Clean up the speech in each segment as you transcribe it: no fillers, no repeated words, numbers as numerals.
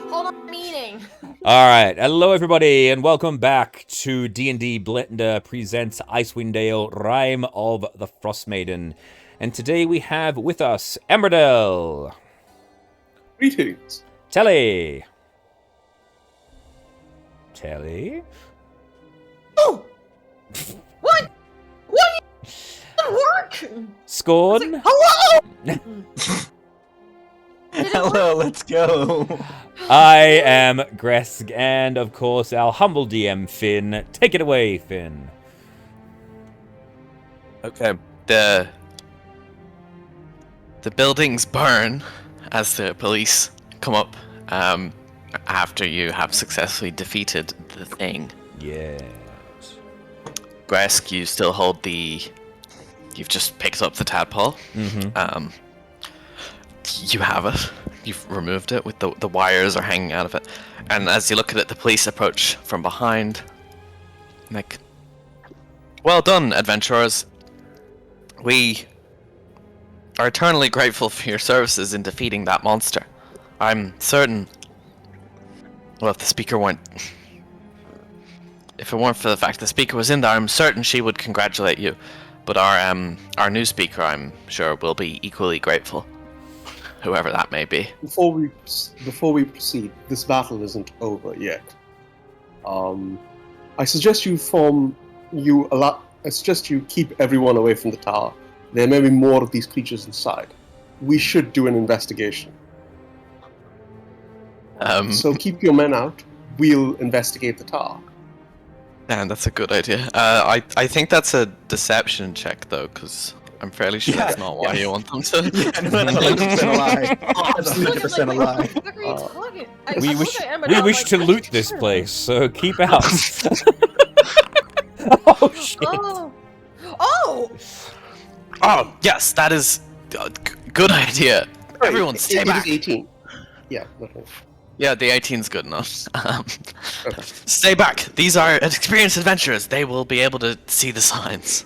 Hold on, meeting. All right, hello everybody, and welcome back to D&D Blender presents Icewind Dale, Rime of the Frostmaiden. And today we have with us Emmerdale. Greetings. Telly. Oh! What? What? It didn't work! Scorn. Like, hello! Hello, let's go. I am Gresk, and of course our humble DM, Finn. Take it away, Finn. Okay, the buildings burn as the police come up after you have successfully defeated the thing. Yes. Gresk, you still hold the... You've just picked up the tadpole. Mm-hmm. You have it. You've removed it with the wires are hanging out of it. And as you look at it, the police approach from behind. Like, well done, adventurers. We are eternally grateful for your services in defeating that monster. I'm certain... Well, if the speaker weren't... If it weren't for the fact the speaker was in there, I'm certain she would congratulate you. But our new speaker, I'm sure, will be equally grateful. Whoever that may be. Before we proceed, this battle isn't over yet. I suggest you keep everyone away from the tower. There may be more of these creatures inside. We should do an investigation. So keep your men out. We'll investigate the tower. And that's a good idea. I think that's a deception check though, because I'm fairly sure that's not why you want them to. That's 100% a lie. That's 100% a lie. What are you talking? We wish to loot this place, so keep out. Oh shit! Oh! Oh yes, that is a good idea. Everyone, stay back. It is 18. Yeah. Okay. Yeah, the 18's good enough. Stay back. These are experienced adventurers. They will be able to see the signs.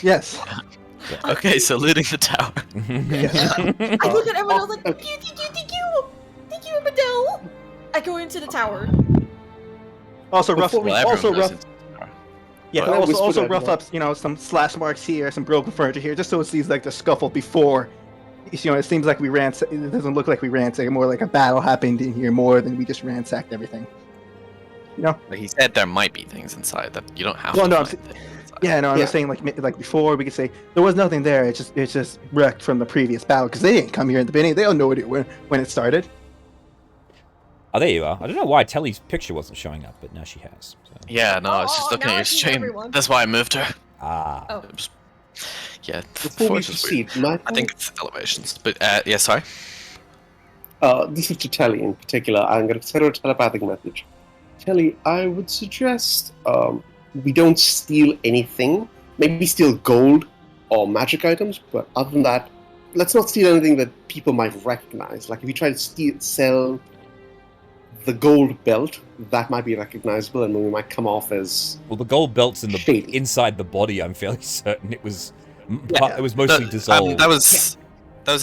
Yes. Okay, so looting the tower. I look at Emma and I was like, thank you, Emmerdale. I go into the tower. Also rough. Before we- Also Everyone goes rough. into the tower. Yeah. But- Also rough up. Some slash marks here, some broken furniture here, just so it seems like the scuffle before. It seems like we ransacked. It doesn't look like we ransacked. More like a battle happened in here more than we just ransacked everything. But he said there might be things inside that you don't have Well, to no, find things inside. Yeah, no, I'm Yeah. just saying like before we could say there was nothing there. It's just wrecked from the previous battle because they didn't come here in the beginning. They don't know when it started. Oh, there you are. I don't know why Telly's picture wasn't showing up, but now she has. So. Yeah, no, I was just looking now at I your see stream. everyone. That's why I moved her. Ah. Oh. It was- Yeah, Before we force is weird. proceed, I think it's elevations. But yeah, sorry. This is to Telly in particular. I'm going to send her a telepathic message. Telly, I would suggest we don't steal anything. Maybe steal gold or magic items, but other than that, let's not steal anything that people might recognize. Like if you try to sell the gold belt, that might be recognizable, and we might come off as Well, the gold belt's in shady. inside the body. I'm fairly certain it was. Yeah. It was mostly dissolved. That was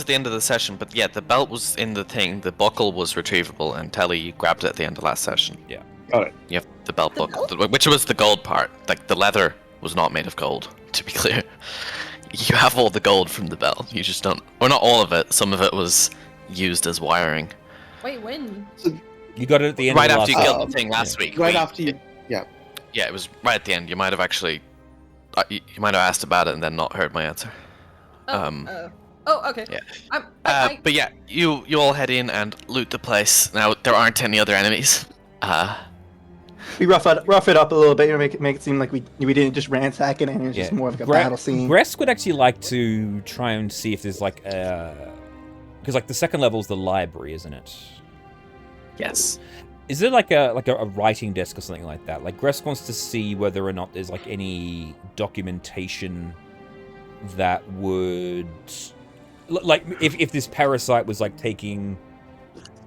at the end of the session, but yeah, the belt was in the thing. The buckle was retrievable, and Telly grabbed it at the end of last session. Got it. You have the belt The buckle, which was the gold part. Like the leather was not made of gold. To be clear, you have all the gold from the belt. You just don't, or not all of it. Some of it was used as wiring. Wait, when? You got it at the end Right of the after you last killed session. the thing last week. Right after you, Yeah, it was right at the end. You might have actually, you might have asked about it and then not heard my answer. Oh, okay. Yeah. But yeah, you all head in and loot the place. Now there aren't any other enemies. We rough it up a little bit, make it seem like we didn't just ransack it, and it's just more of like a battle scene. Gresk would actually like to try and see if there's like because like the second level is the library, isn't it? Yes. Is there like a writing desk or something like that? Like Gresk wants to see whether or not there's like any documentation that would like if this parasite was like taking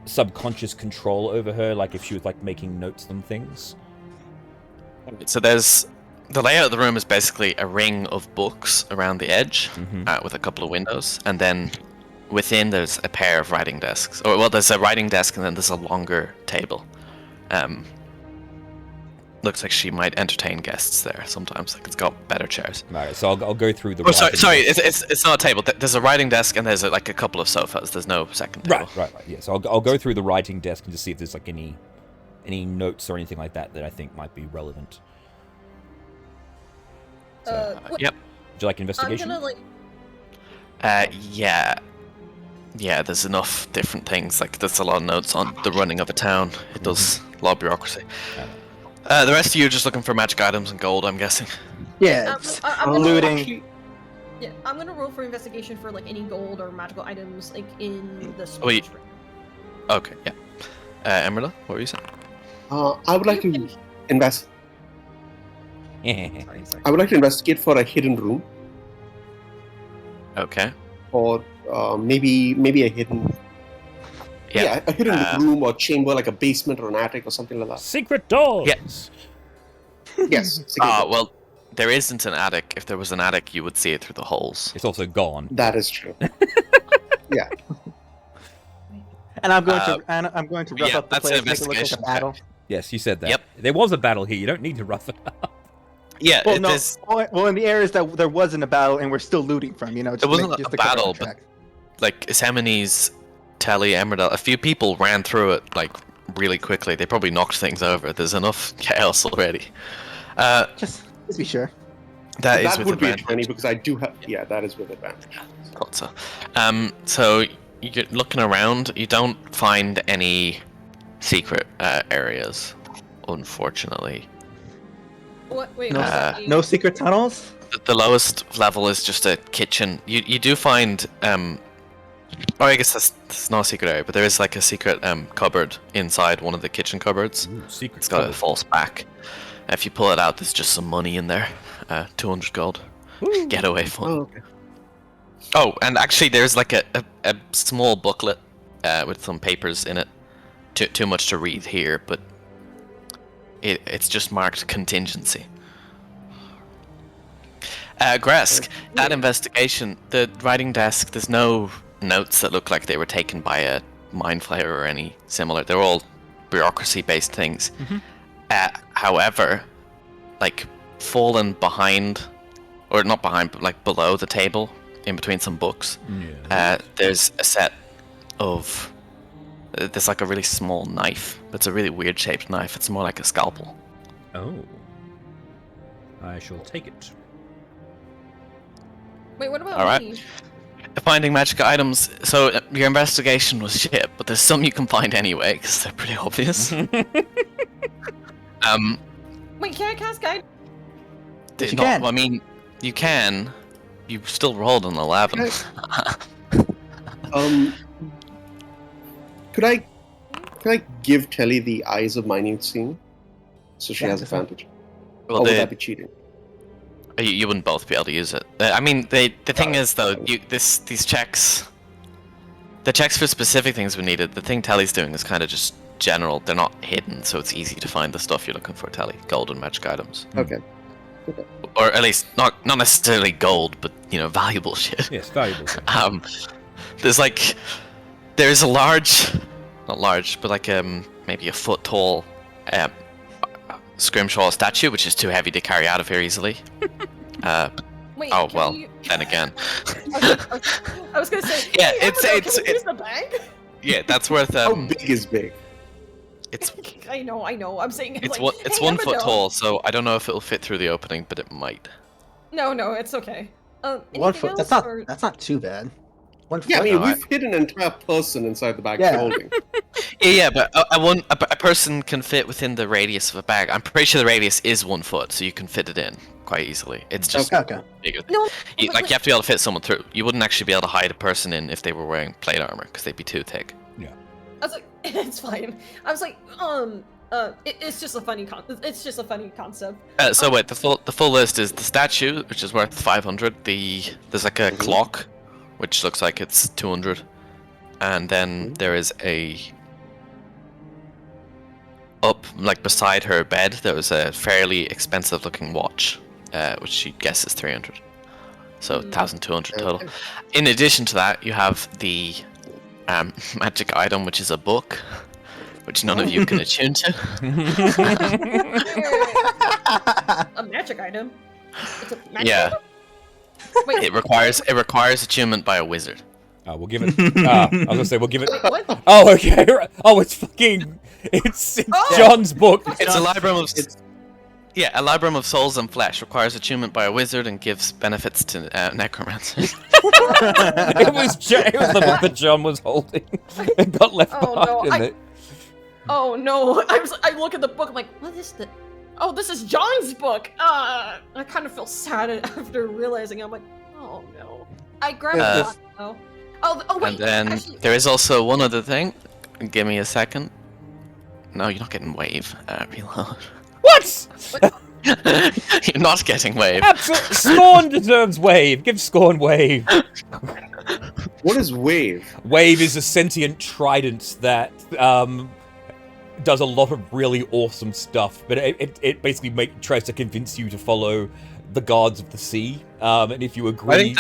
subconscious control over her, like if she was like making notes on things. So there's the layout of the room is basically a ring of books around the edge, Mm-hmm. with a couple of windows, and then within there's a pair of writing desks. Or well, there's a writing desk and then there's a longer table. Looks like she might entertain guests there sometimes. Like it's got better chairs. Right, so I'll go through the. Oh, sorry. It's not a table. There's a writing desk and there's like a couple of sofas. There's no second table. Right. Yeah. So I'll go through the writing desk and just see if there's like any notes or anything like that that I think might be relevant. Yep. Would you like investigation? I'm gonna Yeah. Yeah, there's enough different things. Like, there's a lot of notes on the running of a town. It does a lot of bureaucracy. The rest of you are just looking for magic items and gold, I'm guessing. Yeah, I'm looting. Yeah, I'm gonna roll for investigation for like any gold or magical items like in the storage Wait. room. Okay, yeah. Emerald, what were you saying? I would like to invest. Sorry. I would like to investigate for a hidden room, Okay. or maybe a hidden. Yeah, a hidden room or chamber, like a basement or an attic or something like that. Secret doors. Yes. Yes. Well, there isn't an attic. If there was an attic, you would see it through the holes. It's also gone. That is true. Yeah. And I'm going to rough up the that's an place, make it look like a investigation battle. Yes, you said that. Yep. There was a battle here. You don't need to rough it up. Yeah, Well, no. there's- Well, in the areas that there wasn't a battle and we're still looting from, just It wasn't make- just a to cover battle, our but tracks. like Isemine's, Telly, Emerald, a few people ran through it like really quickly. They probably knocked things over. There's enough chaos already. Just be sure. That is That with would be a advantage. 20 because I do have. Yeah, that is with advantage. Thought so. So you're looking around. You don't find any secret areas, unfortunately. What? Wait. No, what's that? no secret tunnels. The lowest level is just a kitchen. You do find I guess that's not a secret area, but there is like a secret cupboard inside one of the kitchen cupboards. Ooh, secret. It's got a false back. If you pull it out, there's just some money in there. 200 gold. Getaway fun. Oh, okay. Oh, and actually, there's like a small booklet with some papers in it. Too much to read here, but it's just marked contingency. Gresk, that investigation, the writing desk, there's no notes that look like they were taken by a mind flayer or any similar. They're all bureaucracy-based things. However, like fallen behind, or not behind, but like below the table, in between some books, there's a set of. There's like a really small knife. It's a really weird shaped knife. It's more like a scalpel. Oh. I shall take it. Wait, what about All right. me? Finding magic items. So your investigation was shit, but there's some you can find anyway because they're pretty obvious. Wait, can I cast guide? Yes, you can. I mean, you can. You still rolled an 11. Could I give Telly the eyes of minute seeing, so she Yeah, has that's fine. advantage? Well, Or would that be cheating? you wouldn't both be able to use it. I mean, the thing is though, these checks, the checks for specific things we needed. The thing Telly's doing is kind of just general. They're not hidden, so it's easy to find the stuff you're looking for. Telly, gold and magic items, Okay. or at least not necessarily gold, but valuable shit. Yes, valuable. There's a large, not large, but like maybe a foot tall scrimshaw statue, which is too heavy to carry out of here easily. Wait. Oh, can well, you- then again. I was gonna say. Yeah, hey, it's- Amazon, it's- can we use the bag? Yeah, that's worth How big is big? it's I know. I'm saying it's like, one it's hey, 1 foot Amazon. tall, so I don't know if it'll fit through the opening, but it might. No, it's okay. 1 anything foot. else, That's or- not too bad. 1 foot. Yeah, I mean, Alright. we've hit an entire person inside the bag Yeah. holding. Yeah, but a person can fit within the radius of a bag. I'm pretty sure the radius is 1 foot, so you can fit it in quite easily. It's just Okay. bigger. No. You, but- like you have to be able to fit someone through. You wouldn't actually be able to hide a person in if they were wearing plate armor because they'd be too thick. I was like, it's fine. I was like, it's just a funny concept. So wait, the full list is the statue, which is worth 500. There's like a clock, which looks like it's 200, and then there is a up like beside her bed. There was a fairly expensive looking watch, which she guesses 300. So 1,200 total. In addition to that, you have the magic item, which is a book, which none of you can attune to. A magic item. It's a magic Yeah. item? Wait, It requires attunement by a wizard. We'll give it. I was gonna say we'll give it. wait, what? Oh, okay. Oh, it's Oh! John's book. It's a Librum of a Librum of Souls and Flesh, requires attunement by a wizard and gives benefits to necromancers. It was the book that John was holding. It got left Oh, behind no, in it. Oh no! I look at the book. I'm like, what is this? Oh, this is John's book. I kind of feel sad after realizing. I'm like, oh no. I grabbed the book though. Oh wait. And then actually, there is also one other thing. Give me a second. No, you're not getting wave. Reload. What? You're not getting wave. Absolutely. Scorn deserves wave. Give Scorn wave. What is wave? Wave is a sentient trident that does a lot of really awesome stuff, but it basically tries to convince you to follow the gods of the sea. And if you agree,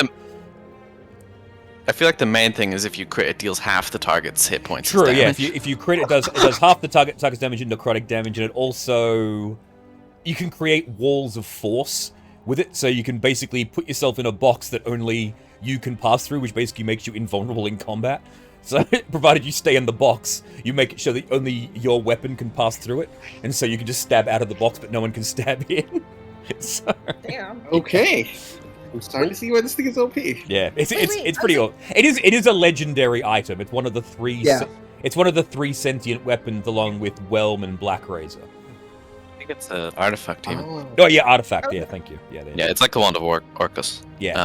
I feel like the main thing is if you crit, it deals half the target's hit points. true, as yeah. damage. If you crit, it does half the target's damage and necrotic damage, and it also you can create walls of force with it, so you can basically put yourself in a box that only you can pass through, which basically makes you invulnerable in combat. So, provided you stay in the box, you make it sure that only your weapon can pass through it, and so you can just stab out of the box, but no one can stab in. So, damn. Okay. I'm starting to see why this thing is OP. yeah, it's wait, pretty. It is a legendary item. It's one of the three. Yeah. It's one of the 3 sentient weapons, along with Whelm and Black Razor. I think it's an artifact even. Oh. Oh yeah, artifact. Okay. Yeah, thank you. Yeah, Yeah, it's like the wand of Orcus. yeah.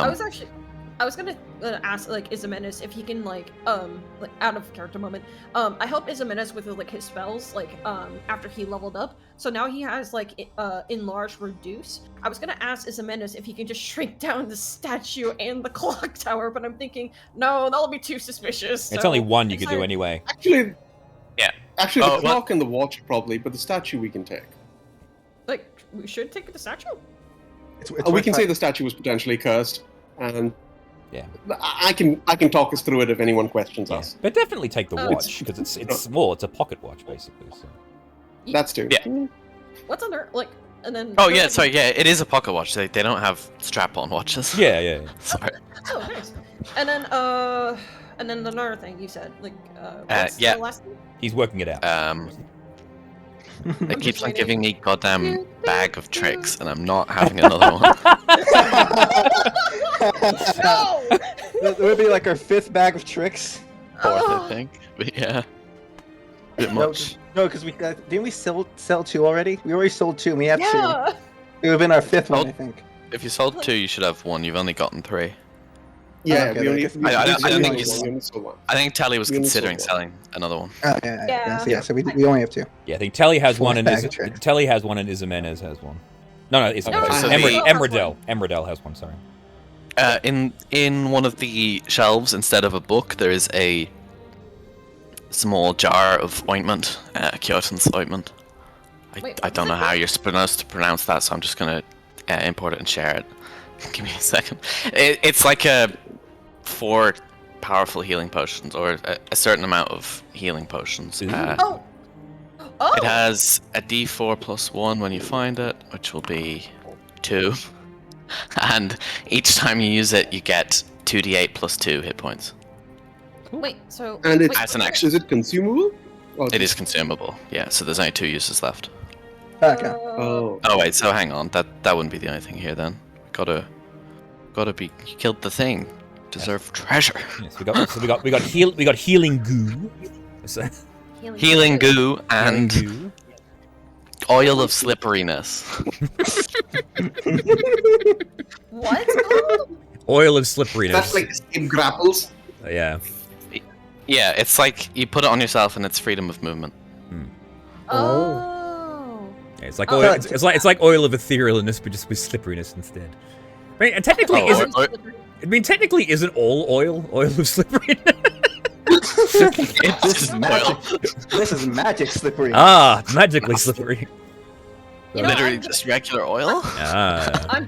I was gonna ask like Izomenes if he can like out of character moment. I helped Izomenes with like his spells like after he leveled up. So now he has like enlarge reduce. I was gonna ask Izomenes if he can just shrink down the statue and the clock tower, but I'm thinking no, that'll be too suspicious. It's so only one you could do decided- anyway. Actually, Yeah. Actually, Oh, the clock and the watch probably, but the statue we can take. Like we should take the statue. We can say the statue was potentially cursed, and Yeah. I can talk us through it if anyone questions Yeah. us. But definitely take the Oh. watch because it's small. It's a pocket watch basically. So. That's true. Yeah. What's under like and then? Oh yeah, sorry, yeah, it is a pocket watch. They don't have strap-on watches. Yeah, yeah. Sorry. Oh, nice. And then another thing you said, like, what's yeah. the last thing? He's working it out. It keeps on waiting. giving me goddamn bag of tricks, and I'm not having another one. No! That would be like our 5th bag of tricks. Fourth, Oh. I think. But yeah. Bit No, much. because we got. Didn't we sell 2 already? We already sold 2. And we have 2. Yeah! It would have been our 5th one, Oh. I think. If you sold 2, you should have 1. You've only gotten 3. Yeah, Okay, we only. I guess- we I don't only think sold you one, we only sold one. I think Tally was We only considering sold selling another one. Oh, yeah. Yeah. So we only have 2. Yeah, I think Telly has Fourth one and bag of tricks. Telly has one and Izomenes has one. No, Izomenes. No, so Emredel. Emredel has one. Sorry. In one of the shelves, instead of a book, there is a small jar of ointment, Kyotan's ointment. Wait, I don't know what's how that? you're supposed to pronounce that, so I'm just gonna import it and share it. Give me a second. It's like 4 powerful healing potions, or a certain amount of healing potions. Ooh. Oh! Oh! It has a D4 plus 1 when you find it, which will be 2. And each time you use it, you get 2d8 plus 2 hit points. Wait, so... And it's That's an wait, action. Is it consumable? Or It is consumable, yeah, so there's only 2 uses left. Okay. Oh. Oh wait, so hang on, that wouldn't be the only thing here then. Gotta be, you killed the thing. Deserve treasure. Yes, we got healing goo. So, Healing goo and goo. oil of slipperiness. What? Oh, Oil of slipperiness. That's like escape grapples. Yeah. Yeah, it's like you put it on yourself and it's freedom of movement. oh. Yeah, it's like Oh, oil. that's- It's like oil of etherealness, but just with slipperiness instead. I mean, and technically, Oh, isn't or- isn't all oil of slipperiness? It's This is just magic. oil. This is magic slippery. Ah, magically slippery. You know, Literally I'm- just regular oil. Ah.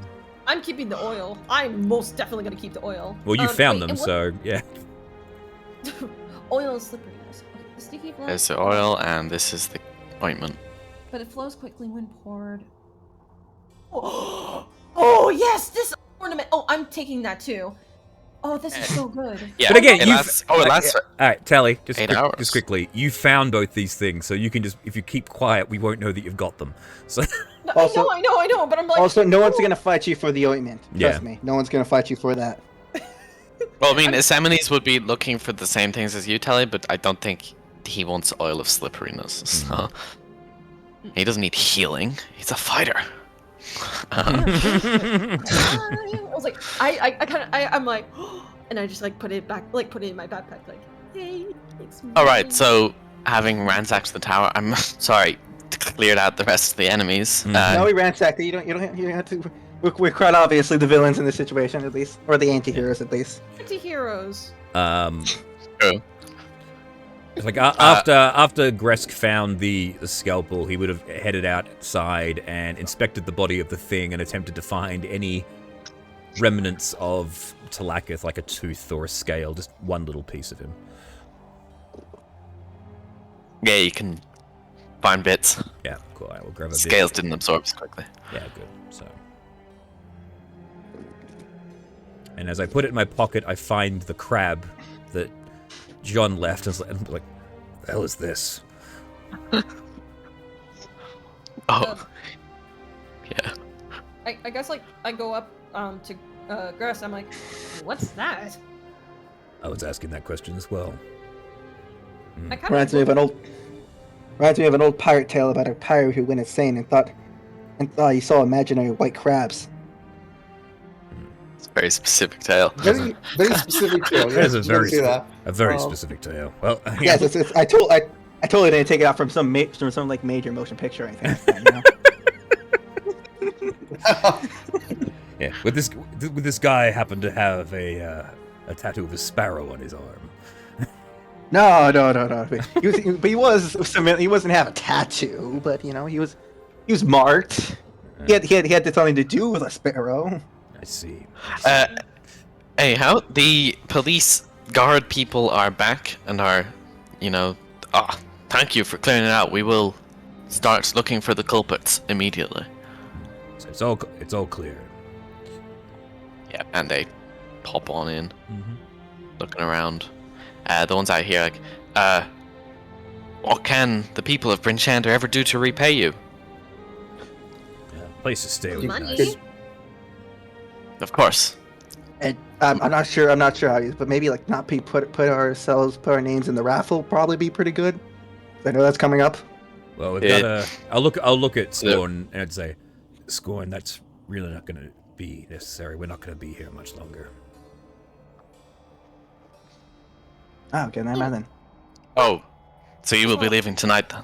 I'm keeping the oil. I'm most definitely gonna keep the oil. Well, you found wait, them, and what- so yeah. Oil is slipperiness. Okay, the sticky blood. There's the oil, and this is the ointment. But it flows quickly when poured. Oh yes, this ornament. Oh, I'm taking that too. Oh, this is so good. Yeah, But again, it you've- lasts, it lasts All right, Tally, just 8 hours. just quickly. You found both these things, so you can just, if you keep quiet, we won't know that you've got them. So No, Also- I know, but I'm like. Also, no one's oh. gonna fight you for the ointment. Trust me, no one's gonna fight you for that. Well, I mean, Asamones would be looking for the same things as you, Telly, but I don't think he wants oil of slipperiness. So he doesn't need healing. He's a fighter. I was like, I'm like, and I just like put it back, like put it in my backpack, like, hey, it's mine. All right, so having ransacked the tower, I'm sorry, cleared out the rest of the enemies. Now we ransacked it. You don't have to. We're quite obviously the villains in this situation, at least, or the anti-heroes, at least. Anti-heroes. True. it's like after Gresk found the scalpel, he would have headed outside and inspected the body of the thing and attempted to find any remnants of Talakith, like a tooth or a scale, just one little piece of him. Yeah, you can find bits. Yeah, cool. I will grab a bit. Scales didn't absorb as quickly. Yeah, good. So, and as I put it in my pocket, I find the crab that John left, and I'm like, "The hell is this?" Oh, yeah. I guess like I go up to Grass. I'm like, what's that? I was asking that question as well. I kind Reminds me of an old pirate tale about a pirate who went insane and thought he saw imaginary white crabs. It's a very specific tale. Very, very specific tale. That is Yes, a very, say that. a very specific tale. Well, Yes, I totally didn't take it out from some like major motion picture or anything like that, you know? yeah. Would this guy happen to have a tattoo of a sparrow on his arm? No. He wasn't have a tattoo, but you know, he was marked. He had something to do with a sparrow. I see. Anyhow, the police guard people are back and are, thank you for clearing it out. We will start looking for the culprits immediately. So it's all clear. Yeah, and they pop on in, Mm-hmm. looking around. The ones out here, what can the people of Bryn Shander ever do to repay you? Yeah, place to stay would be Money. nice. Of course. And I'm not sure how you, but maybe like not put our names in the raffle would probably be pretty good. I know that's coming up. Well, we've got I'll look at Scorn and I'd say, Scorn, that's really not going to be necessary. We're not going to be here much longer. Oh, okay, never mind then. Oh, so you will be leaving tonight then?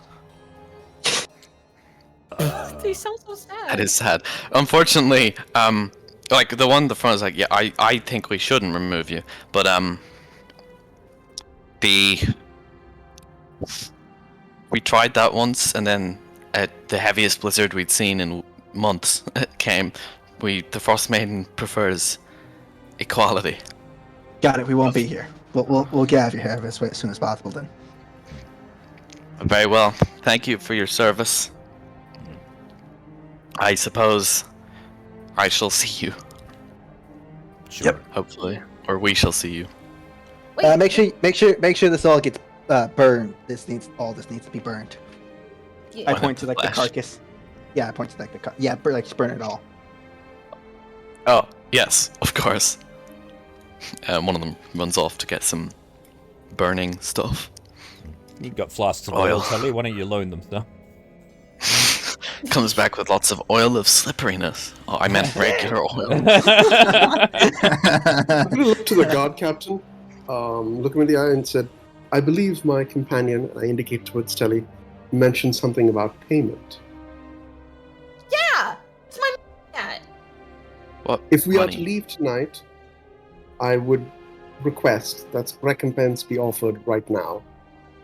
They sound so sad. That is sad. Unfortunately, like the one in the front is like, yeah, I think we shouldn't remove you, but we tried that once, and then the heaviest blizzard we'd seen in months came. The Frostmaiden prefers equality. Got it. We won't be here. We'll get out of here as soon as possible then. Very well. Thank you for your service. I suppose I shall see you. Sure. Yep. Hopefully, or we shall see you. Wait, Make sure this all gets burned. This needs to be burned. yeah. I point to like the Flash. carcass. Yeah, I point to like just burn it all. Oh, yes, of course. One of them runs off to get some burning stuff. You've got flasks of Oil. oil, Tully. Why don't you loan them, sir? Comes back with lots of oil of slipperiness. Oh, I meant regular oil. I'm going to look to the guard captain, look him in the eye and said, I believe my companion, I indicate towards Telly, mentioned something about payment. Yeah, it's my cat. What? If we are to money? leave tonight, I would request that recompense be offered right now,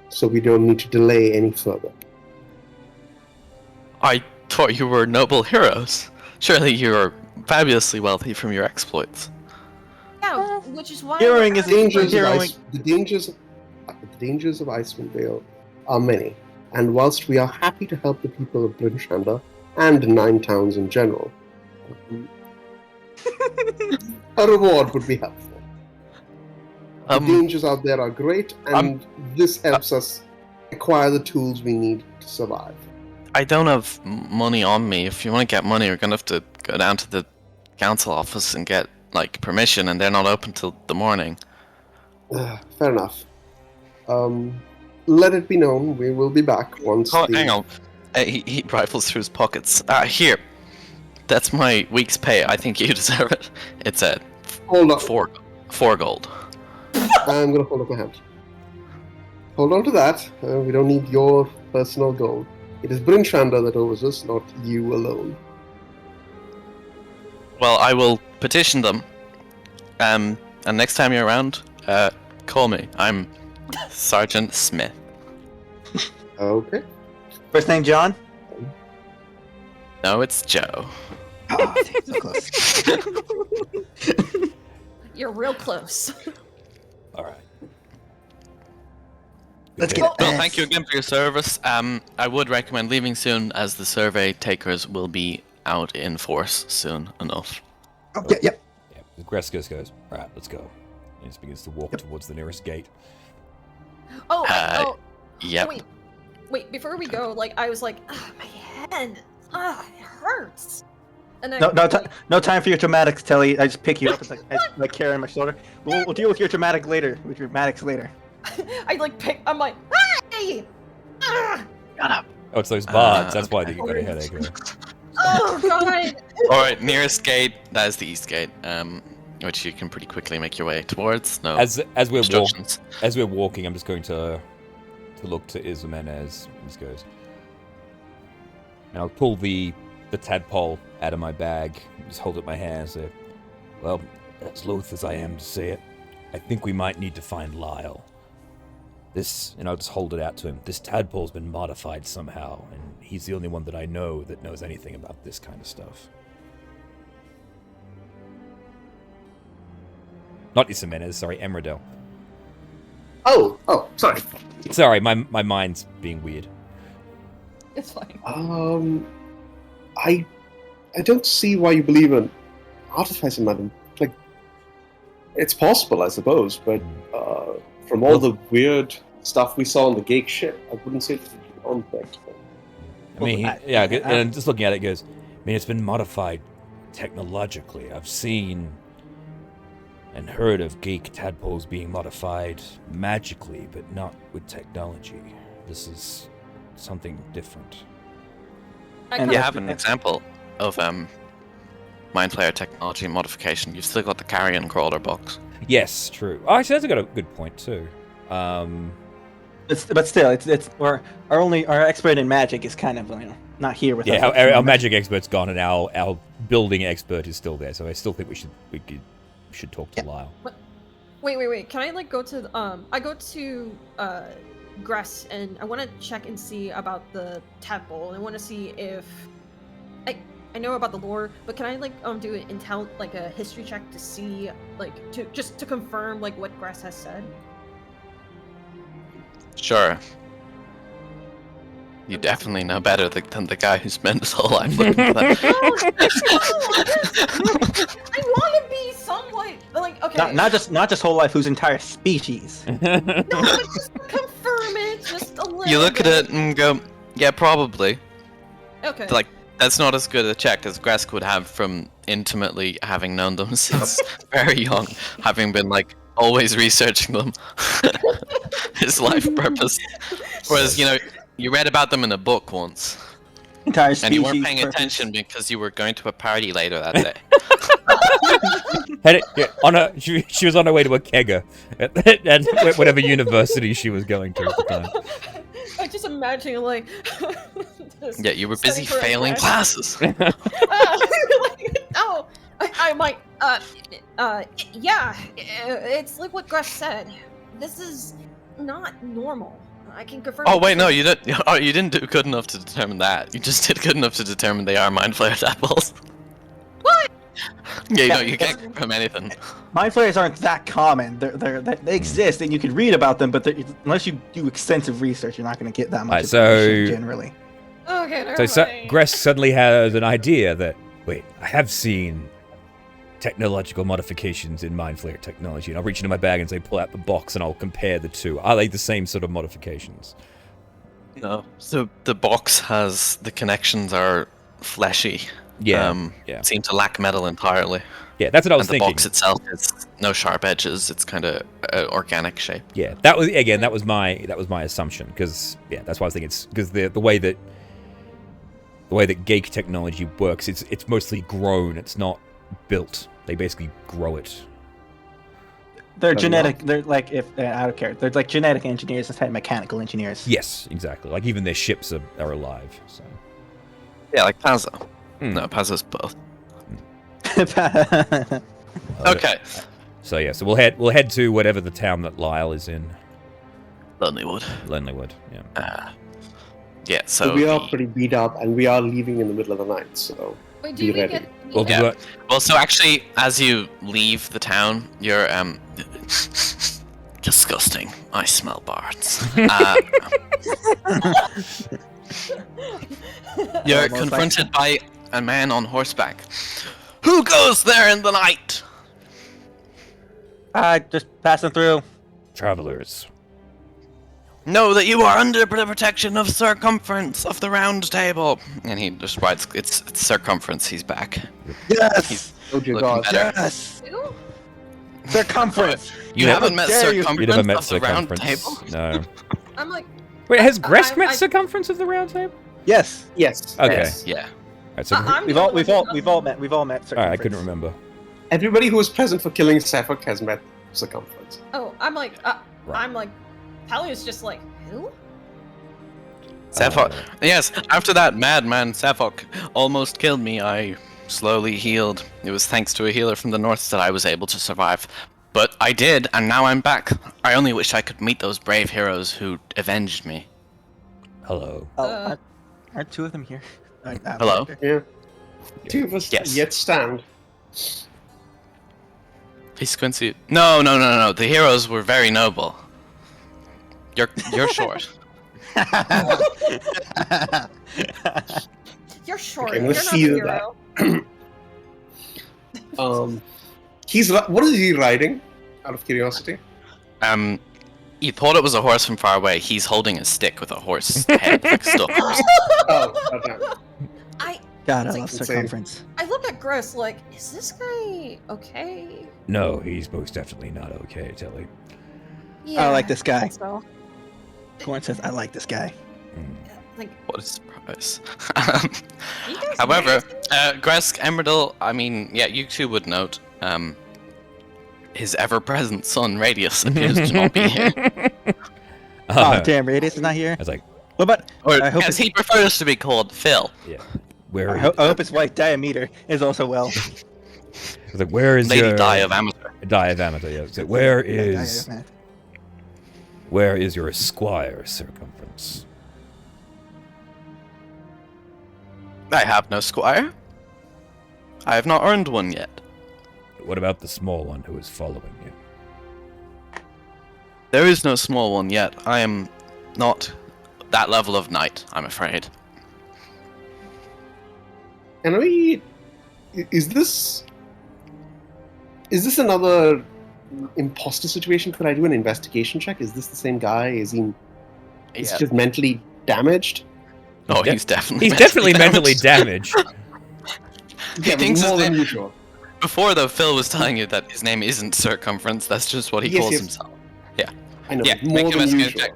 so we don't need to delay any further. I thought you were noble heroes. Surely you're fabulously wealthy from your exploits. Yeah, which is why Heroing is Dangers of heroing. the dangers of Icewind Dale are many, and whilst we are happy to help the people of Brinshanda and Nine Towns in general, a reward would be helpful. The dangers out there are great, and this helps us acquire the tools we need to survive. I don't have money on me. If you want to get money, you're gonna have to go down to the council office and get like permission, and they're not open till the morning. Fair enough. Let it be known we will be back once. Hang on. He rifles through his pockets. Here. That's my week's pay. I think you deserve it. It's at Hold on. 4 gold. I'm gonna hold up my hand. Hold on to that. We don't need your personal gold. It is Brinshanda that owes us, not you alone. Well, I will petition them. And next time you're around, call me. I'm Sergeant Smith. Okay. First name John? No, it's Joe. Oh, so close. You're real close. All right. Let's Okay. get Well, thank you again for your service. I would recommend leaving soon, as the survey takers will be out in force soon enough. Oh, yeah, yep. Yeah, Greskos goes, all right, let's go. And he begins to walk towards the nearest gate. Oh, Yep. wait, before we go, like, I was like, my head, it hurts. And then No time for your traumatics, Telly. I just pick you up and like carry on my shoulder. We'll deal with your traumatic later. With your traumatics later. I like I'm like, hey! Ah! Shut up. Oh, it's those bards. That's why okay. you got a headache. Oh god! Alright, nearest gate, that is the east gate, which you can pretty quickly make your way towards. No As we're instructions. as we're walking, I'm just going to look to Islamen as this goes. And I'll pull the tadpole out of my bag, just hold it in my hand and say, well, as loath as I am to say it, I think we might need to find Lyle. This, and I'll just hold it out to him. This tadpole's been modified somehow, and he's the only one that I know that knows anything about this kind of stuff. Not Isamena, sorry, Emradel. Oh, sorry. Sorry, my mind's being weird. It's fine. I don't see why you believe in artificer, madam. Like, it's possible, I suppose, but from all the weird stuff we saw on the Gake ship, I wouldn't say it's on things. I mean, and just looking at it, goes, I mean, it's been modified technologically. I've seen and heard of geek tadpoles being modified magically, but not with technology. This is something different. And You have an example of Mind Flayer technology modification. You've still got the carrion crawler box. Yes, true. Oh, actually, that's got a good point too. But still, it's our expert in magic is kind of not here with us. Yeah, our magic expert's gone, and our building expert is still there. So I still think we should talk to Lyle. Wait. Can I like go to I go to Gress and I want to check and see about the tadpole. And I want to see if I know about the lore, but can I like do an intel, like a history check to see like to confirm like what Gress has said? Sure. You definitely know better than the guy who spent his whole life looking for that. I want to be somewhat like okay. Not just whole life, whose entire species. No, but just confirm it, just a little. You look at it and go, yeah, probably. Okay. Like, that's not as good a check as Gresk would have from intimately having known them since very young, having been like always researching them. His life purpose. Whereas, you read about them in a book once. Entire species. And you weren't paying attention because you were going to a party later that day. She was on her way to a kegger at whatever university she was going to at the time. I just imagine like. Yeah, you were busy studying for a failing class. classes. I might. Yeah, it's like what Gress said. This is not normal. I can confirm. Oh wait, no, you didn't. Oh, you didn't do good enough to determine that. You just did good enough to determine they are Mind Flayer tadpoles. What? Yeah, Yeah, you can't from anything. Mind flayers aren't that common. They exist, and you can read about them, but unless you do extensive research, you're not going to get that much Alright, so- information generally. Okay, never So mind. Gress suddenly has an idea that, wait, I have seen technological modifications in Mind Flayer technology, and I'll reach into my bag and say, pull out the box, and I'll compare the two. Are they the same sort of modifications? No. So the box has the connections are fleshy. Yeah, yeah. Seem to lack metal entirely. Yeah, that's what I was And the thinking. box itself is no sharp edges. It's kind of organic shape. Yeah, that was my assumption, because yeah, that's why I was thinking it's because the way that Gake technology works, it's mostly grown. It's not built. They basically grow it. They're genetic. They're like out of character. They're like genetic engineers instead of mechanical engineers. Yes, exactly. Like even their ships are alive. So. Yeah, like Pazzo. Hmm. No, Pazzo's both. Uh, Okay. So yeah, so we'll head to whatever the town that Lyle is in. Lonelywood. Lonelywood. Yeah. Yeah, So so we are pretty beat up, and we are leaving in the middle of the night. So Wait, be do we ready. get? Well, Yeah. do I- well, so actually, as you leave the town, you're disgusting. I smell bards. You're Almost confronted by a man on horseback. Who goes there in the night? Just passing through. Travelers. Know that you are under the protection of Circumference of the Round Table. And he just writes, it's Circumference, he's back. Yes. oh dear Looking God, better. Yes. Ew. Circumference. You How haven't met dare you. Circumference You never met of the Round Circumference. Table? No. I'm like, Wait, has Gress I- met I- Circumference of the Round Table? Yes. yes. Okay. yes. Yeah. Alright, so I'm We've the all one we've who all doesn't- we've all met Circumference. alright, I couldn't remember. Everybody who was present for killing Safok has met Circumference. Oh, I'm like, Pallia's just like, who? Safok. Yes, after that madman Safok almost killed me, I slowly healed. It was thanks to a healer from the north that I was able to survive. But I did, and now I'm back. I only wish I could meet those brave heroes who avenged me. Hello. Aren't two of them here? Hello? Yeah. Two of us Yes. yet stand. Hey, Squincy. No. The heroes were very noble. You're short. You're short. Okay, I'm You're gonna not see a that. hero. What is he riding? Out of curiosity. You thought it was a horse from far away. He's holding a stick with a horse head like stuck. Oh, damn. God, I It's love insane. Circumference. I look at Gress like, is this guy okay? No, he's most definitely not okay, Tilly. Yeah. like this guy. So, Corn says, "I like this guy." like, What a surprise. you guys However, nasty. Gresk, Emerald, I mean, yeah, you two would note, his ever-present son, Radius, appears to not be here. Oh, damn, Radius is not here. I was like, What about? Or, I hope as he prefers to be called, Phil. yeah. Where I, are I hope his wife Diameter is also well. I was like, where is Lady your Di of Amateur. Di of Amateur, yeah. So where is your esquire, Circumference? I have no squire. I have not earned one yet. What about the small one who is following you? There is no small one yet. I am not that level of knight, I'm afraid. Can we? Is this another imposter situation? Could I do an investigation check? Is this the same guy? Is he Yeah. just mentally damaged? Oh, de- he's definitely He's definitely mentally damaged. Yeah, thinks more his than name- usual. Before, though, Phil was telling you that his name isn't Circumference. That's just what he Yes, calls yes. himself. I know, Yeah, more make an than investigation usual. check.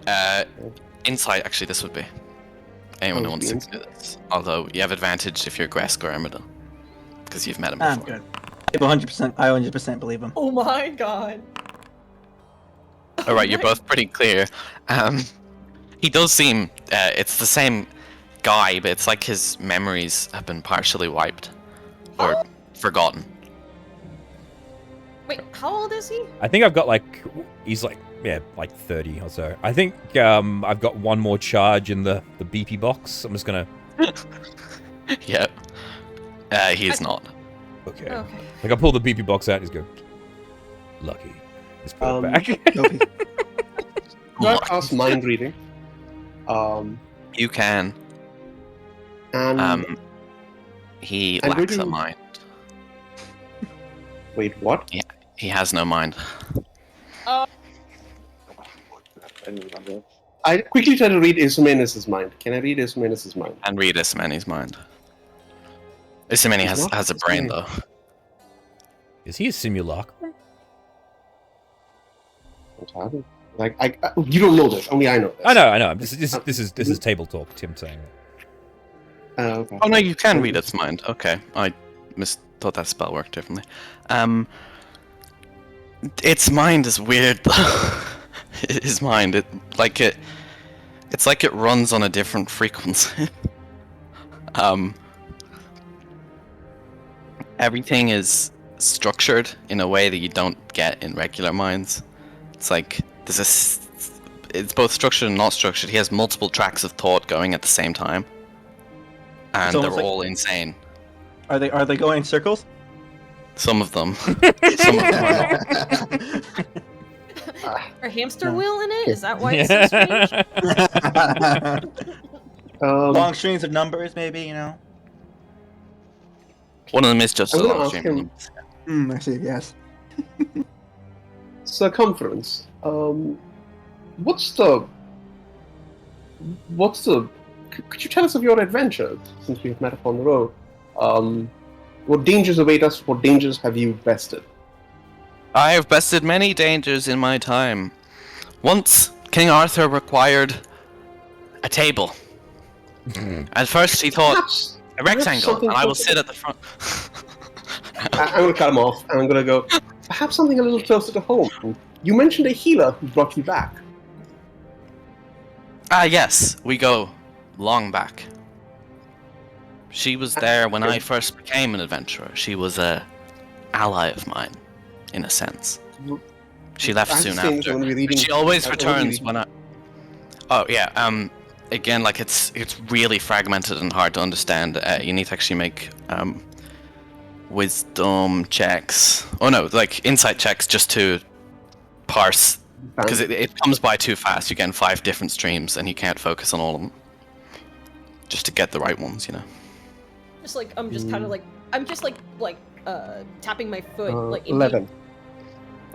Yeah. Insight, actually, this would be. Anyone who Oh, wants to the do this. Although, you have advantage if you're Gresk or Emerald. Because you've met him I'm before. good. 100%. I 100% believe him. Oh my god. Alright, you're both pretty clear. He does seem... it's the same guy, but it's like his memories have been partially wiped. Or forgotten. Wait, how old is he? I think I've got he's like 30 or so. I think I've got one more charge in the BP box. I'm just gonna. Yeah. He is not. Okay. Okay. Like, I pull the BP box out and he's go, lucky. Just put it back. Okay. Do I cast mind reading? You can. And He I'm lacks going a to- mind. wait, what? He has no mind. I quickly try to read Isamenis' mind. Can I read Isamenis' mind? And read Ismeni's mind. Ismeni He's not has a brain, though. Is he a simulacrum? Like, you don't know this. Only I know this. I know. This is table talk. Tim saying it. Okay. Oh no, you can read its mind. Okay, I thought that spell worked differently. Its mind is weird though. His mind, it's like it runs on a different frequency. Everything is structured in a way that you don't get in regular minds. It's like it's both structured and not structured. He has multiple tracks of thought going at the same time, and they're almost like- all insane. Are they going in circles? Some of them. Some of them are not. Or hamster wheel in it? Is that why it's so strange? Long strings of numbers, maybe, you know? One of them is just I'm a gonna long ask stream. him- I see, yes. circumference. What's the? Could you tell us of your adventure since we've met upon the road? What dangers await us? What dangers have you bested? I have bested many dangers in my time. Once, King Arthur required a table. At first, he thought Perhaps a rectangle, something and I will closer- sit at the front. I'm going to cut him off, and I'm going to go. Perhaps something a little closer to home. You mentioned a healer who brought you back. Ah, yes, we go long back. She was there when I first became an adventurer. She was a ally of mine, in a sense. She left I soon understand after. when we're reading- She always when we're returns reading- when I. Oh yeah. Again, like it's really fragmented and hard to understand. You need to actually make wisdom checks. Oh no, like insight checks just to parse, because it comes by too fast. You get in 5 different streams and you can't focus on all of them. Just to get the right ones, you know. Just like I'm just kind of like tapping my foot like in 11.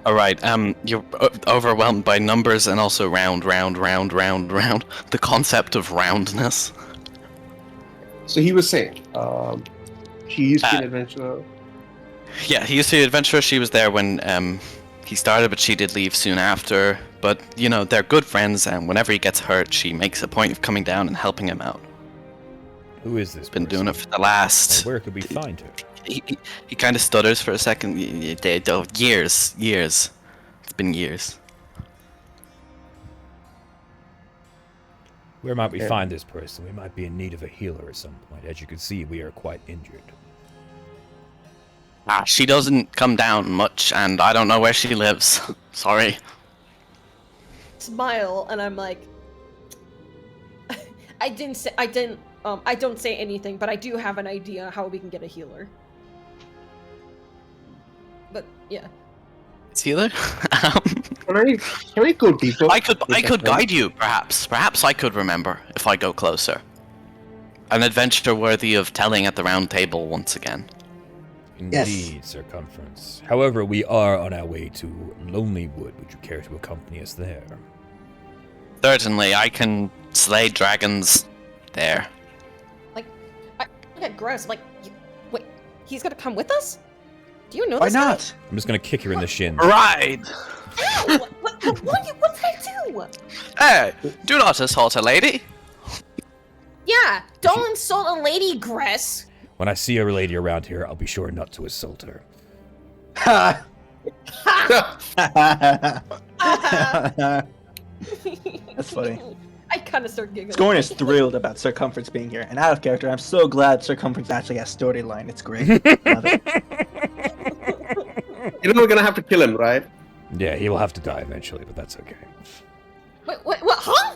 All right. You're overwhelmed by numbers and also round. The concept of roundness. So he was saying, she used to be an Uh, adventurer. Yeah, he used to be an adventurer. She was there when he started, but she did leave soon after. But you know, they're good friends, and whenever he gets hurt, she makes a point of coming down and helping him out. Who is this? Been doing it for the And last. where could we find her? He kind of stutters for a second. Years. It's been years. Where might we Yeah. find this person? We might be in need of a healer at some point. As you can see, we are quite injured. She doesn't come down much, and I don't know where she lives. Sorry. smile, and I'm like, I don't say anything, but I do have an idea how we can get a healer. But yeah. Healer? Can I go deeper? I could guide you, perhaps. Perhaps I could remember if I go closer. An adventure worthy of telling at the round table once again. Yes. Indeed, Circumference. However, we are on our way to Lonelywood. Would you care to accompany us there? Certainly, I can slay dragons there. Look at Gross, like, wait, he's gonna come with us? Do you know Why this guy? not? I'm just gonna kick her in the shin. Right! Ow! What did I do? Hey, do not assault a lady. Yeah, don't insult a lady, Gress. When I see a lady around here, I'll be sure not to assault her. Ha! That's funny. I kind of start giggling. Scorn is thrilled about Circumference being here, and out of character, I'm so glad Circumference actually has storyline. It's great. Love it. You know we're gonna have to kill him, right? Yeah, he will have to die eventually, but that's okay. What, huh?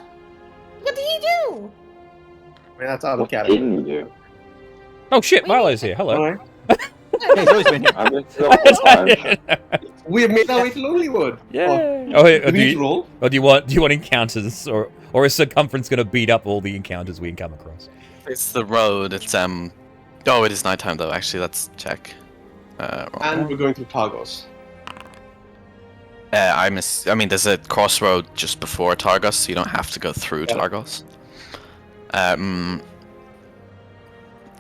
What did he do? I mean, that's out of What character. didn't you? Oh shit, Wait. Milo's here. Hello. Alright. Hey, Zoe's been here. I'm just still alive. We have made our way to Lonelywood. Yeah. Do we need to roll? Or do you want encounters, or is Circumference going to beat up all the encounters we come across? It's the road. It's Oh, it is nighttime though. Actually, let's check. And we're going through Targos. I mean, there's a crossroad just before Targos, so you don't have to go through Targos.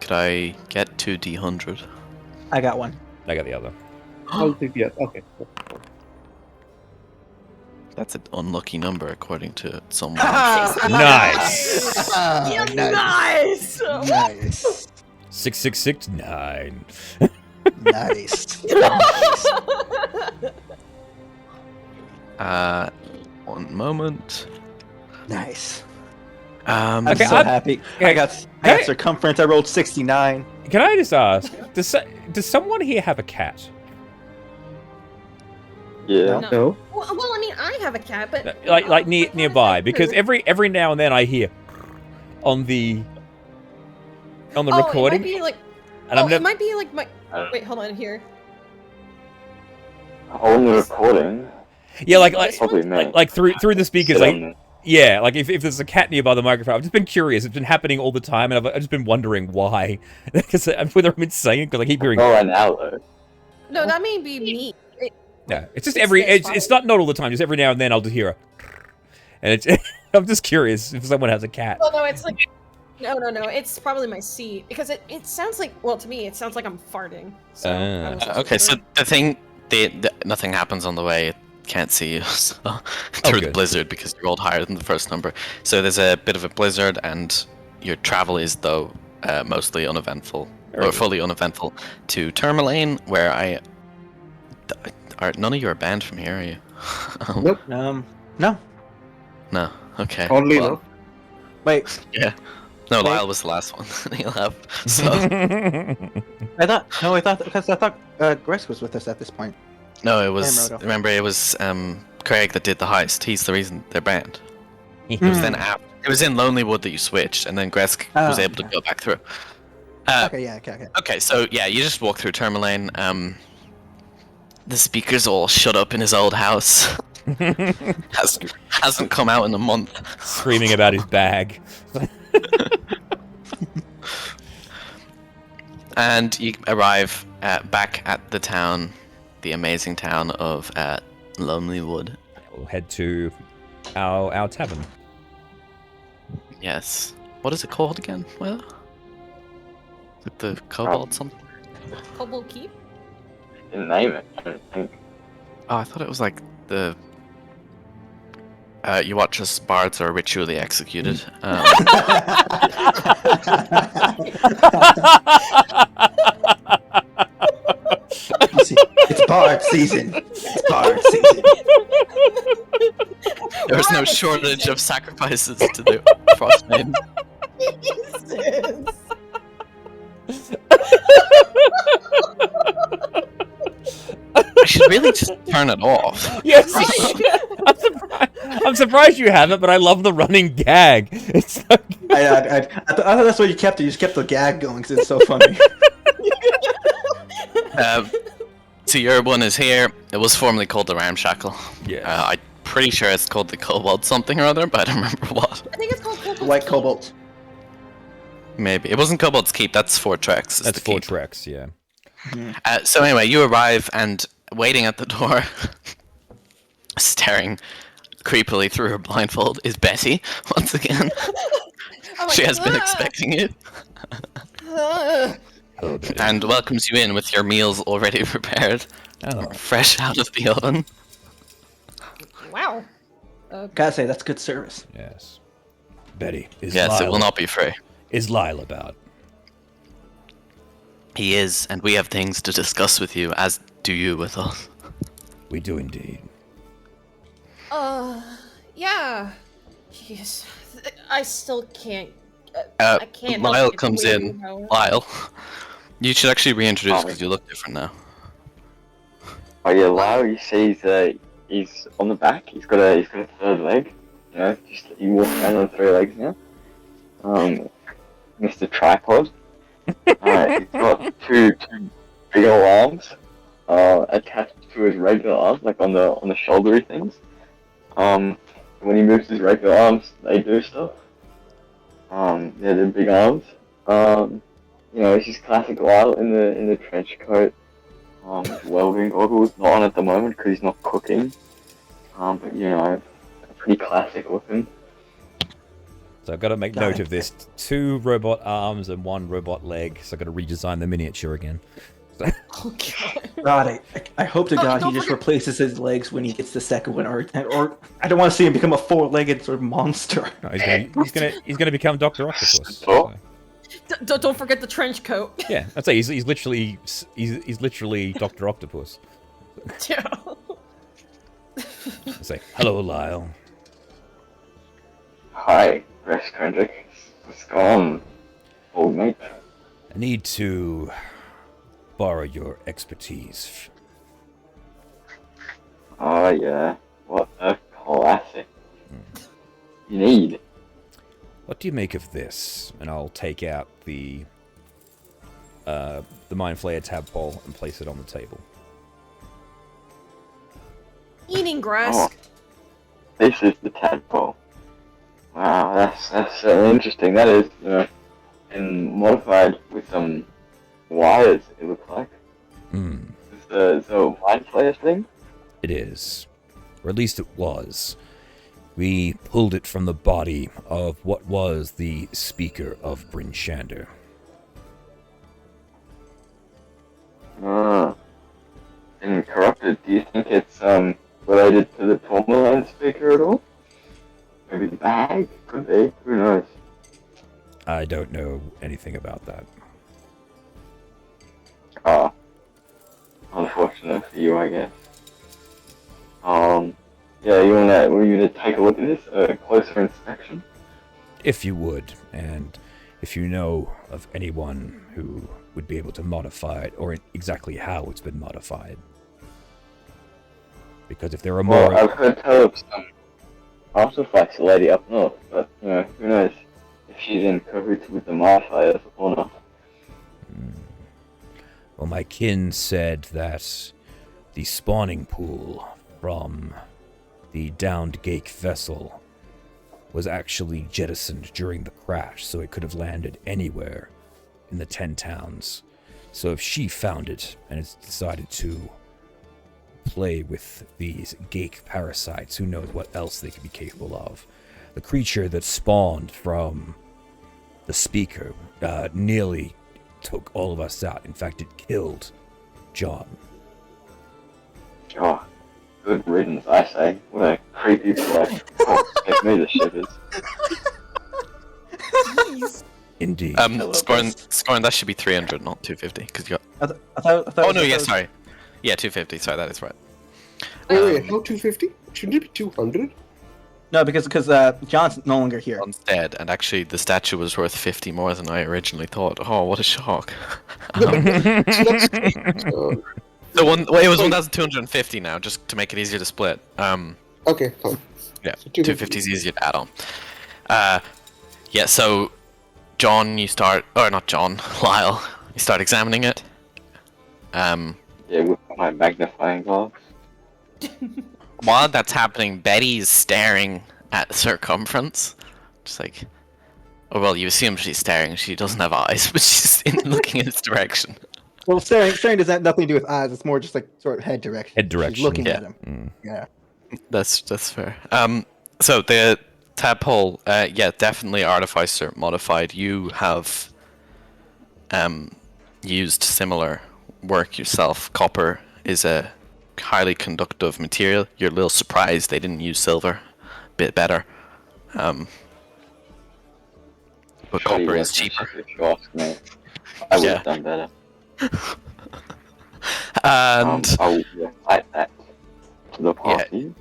Could I get 2d100? I got one. I got the other. I'll take the other. Okay. That's an unlucky number according to someone. Nice. Yeah, nice. Nice. 6669. Nice. One moment. Nice. Um, I'm Okay, so happy. I got Hey. circumference. I rolled 69. Can I just ask, does someone here have a cat? Yeah. No. Well, I mean, I have a cat, but Like nearby, because every now and then I hear on the recording, It might be like. and I'm It never. might be like my. Uh, Wait, hold on here. On the recording. Yeah, like Probably me. like through the speakers, Sit like on the- yeah, like if there's a cat nearby the microphone, I've just been curious. It's been happening all the time, and I've just been wondering why. Because whether I'm insane, because I keep hearing. Oh, an hour. No, that may be me. No, it's just It's it's not all the time. Just every now and then I'll just hear a, and it's. I'm just curious if someone has a cat. Well, no, it's like. No. It's probably my seat because it sounds like. Well, to me, it sounds like I'm farting. So. I was just okay, so wondering. the thing, nothing happens on the way. It can't see you so, through the good. blizzard because you rolled higher than the first number. So there's a bit of a blizzard, and your travel is though mostly uneventful or fully uneventful to Tourmaline, where are none of you are banned from here, are you? Nope. No. No. Okay. Oddly well, enough. Wait. Yeah. No, Wait. Lyle was the last one. He left. So I thought Gresk was with us at this point. no, it was. Roto. Remember, it was Craig that did the heist. He's the reason they're banned. It was then after. It was in Lonelywood that you switched, and then Gresk was able to go back through. Okay. Okay, so yeah, you just walk through Tourmaline. The speaker's all shut up in his old house. Hasn't come out in a month. Screaming about his bag. And you arrive back at the town, the amazing town of Lonelywood. We'll head to our tavern. Yes. What is it called again? Well, is it the Cobalt something? Cobalt Keep. Didn't name it. I don't think. Oh, I thought it was like the. You watch as bards are ritually executed. It's Bard season. It's Bard season. There was no shortage of sacrifices to the Frostmaiden. Jesus. I should really just turn it off. Yes. I'm surprised you haven't, but I love the running gag. It's so good. I thought that's what you kept. You just kept the gag going because it's so funny. So your one is here. It was formerly called the Ramshackle. Yes. I'm pretty sure it's called the Cobalt something or other, but I don't remember what. I think it's called Cobalt. White Cobalt. Maybe. It wasn't Cobalt's Keep, that's Fort Trex. That's 4 tracks, yeah. So anyway, you arrive and waiting at the door, staring creepily through her blindfold, is Betty, once again. I'm She like, has been "Ah, expecting you, ah." and welcomes you in with your meals already prepared, Oh. fresh out of the oven. Wow. Gotta say that's good service. Yes. Betty, is Yes, Lyle, it will not be free. is Lyle about? He is, and we have things to discuss with you, as do you with us. We do indeed. Yeah. Jeez. I still can't. I can't. help Lyle it comes the way in. you know. Lyle, you should actually reintroduce Oh. because you look different now. Oh yeah, Lyle, you see he's on the back. He's got a third leg. You know, just he walks around on 3 legs now. Mr. Tripod. He's got two bigger arms attached to his regular arms, like on the shouldery things. When he moves his regular arms, they do stuff. Yeah, they're big arms. It's just classic Lyle in the trench coat. Welding goggles, not on at the moment because he's not cooking. But a pretty classic looking. So I've got to make note of this. 2 robot arms and 1 robot leg. So I've got to redesign the miniature again. Oh god. God, I hope to God he don't just forget- replaces his legs when he gets the second one, or I don't want to see him become a 4-legged sort of monster. No, he's gonna become Dr. Octopus. Oh. So, Don't forget the trench coat. yeah, I'd say he's literally Dr. Octopus. Yeah. I'd say, hello, Lyle. Hi, Rex Kendrick. What's going on, old mate? I need to borrow your expertise. Oh yeah, what a classic. You need. What do you make of this? And I'll take out the Mind Flayer tadpole and place it on the table. Eating grass. Oh, this is the tadpole. Wow, that's interesting. That is, and modified with some wires. It looks like. Hmm. Is the Mind Flayer thing? It is. Or at least it was. We pulled it from the body of what was the Speaker of Bryn Shander. And corrupted. Do you think it's related to the Tourmaline Speaker at all? Maybe the bag? Could be. Who knows? I don't know anything about that. Ah. Unfortunate for you, I guess. Yeah, were you to take a look at this? A closer inspection? If you would, and if you know of anyone who would be able to modify it, or exactly how it's been modified. Because if there are more... Well, I've heard tell of some artifacts lady up north, but, who knows if she's in cahoots with the modifiers or not. Well, my kin said that the spawning pool from the downed Gake vessel was actually jettisoned during the crash, so it could have landed anywhere in the 10 towns. So if she found it and has decided to play with these Gake parasites, who knows what else they could be capable of. The creature that spawned from the Speaker nearly took all of us out. In fact, it killed John. Oh, good riddance, I say. What a creepy play. Give me the shivers. Indeed. Scoring, that should be 300, not 250, because you got... I thought Oh, no, yeah, sorry. Yeah, 250, sorry, that is right. Wait, how 250? Shouldn't it be 200? No, because John's no longer here. John's dead, and actually the statue was worth 50 more than I originally thought. Oh, what a shock. So It was 1,250 now, just to make it easier to split. okay, fine. Yeah, So 250 is easier to add on. Yeah, so John, you start, or not John, Lyle, you start examining it. Yeah, with my magnifying glass. While that's happening, Betty's staring at the circumference. Just like, oh well, you assume she's staring. She doesn't have eyes, but she's looking in its direction. Well, staring does that nothing to do with eyes. It's more just like sort of head direction. Head direction. She's looking Yeah. at him. Yeah. That's fair. So the tadpole, yeah, definitely artificer modified. You have used similar work yourself. Copper is a highly conductive material. You're a little surprised they didn't use silver. A bit better. But Surely copper is that's cheaper. If you ask me, I would Yeah. have done better. And I will recite that to the party.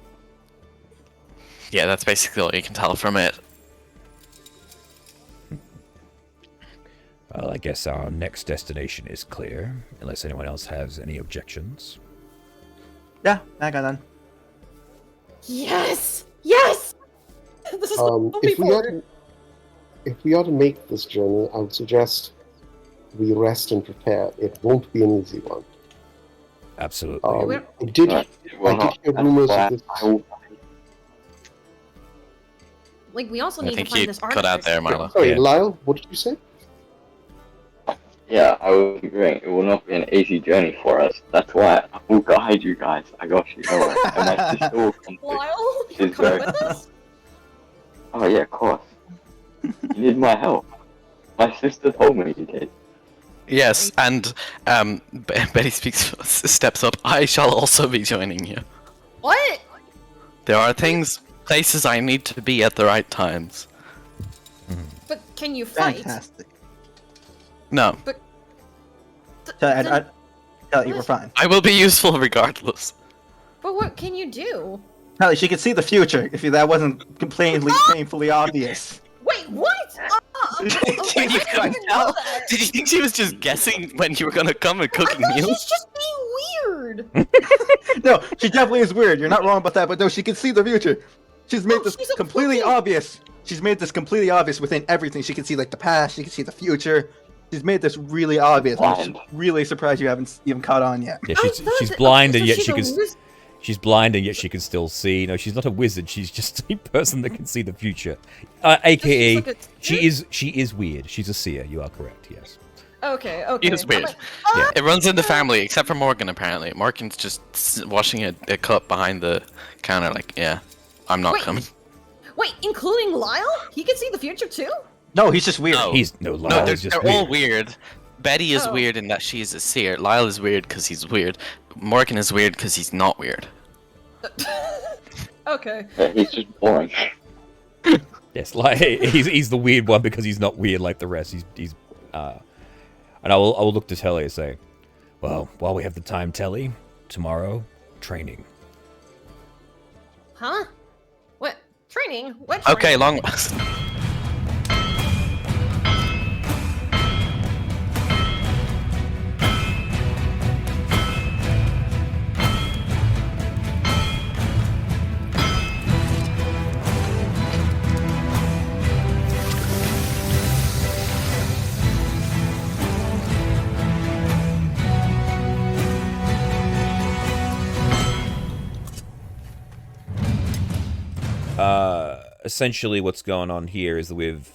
yeah, that's basically all you can tell from it. Well, I guess our next destination is clear, unless anyone else has any objections. Yeah, I got none. Yes! Yes! This is what I'm If we for. are to make this journey, I would suggest we rest and prepare. It won't be an easy one. Absolutely. I did It will hear not. That's rumors why of this. I will- Like, we also I need to think find you this cut out artifact. there, Milo. Sorry, Yeah. Lyle, what did you say? Yeah, I was agreeing. It will not be an easy journey for us. That's why I will guide you guys. I got you. Don't worry. And my sister will come too. Lyle, She's you're coming very- with us? Oh yeah, of course. You need my help. My sister told me you did. Yes, and Betty steps up. I shall also be joining you. What? There are places I need to be at the right times. But can you fight? Fantastic. No, Kelly, we're fine. I will be useful regardless. But what can you do? Kelly, she could see the future if that wasn't completely painfully obvious. Wait, what? Did you couldn't tell? know that. Did you think she was just guessing when you were gonna come and I cooking thought meals? she's just being weird. No, she definitely is weird. You're not wrong about that, but no, she can see the future. She's made this she's a completely fucking- obvious. She's made this completely obvious within everything. She can see like the past. She can see the future. She's made this really obvious. I'm really surprised you haven't even caught on yet. Yeah, I she's thought blind that- and yet she's she a can. wiz- She's blind and yet she can still see. No, she's not a wizard. She's just a person that can see the future. AKA, She's like a- she is weird. She's a seer. You are correct. Yes. Okay. He is I'm weird. like, Yeah. It runs in the family, except for Morgan, apparently. Morgan's just washing a cup behind the counter, like, yeah, I'm not Wait. coming. Wait, including Lyle? He can see the future too? No, he's just weird. No. He's no No, Lyle. they're, is just they're all weird. weird. Betty is Oh. weird in that she's a seer. Lyle is weird because he's weird. Morgan is weird because he's not weird. Okay. Yeah, he's just boring. Yes, like he's the weird one because he's not weird like the rest. He's and I will look to Telly and say, well, while we have the time, Telly, tomorrow training. Huh? What? Training? What training? Okay, long rest. Essentially what's going on here is that we've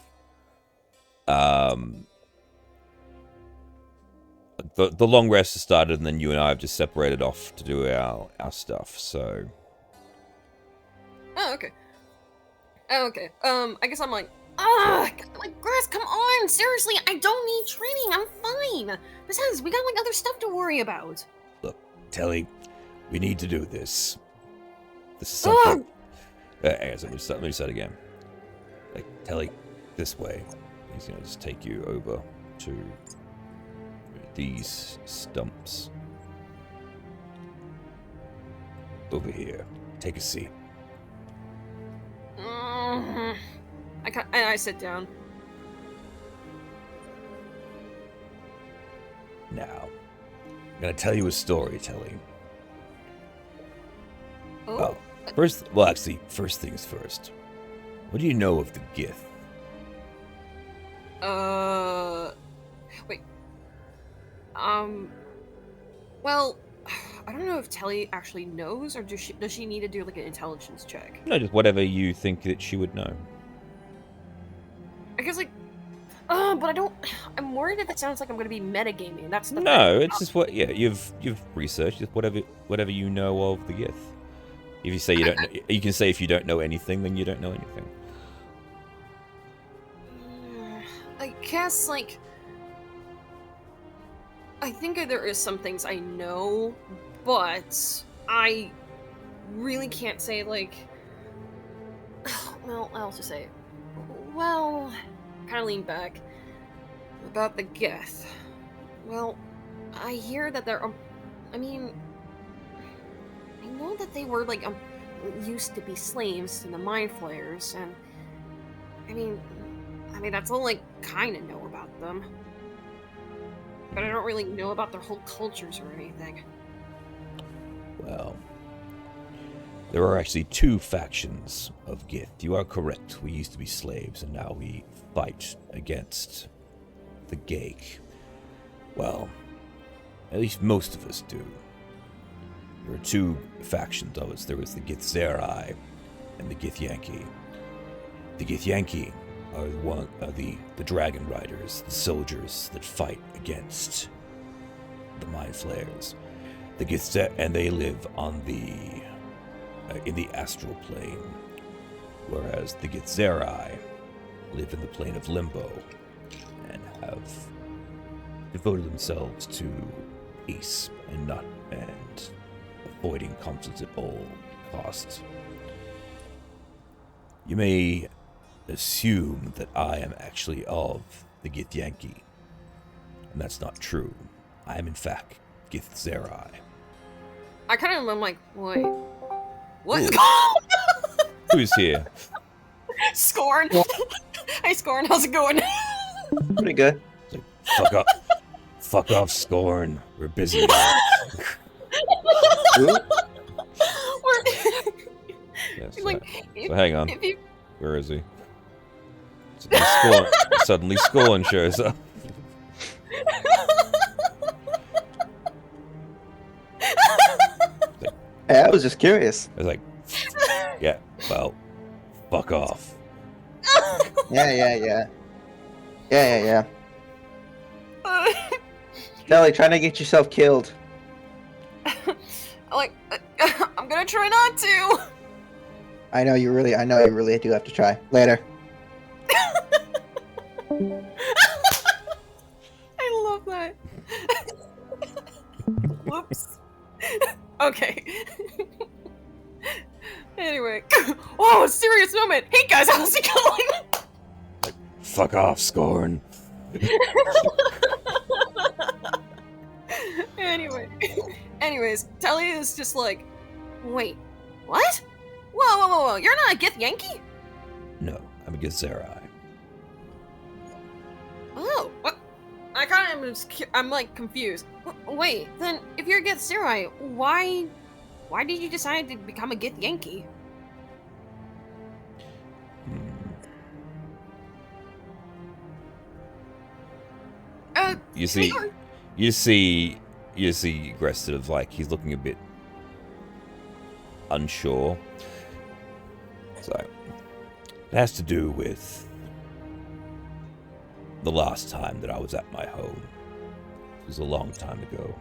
the long rest has started and then you and I have just separated off to do our stuff, so Oh, okay. Oh, okay. I guess I'm like, like, Grass, come on! Seriously, I don't need training, I'm fine! Besides, we got, like, other stuff to worry about. look, Telly, we need to do this. This is something. Let me start again. Like, Telly, this way. He's gonna just take you over to these stumps. Over here. Take a seat. And I sit down. Now, I'm gonna tell you a story, Telly. Oh. Well, actually, first things first. What do you know of the Gith? Wait. Well, I don't know if Telly actually knows, or does she need to do, like, an intelligence check? No, just whatever you think that she would know. I guess, like, but I don't, I'm worried if it sounds like I'm gonna be metagaming, that's the No, thing. it's just what. Yeah, you've researched just whatever you know of the Gith. If you say you don't, know, you can say if you don't know anything, then you don't know anything. I guess, like, I think there is some things I know, but I really can't say, like, well, I'll just say, well, kind of lean back about the Geth. Well, I hear that they're, I mean, I know that they were, like, used to be slaves to the Mind Flayers, and, I mean, that's all I kind of know about them. But I don't really know about their whole cultures or anything. Well, there are actually two factions of Gith. You are correct. We used to be slaves, and now we fight against the Gaik. Well, at least most of us do. There are two factions of us. There was the Githzerai and the Githyanki. The Githyanki are the Dragon Riders, the soldiers that fight against the Mind Flayers. The Githzerai, and they live on in the astral plane, whereas the Githzerai live in the plane of limbo and have devoted themselves to peace and avoiding conflicts at all costs. You may assume that I am actually of the Githyanki, and that's not true. I am in fact Githzerai. I kind of am like, wait, what? Who's here? Scorn. Hey, Scorn, how's it going? Pretty good. It's like, fuck off. Fuck off, Scorn. We're busy now. We're- Yes, like, so hang on. if you- Where is he? Suddenly Scorn shows up. Hey, I was just curious. I was like, yeah, well, fuck off. Yeah. Telly, trying to get yourself killed. like, I'm gonna try not to. I know you really do have to try. Later. I love that. Whoops. Okay. Anyway. Whoa, serious moment. Hey guys, how's it going? Like, fuck off, Scorn. Anyways, Telly is just like, wait, what? Whoa, you're not a Githyanki? No, I'm a Githzerai. Oh, what? I kind of I'm like confused. Wait, then if you're a Githzerai, why did you decide to become a Githyanki? You see Gress sort of like, he's looking a bit unsure. So, it has to do with the last time that I was at my home. It was a long time ago.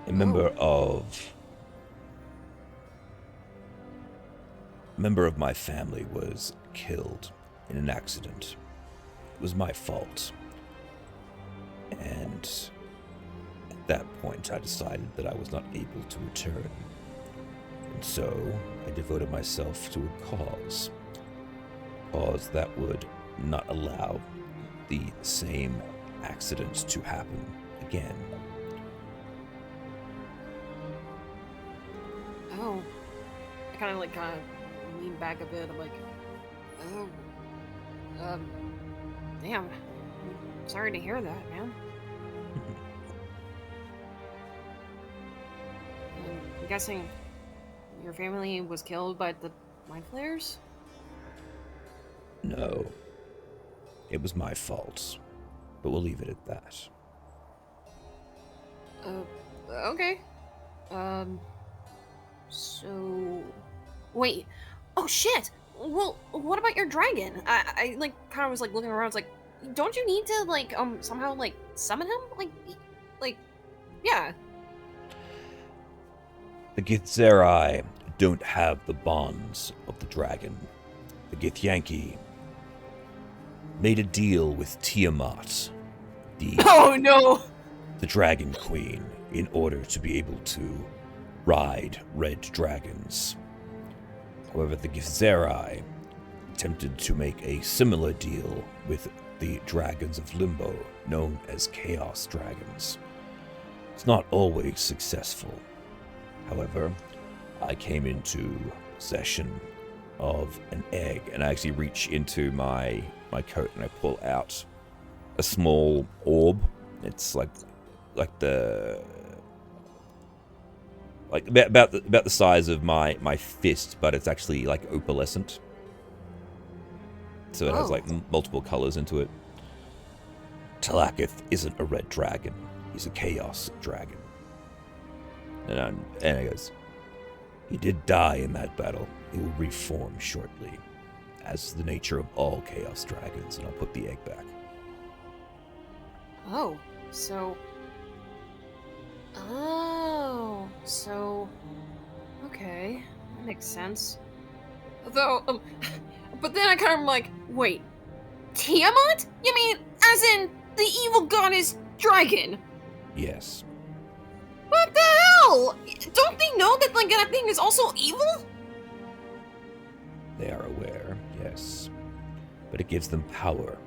A member of my family was killed in an accident. It was my fault. And at that point, I decided that I was not able to return. And so, I devoted myself to a cause that would not allow the same accidents to happen again. Oh. I kind of lean back a bit. I'm like, oh, damn. I'm sorry to hear that, man. I'm guessing your family was killed by the Mind Flayers? No. It was my fault. But we'll leave it at that. Okay. So... Wait. Oh, shit! Well, what about your dragon? I like, kind of was, like, looking around, it's like, don't you need to, like, somehow, like, summon him? Like, yeah. The Githzerai don't have the bonds of the dragon. The Githyanki made a deal with Tiamat, Oh, no! the Dragon Queen, in order to be able to ride red dragons. However, the Githzerai attempted to make a similar deal with the dragons of Limbo, known as Chaos Dragons. It's not always successful. However, I came into possession of an egg, and I actually reach into my coat and I pull out a small orb. It's about the size of my fist, but it's actually like opalescent. So it has like multiple colors into it. Talakith isn't a red dragon. He's a chaos dragon. And he goes, he did die in that battle. He will reform shortly, as the nature of all chaos dragons, and I'll put the egg back. Oh, so... Okay, that makes sense. Though, but then I kind of am like, wait, Tiamat? You mean, as in, the evil goddess dragon? Yes. What the hell? Don't they know that, like, that thing is also evil? They are aware, yes. But it gives them power.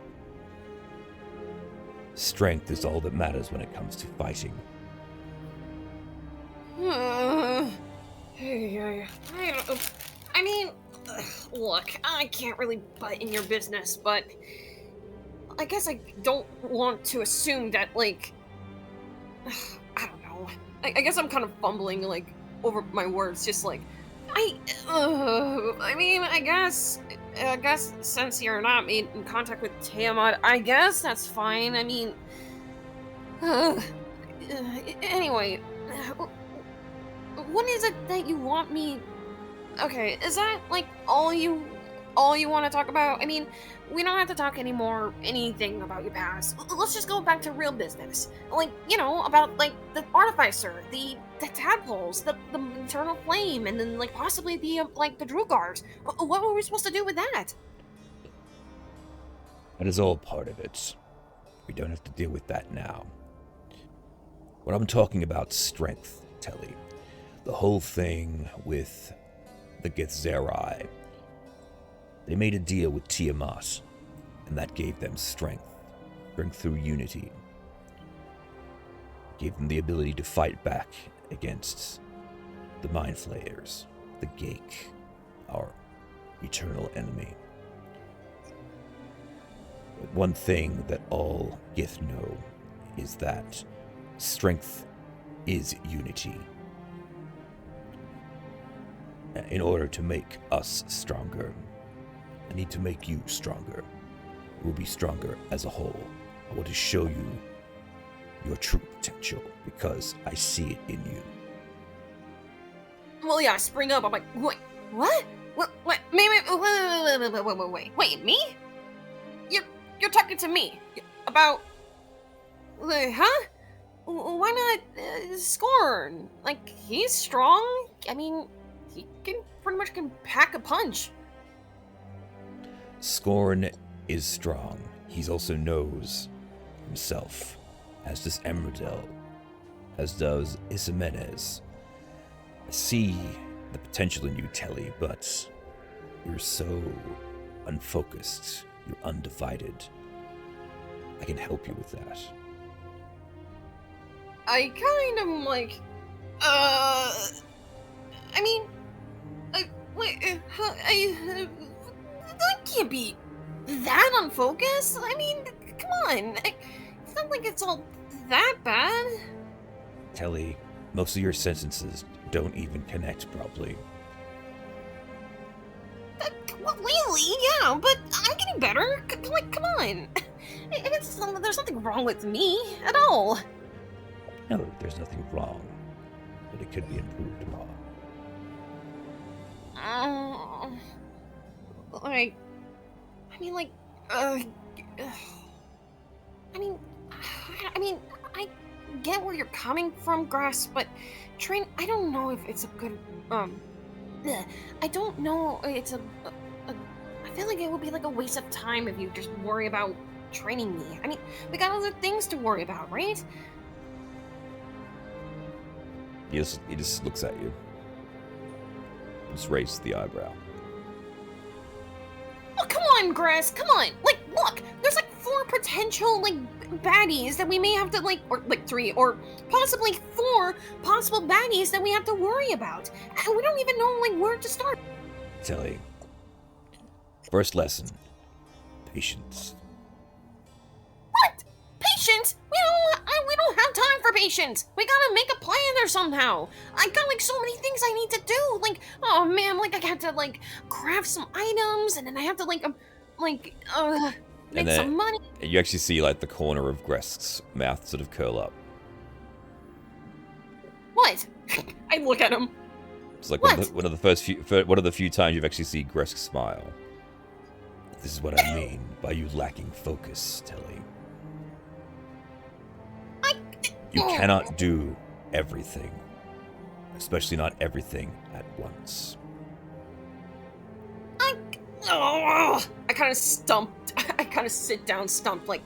Strength is all that matters when it comes to fighting. I mean, look, I can't really butt in your business, but I guess I don't want to assume that, like, I don't know. I guess I'm kind of fumbling, like, over my words, just like, I mean, I guess since you're not made in contact with Tiamat, I guess that's fine. I mean, anyway, what is it that you want me? Okay, is that like all you want to talk about? I mean, we don't have to talk anymore anything about your past. Let's just go back to real business. Like, you know, about like the artificer, the tadpoles, the eternal flame, and then like possibly the like the Drugars. What were we supposed to do with that? That is all part of it. We don't have to deal with that now. What I'm talking about, strength, Telly. The whole thing with the Githzerai. They made a deal with Tiamat, and that gave them strength. Strength through unity. Gave them the ability to fight back against the Mind Flayers, the Geik, our eternal enemy. But one thing that all Gith know is that strength is unity. In order to make us stronger, I need to make you stronger. We'll be stronger as a whole. I want to show you your true potential because I see it in you. Well, yeah, I spring up. I'm like, wait, what? Wait, wait, me? You're talking to me about, huh? Why not Scorn? Like, he's strong. I mean, he can pretty much pack a punch. Scorn is strong. He also knows himself, as does Emrydel, as does Isamenes. I see the potential in you, Telly, but you're so unfocused. You're undivided. I can help you with that. I kind of am like, I mean, that can't be that unfocused. I mean, come on. It's not like it's all that bad. Telly, most of your sentences don't even connect properly. Well, really, yeah, but I'm getting better. Like, come on. There's nothing wrong with me at all. No, there's nothing wrong, but it could be improved upon. I get where you're coming from, Grass, but I don't know if it's a good, I don't know, I feel like it would be like a waste of time if you just worry about training me. I mean, we got other things to worry about, right? He just looks at you. Just raises the eyebrow. Oh, come on, Grass, come on! Like, look, there's like 4 potential, like, baddies that we may have to, like, or like 3, or possibly 4 possible baddies that we have to worry about. And we don't even know, like, where to start. Telly. First lesson. Patience. What? Patience? We don't have time for patience. We gotta make a plan or somehow. I got like so many things I need to do. Like, oh man, like I have to like craft some items, and then I have to make some money. And you actually see, like, the corner of Gresk's mouth sort of curl up. What? I look at him. It's like What? one of the few times you've actually seen Gresk smile. This is what I mean by you lacking focus, Telly. You cannot do everything. Especially not everything at once. I kind of stumped. I kind of sit down, stumped, like,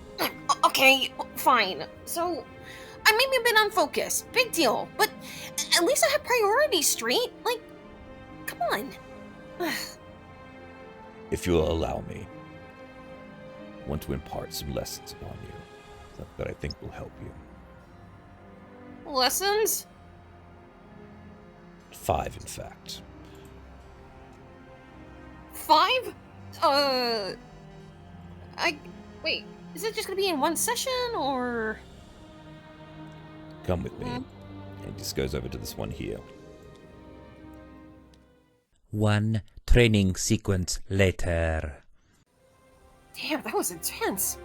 okay, fine. So, I may be a bit unfocused. Big deal. But at least I have priorities straight. Like, come on. If you'll allow me, I want to impart some lessons upon you that I think will help you. Lessons? 5, in fact. 5? Wait, is it just gonna be in one session, or? Come with me. And he just goes over to this one here. One training sequence later. Damn, that was intense.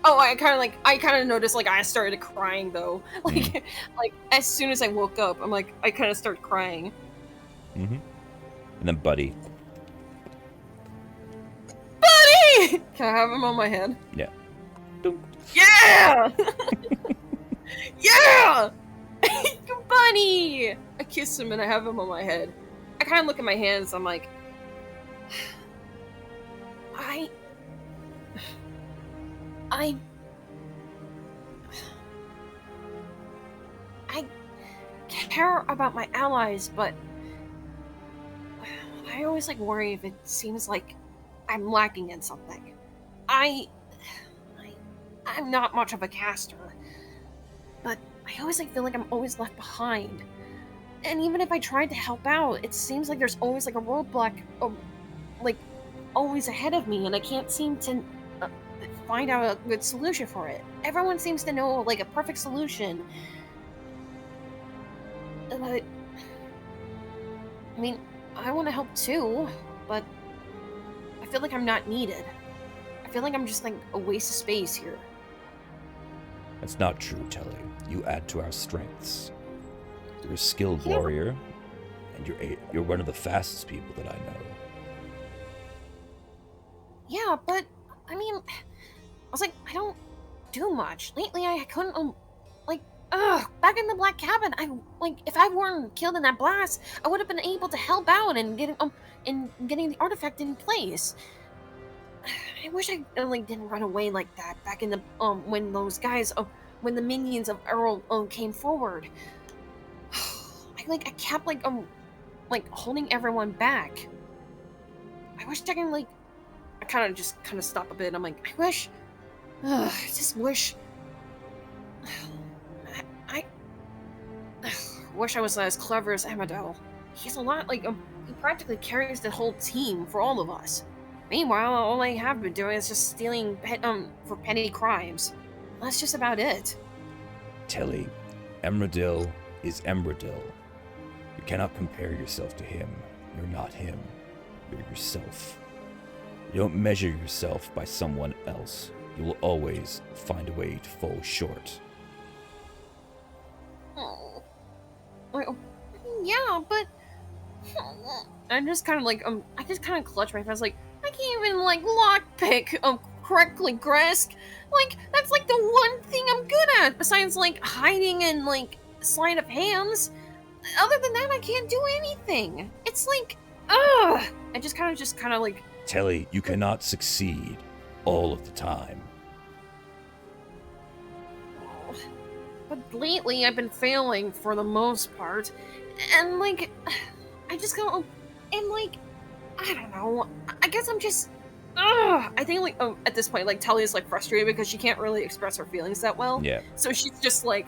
Oh, I kind of noticed, like, I started crying, though. Like, like, as soon as I woke up, I kind of started crying. Mm-hmm. And then Buddy. Buddy! Can I have him on my head? Yeah. Yeah! Yeah! Buddy! I kiss him and I have him on my head. I kind of look at my hands, I'm like... I care about my allies, but I always worry if it seems like I'm lacking in something. I'm not much of a caster, but I always feel like I'm always left behind. And even if I tried to help out, it seems like there's always a roadblock, always ahead of me, and I can't seem to find out a good solution for it. Everyone seems to know a perfect solution. But I mean, I want to help too, but I feel like I'm not needed. I feel like I'm just a waste of space here. That's not true, Telly. You add to our strengths. You're a skilled warrior, and you're one of the fastest people that I know. Yeah, but I mean, I don't do much. Lately, I couldn't, back in the Black Cabin, if I weren't killed in that blast, I would have been able to help out and getting the artifact in place. I wish I didn't run away like that back in the when those guys when the minions of Earl came forward. I kept holding everyone back. I wish I can I kind of stop a bit. I'm I just wish I wish I was as clever as Amadou. He's a lot he practically carries the whole team for all of us. Meanwhile, all I have been doing is just stealing for petty crimes. That's just about it. Telly, Emradil is Emradil. You cannot compare yourself to him. You're not him. You're yourself. You don't measure yourself by someone else. You will always find a way to fall short. Oh. Yeah, but I'm just kind of I just kind of clutch my face I can't even lockpick correctly, Gresk. That's the one thing I'm good at besides hiding and sleight of hands. Other than that, I can't do anything. It's ugh. I just kind of Telly, you cannot succeed all of the time. But lately, I've been failing for the most part, and I just go and I don't know. I guess I'm just. I think at this point, Telly is frustrated because she can't really express her feelings that well. Yeah. So she's just I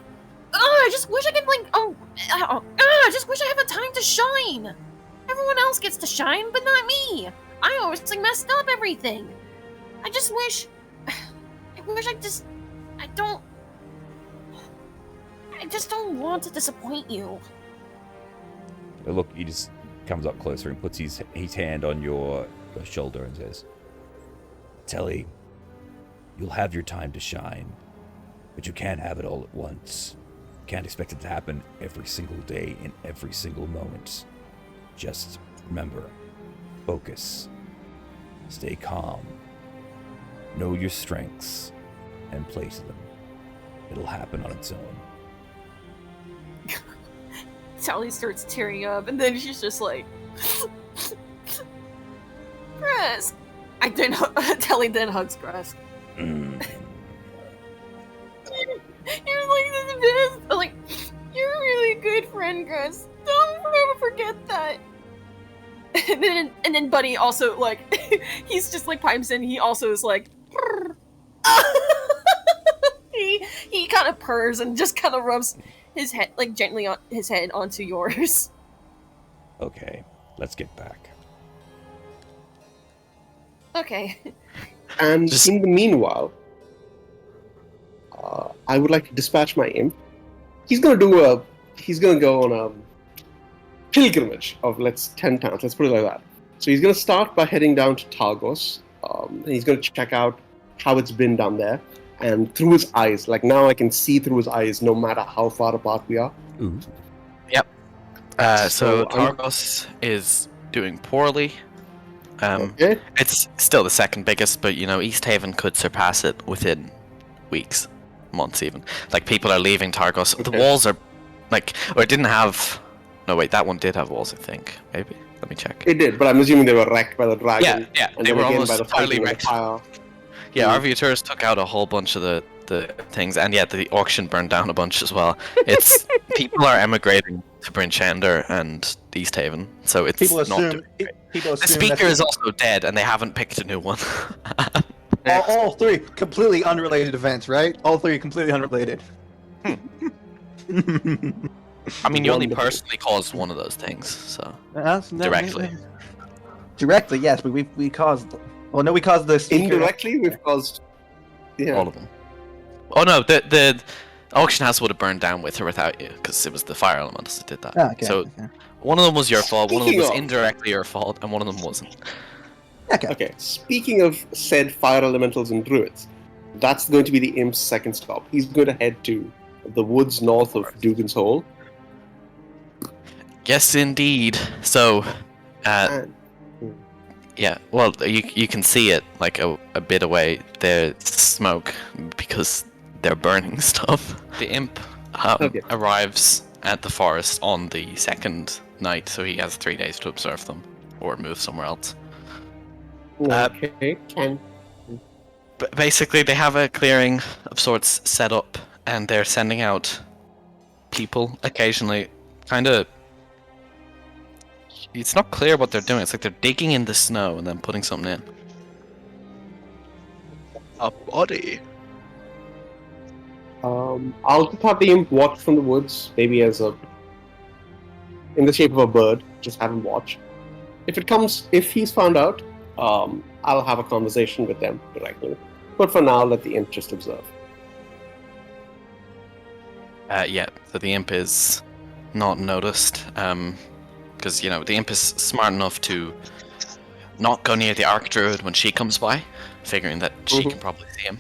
just wish I could I just wish I had the time to shine. Everyone else gets to shine, but not me. I always messed up everything. I just wish. I just don't want to disappoint you. Look, he just comes up closer and puts his hand on your shoulder and says, Telly, you'll have your time to shine, but you can't have it all at once. You can't expect it to happen every single day in every single moment. Just remember, focus, stay calm, know your strengths, and play to them. It'll happen on its own. Sally starts tearing up, and then she's just like, Chris! Telly then hugs Chris. You're like the best. I'm like, you're a really good friend, Chris. Don't ever forget that. And then Buddy also, like, he's just like pipes in. He also is like, he kind of purrs and just kind of rubs his head, like, gently on his head onto yours. Okay, let's get back. Okay. And in the meanwhile, I would like to dispatch my imp. He's gonna go on a pilgrimage of 10 towns. Let's put it like that. So he's gonna start by heading down to Targos. And he's gonna check out how it's been down there. And through his eyes, like now I can see through his eyes, no matter how far apart we are. Ooh. Yep. So So, Targos is doing poorly. Okay. It's still the second biggest, but East Haven could surpass it within weeks, months even. Like, people are leaving Targos. The Okay. walls are, like, or it didn't have. No, wait, that one did have walls, I think. Maybe. Let me check. It did, but I'm assuming they were wrecked by the dragon. Yeah, And they then were again almost by the entirely fighting and the wrecked. fire. Yeah, Arviaturs took out a whole bunch of the things, and yeah, the auction burned down a bunch as well. It's people are emigrating to Bryn Shander and East Haven, so it's People not. assume. People The assume speaker that's is also dead, and they haven't picked a new one. all three completely unrelated events, right? All three completely unrelated. I mean, you only Wonderful. personally caused one of those things, so No, directly. Directly, yes, but we caused. Well, no, we caused the speaker. Indirectly, we've caused. Yeah. all of them. Oh no, the auction house would have burned down with or without you, because it was the fire elementals that did that. Ah, okay, So okay. one of them was your fault, one of them was Speaking of- indirectly your fault, and one of them wasn't. Okay, speaking of said fire elementals and druids, that's going to be the imp's second stop. He's going to head to the woods north of Dugan's Hole. Yes, indeed. So, And yeah, well, you can see it like a bit away. There's smoke because they're burning stuff. The imp Okay. arrives at the forest on the second night, so he has 3 days to observe them or move somewhere else. okay, But basically, they have a clearing of sorts set up, and they're sending out people occasionally. Kind of. It's not clear what they're doing. It's like they're digging in the snow and then putting something in. A body. I'll just have the imp watch from the woods, maybe in the shape of a bird. Just have him watch. If he's found out, I'll have a conversation with them directly. But for now, let the imp just observe. Yeah. So the imp is not noticed. Because the imp is smart enough to not go near the Archdruid when she comes by, figuring that she can probably see him.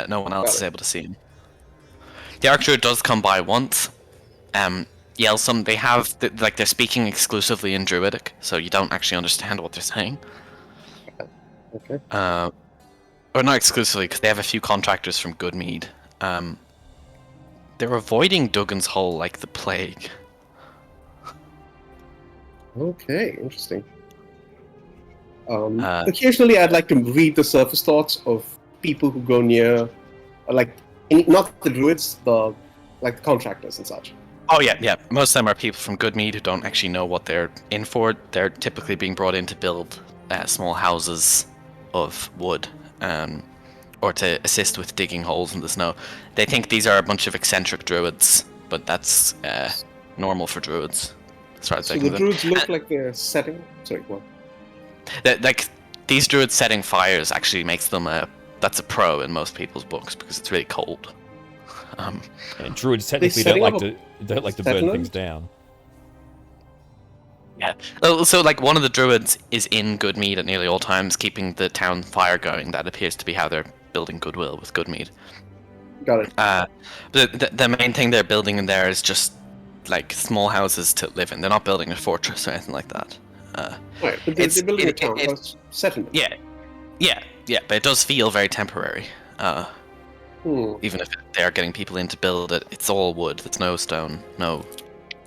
No one else is able to see him. The Archdruid does come by once. Yells some. They have they're speaking exclusively in Druidic, so you don't actually understand what they're saying. Okay. Or not exclusively, because they have a few contractors from Goodmead. They're avoiding Duggan's Hole like the plague. Okay, interesting. Occasionally, I'd like to read the surface thoughts of people who go near, not the druids, the contractors and such. Oh yeah. Most of them are people from Goodmead who don't actually know what they're in for. They're typically being brought in to build small houses of wood, or to assist with digging holes in the snow. They think these are a bunch of eccentric druids, but that's normal for druids. As far as So I the can druids look like they're setting. Sorry, what? like these druids setting fires actually makes them that's a pro in most people's books because it's really cold. And druids technically setting don't up like to burn settlement? things down. Yeah. Oh, so like one of the druids is in Goodmead at nearly all times, keeping the town fire going. That appears to be how they're building goodwill with Goodmead. Got it. The main thing they're building in there is just like small houses to live in. They're not building a fortress or anything like that. Right, but they're building a town. That's settlement. Yeah, but it does feel very temporary. Hmm. Even if they are getting people in to build it, it's all wood. There's no stone, no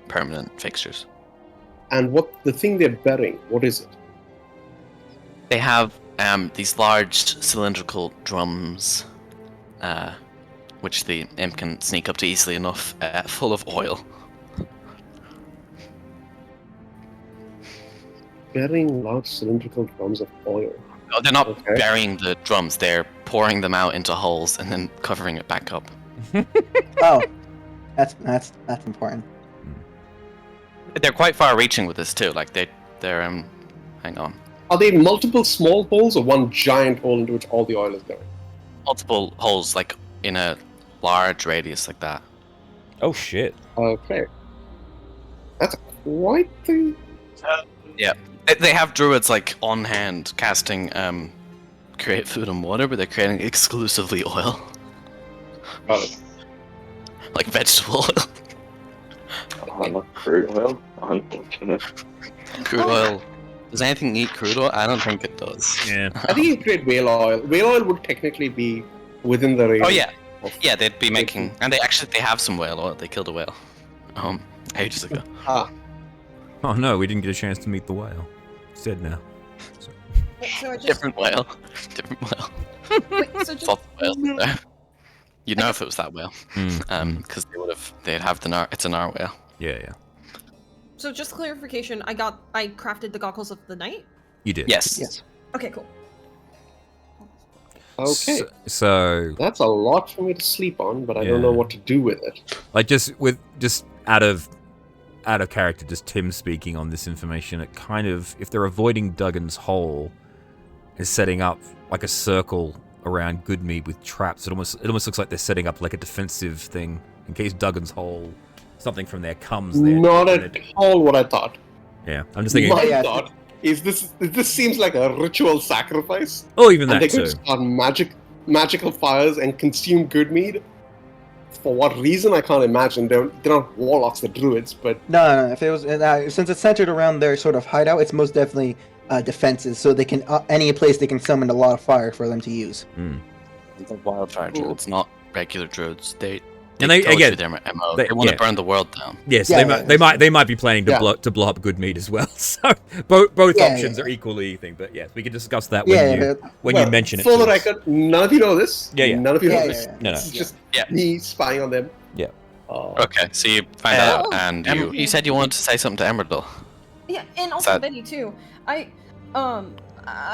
permanent fixtures. And what the thing they're burying? What is it? They have these large cylindrical drums, which the imp can sneak up to easily enough, full of oil. Burying large cylindrical drums of oil. No, they're not Okay. burying the drums. They're pouring them out into holes and then covering it back up. Oh, that's important. They're quite far-reaching with this too. Like they're hang on, Are they multiple small holes or one giant hole into which all the oil is going? multiple holes like in a large radius like that. Oh shit. Okay. That's quite the... They have druids like on hand casting create food and water, but they're creating exclusively oil, Got it. like vegetable oil. Not crude oil, unfortunate. Crude oil. Does anything eat crude oil? I don't think it does. Yeah. I think you create whale oil. Whale oil would technically be within the range. Oh yeah, of- yeah. They'd be making, and they have some whale oil. They killed a whale, ages ago. Ah, Oh no, we didn't get a chance to meet the whale. It's dead now. So I just Different whale. Different whale. wait, so just Lots of whales in there. You'd know if it was that whale, Mm. because they'd have the nar. It's a narwhale. Yeah. so just clarification. I crafted the goggles of the night. You did. Yes. Yes. Okay, cool. okay. So That's a lot for me to sleep on, but I Yeah. don't know what to do with it. like just out of character, just Tim speaking on this information, it kind of, if they're avoiding Duggan's hole, is setting up like a circle around Goodmead with traps. It almost looks like they're setting up like a defensive thing in case Duggan's hole, something from there comes there. Not at all what I thought. Yeah, I'm just thinking. My Yeah. thought is this seems like a ritual sacrifice. Oh, even And that they could too. start magical fires and consume good mead. For what reason, I can't imagine. They're not warlocks, they're druids, but No. If it was since it's centered around their sort of hideout, it's most definitely defenses. So they can any place they can summon a lot of fire for them to use. The wildfire druids, not regular druids. They And they- told you again, their MO. they- They want yeah. to burn the world down. Yes, Yeah, they might be planning to Yeah. blow up Goodmead as well. So both Yeah, options yeah. are equally thing. But yes, we can discuss that Yeah, when you mention it. For to the us. record, none of you know this. Yeah. None of you know Yeah, this. yeah. No. This is just Yeah. me spying on them. Yeah. Okay, so you find out, and you said you wanted to say something to Emerald. Yeah, and also that- Betty too. I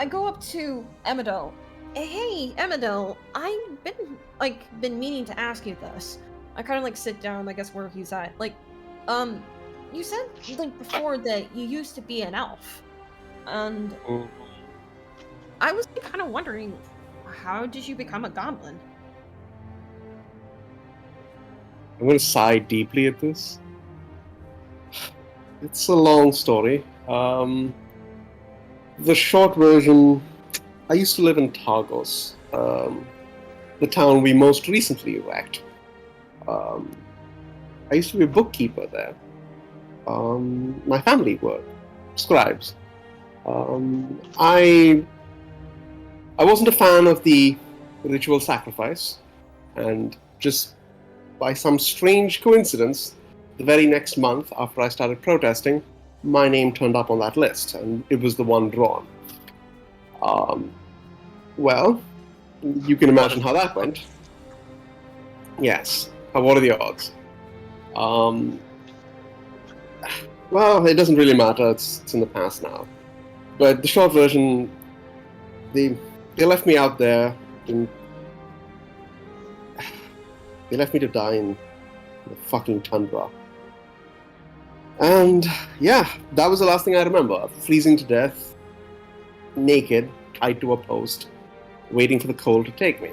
go up to Emidel. Hey, Emidel, I've been meaning to ask you this. I kind of like sit down, I guess, where he's at. Like, you said like before that you used to be an elf, and I was kind of wondering, how did you become a goblin? I'm going to sigh deeply at this. It's a long story. The short version, I used to live in Targos, the town we most recently wrecked. I used to be a bookkeeper there. My family were scribes. I wasn't a fan of the ritual sacrifice, and just by some strange coincidence, the very next month after I started protesting, my name turned up on that list, and it was the one drawn. Well, you can imagine how that went. Yes. What are the odds? Well, it doesn't really matter. It's in the past now. But the short version, they left me out there. They left me to die in the fucking tundra. And yeah, that was the last thing I remember. Freezing to death, naked, tied to a post, waiting for the cold to take me.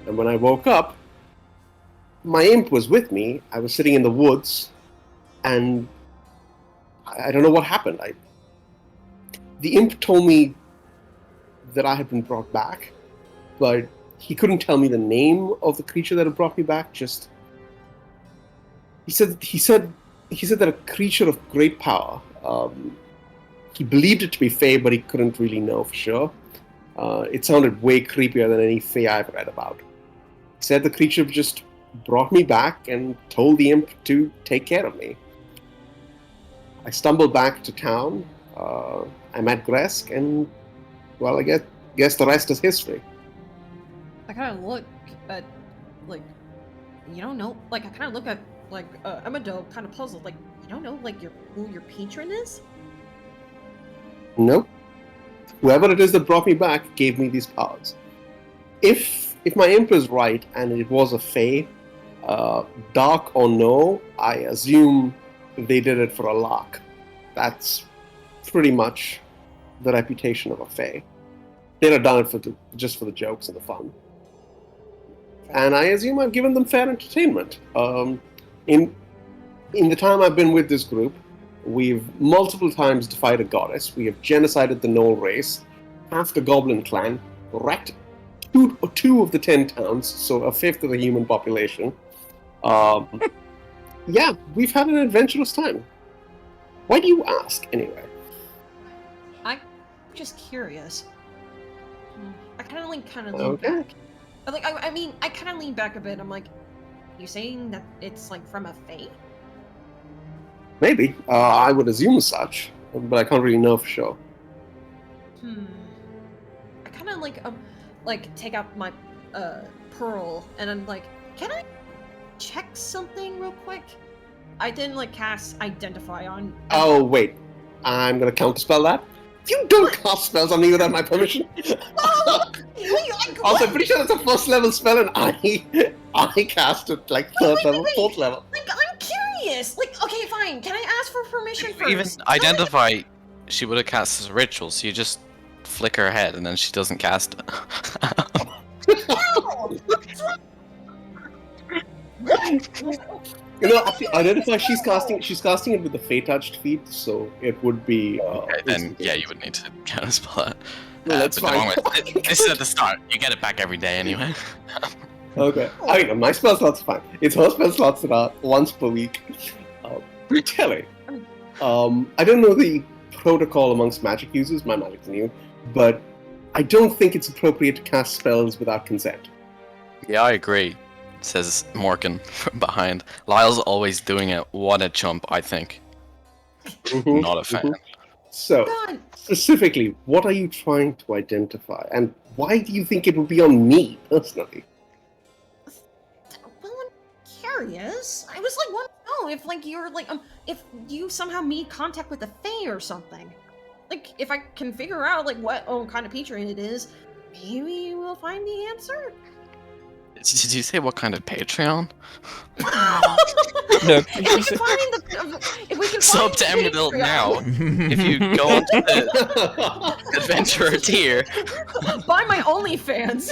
And when I woke up, my imp was with me. I was sitting in the woods, and I don't know what happened. The imp told me that I had been brought back, but he couldn't tell me the name of the creature that had brought me back. Just he said that a creature of great power. He believed it to be Fae, but he couldn't really know for sure. It sounded way creepier than any Fae I've read about. He said the creature just brought me back and told the imp to take care of me. I stumbled back to town. I met Gresk, and well, I guess the rest is history. I kind of look at, like, you don't know, like, I kind of look at, like, Amado, kind of puzzled, like, you don't know, like, who your patron is? Nope. Whoever it is that brought me back gave me these powers. If my imp is right and it was a Fae, dark or no, I assume they did it for a lark. That's pretty much the reputation of a Fae. They'd have done it just for the jokes and the fun. And I assume I've given them fair entertainment. In the time I've been with this group, we've multiple times defied a goddess. We have genocided the Knoll race, half the Goblin clan, wrecked two of the 10 towns, so a fifth of the human population. Yeah, we've had an adventurous time. Why do you ask, anyway? I'm just curious. I kind of lean Okay. back. Like, I mean, I kind of lean back a bit. I'm like, you saying that it's, like, from a Fae? Maybe. I would assume such, but I can't really know for sure. I kind of, like, take out my, pearl, and I'm like, can I check something real quick? I didn't, like, cast Identify on... Oh, wait. I'm gonna counterspell that. You don't cast spells on me without my permission. Also, I'm pretty sure that's a first level spell, and I cast it like third level, fourth level. Like, I'm curious. Like, okay, fine. Can I ask for permission first? Even Identify, she would have cast as a ritual, so you just flick her head and then she doesn't cast it. You know, actually, Identify, she's casting it with the Fey touched feat, so it would be. Okay, then yeah, you would need to counterspell that. No, that's but fine. This is at the start. You get it back every day anyway. Okay. I mean, my spell slots are fine. It's her spell slots that are once per week. Kelly, I don't know the protocol amongst magic users. My magic's new, but I don't think it's appropriate to cast spells without consent. Yeah, I agree. Says Morgan from behind. Lyle's always doing it. What a chump, I think. Mhm, Not a fan. mhm. So, God. specifically, what are you trying to identify, and why do you think it would be on me personally? Well, I'm curious. I was like, want to know if, like, you're like, if you somehow made contact with a Fae or something. Like, if I can figure out, like, what kind of patron it is, maybe we'll find the answer. Did you say what kind of Patreon? No, If we can Sub find to Emerald Patreon. now. If you go on to the Adventurer tier. Buy my OnlyFans.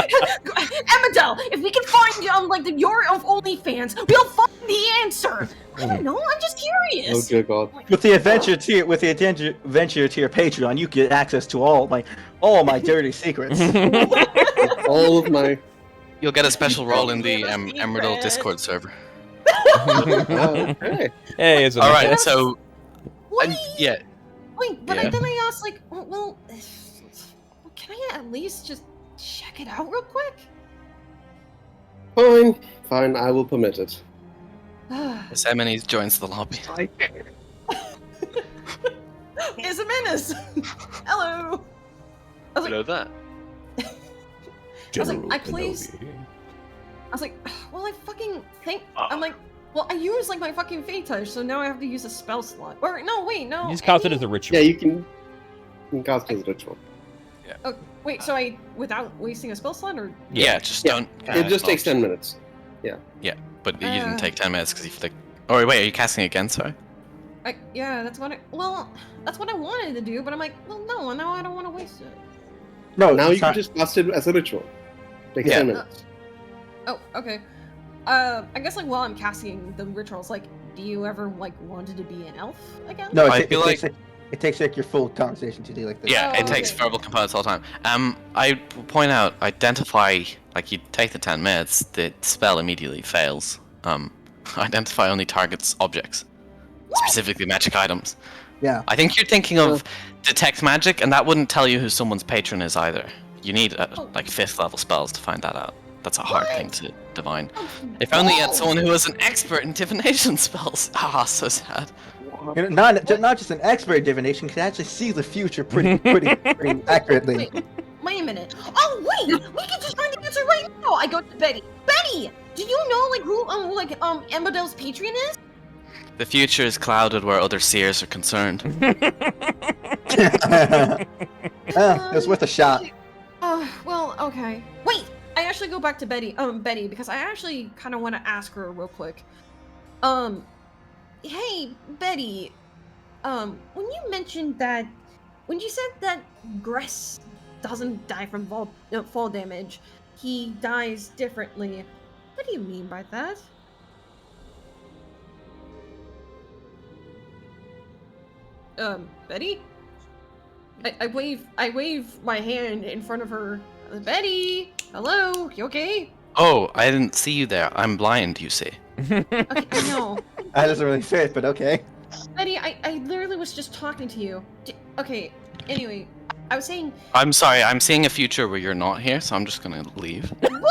Emmerdale, if we can find like your OnlyFans, we'll find the answer. I don't know. I'm just Oh curious. dear God! With the adventure tier, Patreon, you get access to all my dirty secrets. All of my. You'll get a special role in the Emerald Discord server. Okay. Hey, it's Alright, so. Wait, Yeah. wait, but Yeah. then I asked, like, well, can I at least just check it out real quick? Fine. I will permit it. As Emily joins the lobby. It's a menace. Hello. I was like, Hello there. I was like, well, I fucking think. I'm like, well, I used like my fucking fate touch, so now I have to use a spell slot. Or no, wait, no. You just cast it I as a mean- ritual. Yeah, you can cast it as a ritual. Oh, wait, so I without wasting a spell slot, or Yeah, just Yeah. don't. It just takes 10 minutes. But you didn't take 10 minutes because you flicked. Oh, wait, are you casting again, sorry? yeah, that's what I wanted to do, but I'm like, well, no, now I don't want to waste it. No, Now it's you can not- just cast it as a ritual. Takes Yeah. 10 minutes. Oh, okay. I guess like while I'm casting the rituals, like, do you ever like wanted to be an elf again? No, I it feel takes like your full conversation to do like this. Yeah, Oh, it takes okay. verbal components all the time. I will point out, identify, like you take the 10 minutes, the spell immediately fails. Identify only targets objects, specifically magic items. Yeah. I think you're thinking of detect magic, and that wouldn't tell you who someone's patron is either. You need like 5th level spells to find that out. That's a hard thing to divine. If only you had someone who was an expert in divination spells. Ah, so sad. You know, not just an expert in divination, can actually see the future pretty accurately. Wait a minute. Oh wait, we can just find the answer right now. I go to Betty. Betty, do you know like who Embodell's patron is? The future is clouded where other seers are concerned. It was worth a shot. Well, okay. Wait, I actually go back to Betty, because I actually kind of want to ask her real quick. Hey, Betty, when you mentioned that, when you said that Gress doesn't die from fall damage, he dies differently, what do you mean by that? Betty? I wave my hand in front of her. Betty! Hello? You okay? Oh, I didn't see you there. I'm blind, you see. Okay, I know. That doesn't really fit, but okay. Betty, I literally was just talking to you. Okay, anyway, I was saying... I'm sorry, I'm seeing a future where you're not here, so I'm just gonna leave. Wow!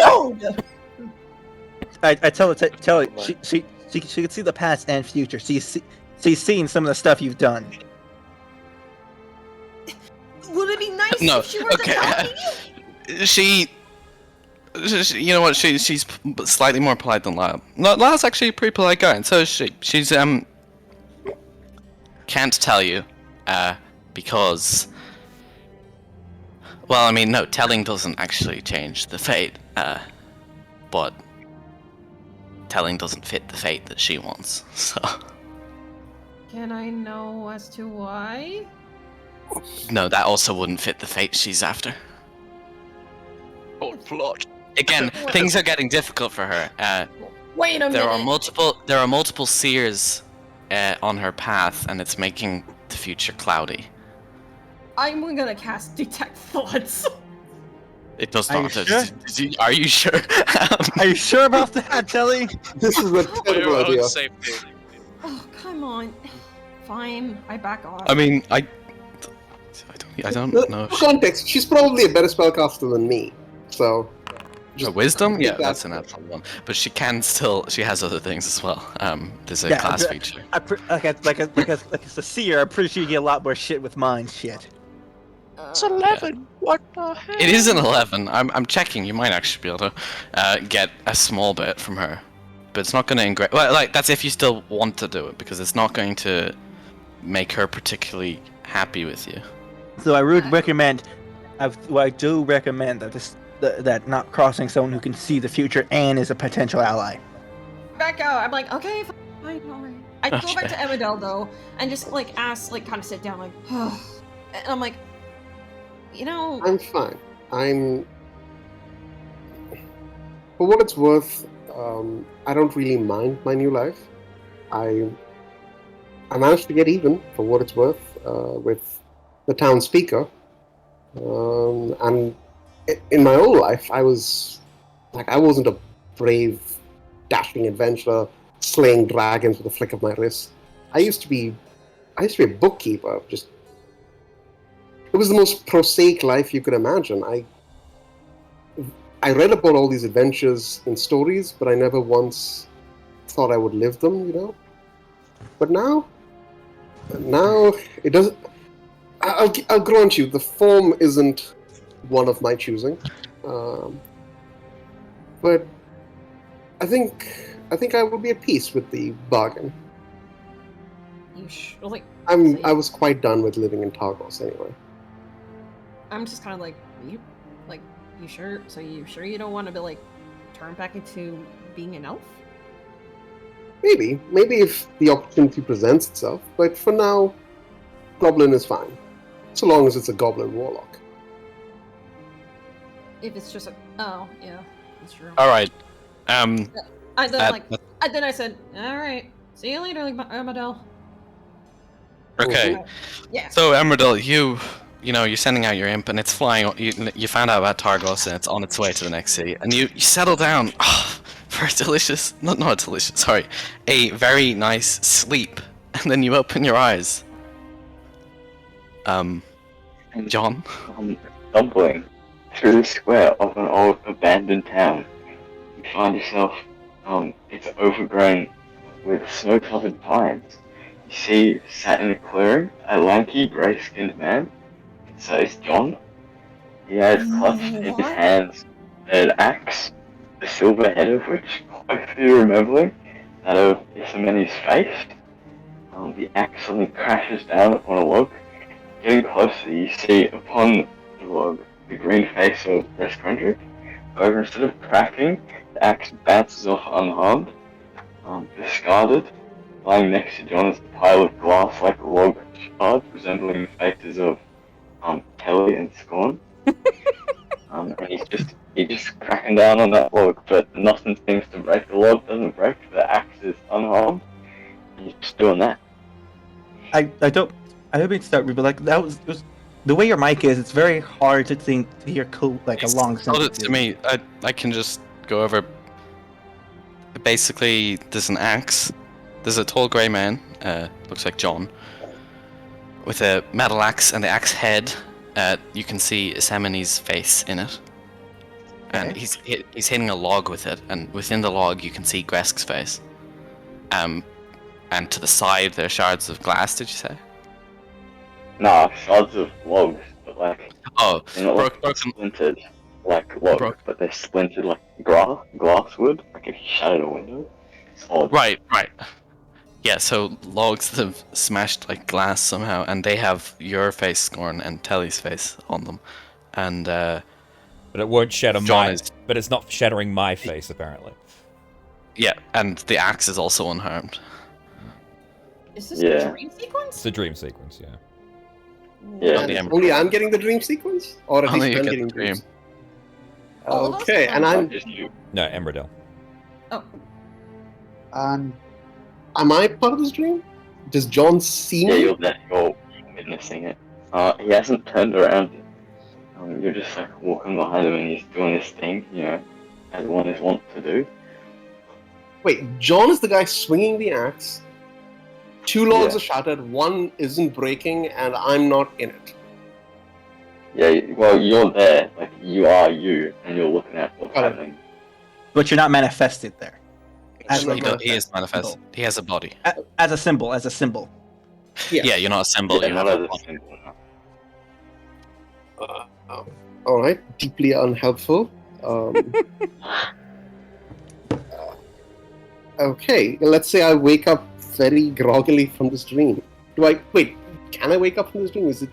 No! I tell her, she can see the past and future. She's seen some of the stuff you've done. Would it be nice No, if she were to tell me? She, you know what? She's slightly more polite than Lyle. No, Lyle's actually a pretty polite guy, and so is she. She's can't tell you, because. Well, I mean, no, telling doesn't actually change the fate, but telling doesn't fit the fate that she wants. So. Can I know as to why? No, that also wouldn't fit the fate she's after. Again, things are getting difficult for her. Wait a minute. There are multiple seers on her path, and it's making the future cloudy. I'm gonna cast Detect Thoughts. It does Are not. you sure? Are you sure? Are you sure about that, Telly? This is a terrible idea. Oh, come on. Fine, I back off. I mean, I don't know. For context, she's probably a better spellcaster than me. So, Wisdom? Yeah, that- that's a natural one. But she can still. She has other things as well. There's a class feature. Like it's a seer, I'm pretty sure you get a lot more shit with mind shit. It's 11. What the hell? It is an 11. I'm checking. You might actually be able to get a small bit from her, but it's not going to engrave. Well, like that's if you still want to do it, because it's not going to make her particularly happy with you. So I would recommend, I do recommend that not crossing someone who can see the future and is a potential ally. Back out. I'm like, okay, fine, alright. I go back to Emmerdale though, and just like ask, like kind of sit down, like, and I'm like, you know, I'm fine. For what it's worth, I don't really mind my new life. I managed to get even, for what it's worth, with the town speaker. And in my old life, I wasn't a brave, dashing adventurer, slaying dragons with a flick of my wrist. I used to be a bookkeeper. It was the most prosaic life you could imagine. I read about all these adventures in stories, but I never once thought I would live them, you know? But now it doesn't... I'll grant you, the form isn't one of my choosing. But I think I would be at peace with the bargain. I was quite done with living in Targos anyway. I'm just kind of like, you sure? So you sure you don't want to be like, turn back into being an elf? Maybe if the opportunity presents itself. But for now, Goblin is fine. So long as it's a goblin warlock. If it's just a... Oh, yeah. That's true. Alright. Then that- I said, alright. See you later, Amadel. Okay. Yeah. So, Emerald, you're sending out your imp, and it's flying. You found out about Targos, and it's on its way to the next city. And you settle down for a delicious, not delicious, sorry, a very nice sleep. And then you open your eyes. John? Stumbling through the square of an old abandoned town, you find yourself, it's overgrown with snow-covered pines. You see, sat in a clearing, a lanky, grey-skinned man. So it's John. He has clutched in his hands an axe, the silver head of which, closely resembling that of Isamenes' face. The axe suddenly crashes down upon a log. Getting closer, you see upon the log the green face of Rescondrick. However, instead of cracking, the axe bounces off unharmed. Discarded. Lying next to John is a pile of glass like log shards resembling the faces of Kelly and Scorn. And he's just cracking down on that log, but nothing seems to break. The log doesn't break, the axe is unharmed. And he's just doing that. I don't mean to start, but like it was the way your mic is. It's very hard to hear like a long Hold it sentence. to me. I can just go over. Basically, there's an axe. There's a tall grey man, looks like John, with a metal axe, and the axe head, you can see Isamenes' face in it. And he's hitting a log with it, and within the log you can see Gresk's face. And to the side there are shards of glass, did you say? Nah, shards of logs, but like, Oh, they're not like broken. splintered like logs, but they're splintered like glass wood, like if you shattered a window. It's odd. Right. Yeah, so logs that have smashed like glass somehow, and they have your face, Scorn, and Telly's face on them. And But it won't shatter John but it's not shattering my face, apparently. yeah, and the axe is also unharmed. Is this Yeah. a dream sequence? It's a dream sequence, yeah. Yeah. On the And only I'm getting the dream sequence? Or at Only least you I'm get getting the dream. dreams? All of us? Okay, and I'm... Just you. No, Embradell. Oh. Am I part of this dream? Does John see Yeah, me? you're there. You're witnessing it. He hasn't turned around yet. You're just like walking behind him, and he's doing this thing, as one is wont to do. Wait, John is the guy swinging the axe. Two logs Yeah. are shattered, one isn't breaking, and I'm not in it. Yeah, well, you're there. Like you are you, and you're looking at what's Okay. happening. But you're not manifested there. As a He is manifest. He has a body. As a symbol. Yeah. Yeah, you're not a symbol. Yeah, You not have as a a body. symbol. No. Alright, deeply unhelpful. Okay, let's say I wake up very groggily from this dream. Wait, can I wake up from this dream? Is it...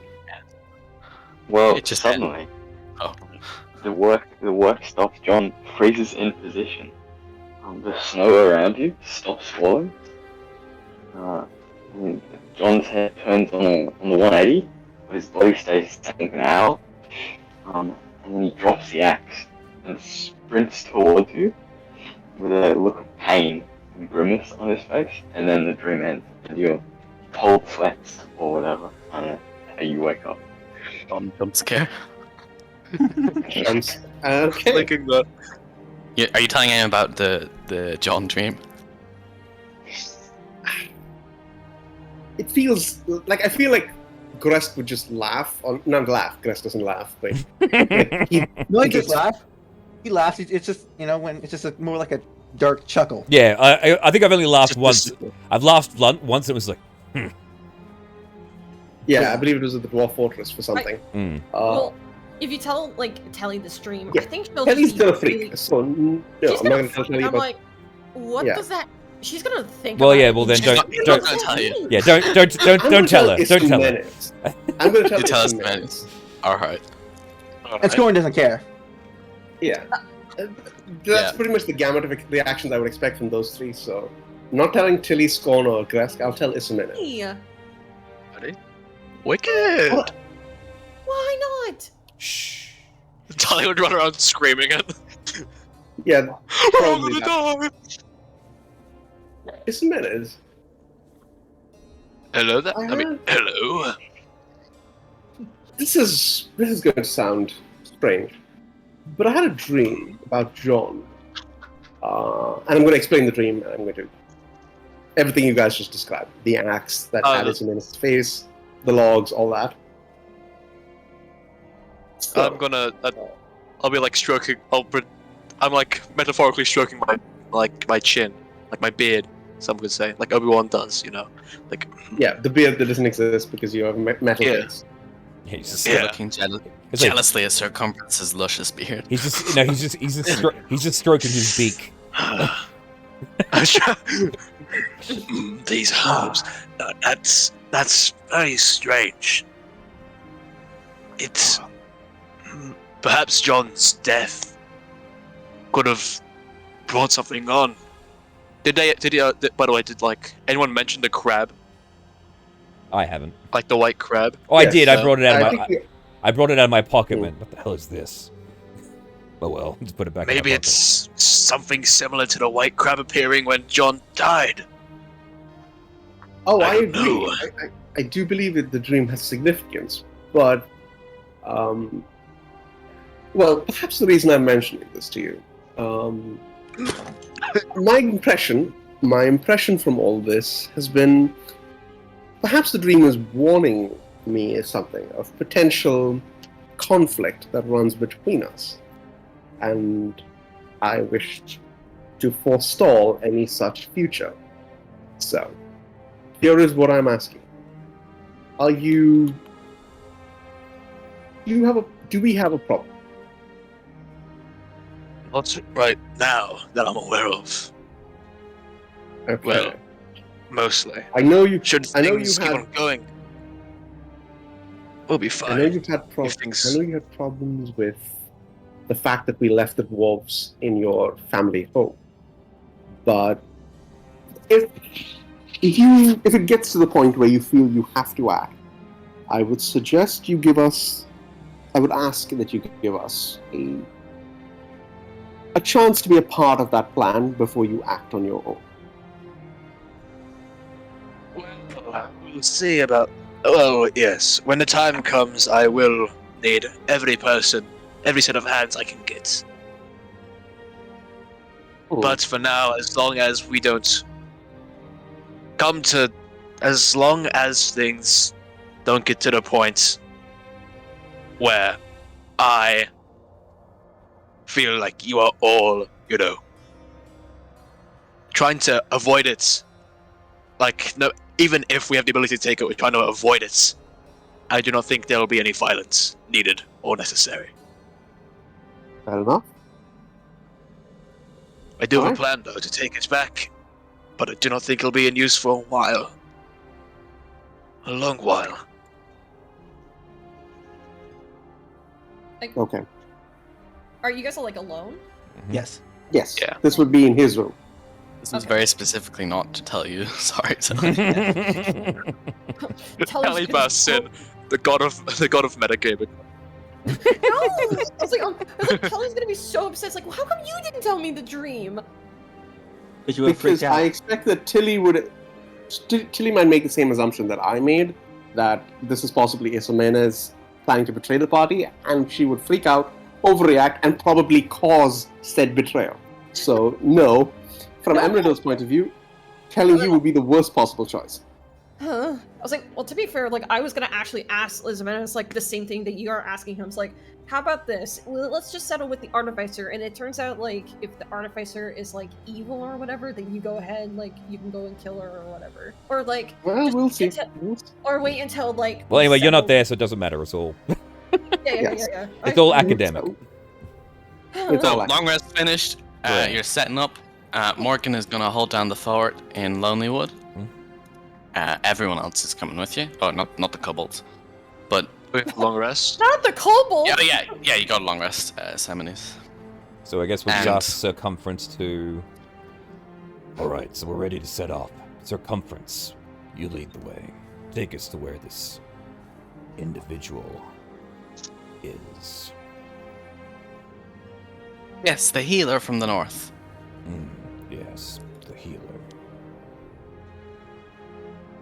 Well, It just suddenly, Oh. the work stops. John freezes in position. The snow around you stops falling. And John's head turns on the 180. But his body stays static an hour. And then he drops the axe and sprints towards you with a look of pain and grimace on his face. And then the dream ends, and you're cold sweats or whatever. I don't know how you wake up. John jump scare. Okay. Thinking that. Yeah, are you telling him about the John dream? It feels like... I feel like Gresk would just laugh. Or not laugh, Gresk doesn't laugh, but... like, No, he he just gets- laughs. He laughs. It's just when it's just more like a dark chuckle. Yeah, I think I've only laughed Just- once. I've laughed once, it was like, Yeah, I believe it was at the Dwarf Fortress for something. Well, if you tell Telly the stream, Yeah, I think she'll Kelly's just be still a freak, really- so no, She's I'm not gonna going to tell freak, Kelly I'm about... like, what Yeah. does that? She's gonna think. Well, about yeah, it well, and then she's don't- like, don't- "What does that mean?" yeah, don't tell her, don't tell her. I'm going to tell You tell us Isamenes. the minutes. Alright. And Scorn doesn't care. Yeah. That's Yeah. pretty much the gamut of reactions I would expect from those three, so... Not telling Tilly, Scorn, or Gresk, I'll tell Isamenes. Hey, Wicked! Why not? Shh. Tali would run around screaming at Yeah, We're all probably gonna die! It's a minute. Hello there? I I mean, have- hello? This is going to sound strange, but I had a dream about John, and I'm going to explain the dream. And I'm going to everything you guys just described: the axe that had its in his face, the logs, all that. So, I'm gonna... I'll be like stroking... I'm like metaphorically stroking my chin. Like my beard, some could say. Like Obi-Wan does, you know? Like... yeah, the beard that doesn't exist because you have a metal Yeah. face. Yeah, he's just, You're looking it's like- jealously at Sir Conference's luscious beard. he's just, no, he's just stroking his beak. These herbs. That's very strange. It's... Perhaps John's death could have brought something on. By the way, did like anyone mention the crab? I haven't. Like the white crab? Oh, I Yes, did. I brought it out I of my. think I brought it out of my pocket. Cool. Went, what the hell is this? Oh well, just put it back. Maybe in my it's something similar to the white crab appearing when John died. Oh, I I don't agree. know. I do believe that the dream has significance, but, well, perhaps the reason I'm mentioning this to you, my impression from all this has been, perhaps the dream is warning me of something, of potential conflict that runs between us, and I wished to forestall any such future. So, here is what I'm asking. Do we have a problem? Not right now that I'm aware of. Okay. Well, mostly. I know you Should I know things you keep had- on going, we'll be I fine. know you've had things- I know you had problems with the fact that we left the dwarves in your family home. But if it gets to the point where you feel you have to act, I would ask that you give us a chance to be a part of that plan before you act on your own. Well, we'll see about... Oh, yes. When the time comes, I will need every person, every set of hands I can get. But for now, as long as we don't as long as things don't get to the point where I feel like you are all, trying to avoid it. Like, no, even if we have the ability to take it, we're trying to avoid it. I do not think there will be any violence needed or necessary. Fair enough. I do have a Alright. plan, though, to take it back, but I do not think it'll be in use for a while. A long while. Okay. Are you guys all like alone? Yes. Yes. Yeah. This would be in his room. This was Okay. very specifically not to tell you. Sorry. So. Kelly bursts in, the god of metagaming. No! I was like, Kelly's gonna be so upset. It's like, well, how come you didn't tell me the dream? But you were Because freaked out. I expect that Tilly might make the same assumption that I made, that this is possibly Isomena's planning to betray the party, and she would freak out, overreact, and probably cause said betrayal. So, no. From No. Emrido's point of view, telling you would be the worst possible choice. Huh? I was like, well, to be fair, like, I was gonna actually ask Elizabeth, like, the same thing that you are asking him. It's like, how about this? Well, let's just settle with the Artificer, and it turns out, like, if the Artificer is, like, evil or whatever, then you go ahead, like, you can go and kill her or whatever. Or, like, Well, just we'll see. until- or wait until, like... Well, we anyway, you're not settle- there, so it doesn't matter at all. Yes. It's all academic. It's So, all like- long rest finished. Right. You're setting up. Morgan is going to hold down the fort in Lonelywood. Everyone else is coming with you. Oh, not the kobolds. But, With long rest. Not the kobold! yeah, you got a long rest, Simonis. So I guess we'll And- just ask Circumference to... Alright, so we're ready to set off. Circumference, you lead the way. Take us to where this individual is. Yes, the healer from the north. Yes, the healer.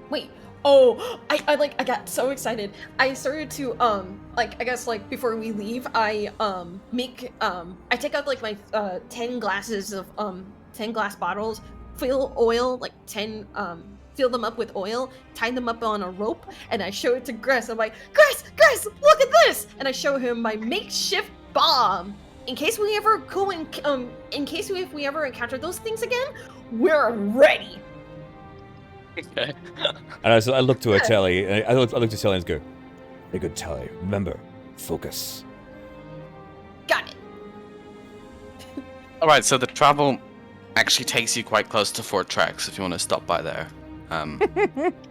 Wait. Oh, I got so excited. I started to I guess like before we leave, I I take out like my 10 glasses of 10 glass bottles, fill oil like 10 fill them up with oil, tie them up on a rope, and I show it to Gress. I'm like, Gress, look at this! And I show him my makeshift bomb. In case we ever go and if we ever encounter those things again, we're ready. Okay. And I look to Telly. I look to Telly and go, "Very good, Telly. Remember, focus." Got it. All right, so the travel actually takes you quite close to Fort Trex if you want to stop by there.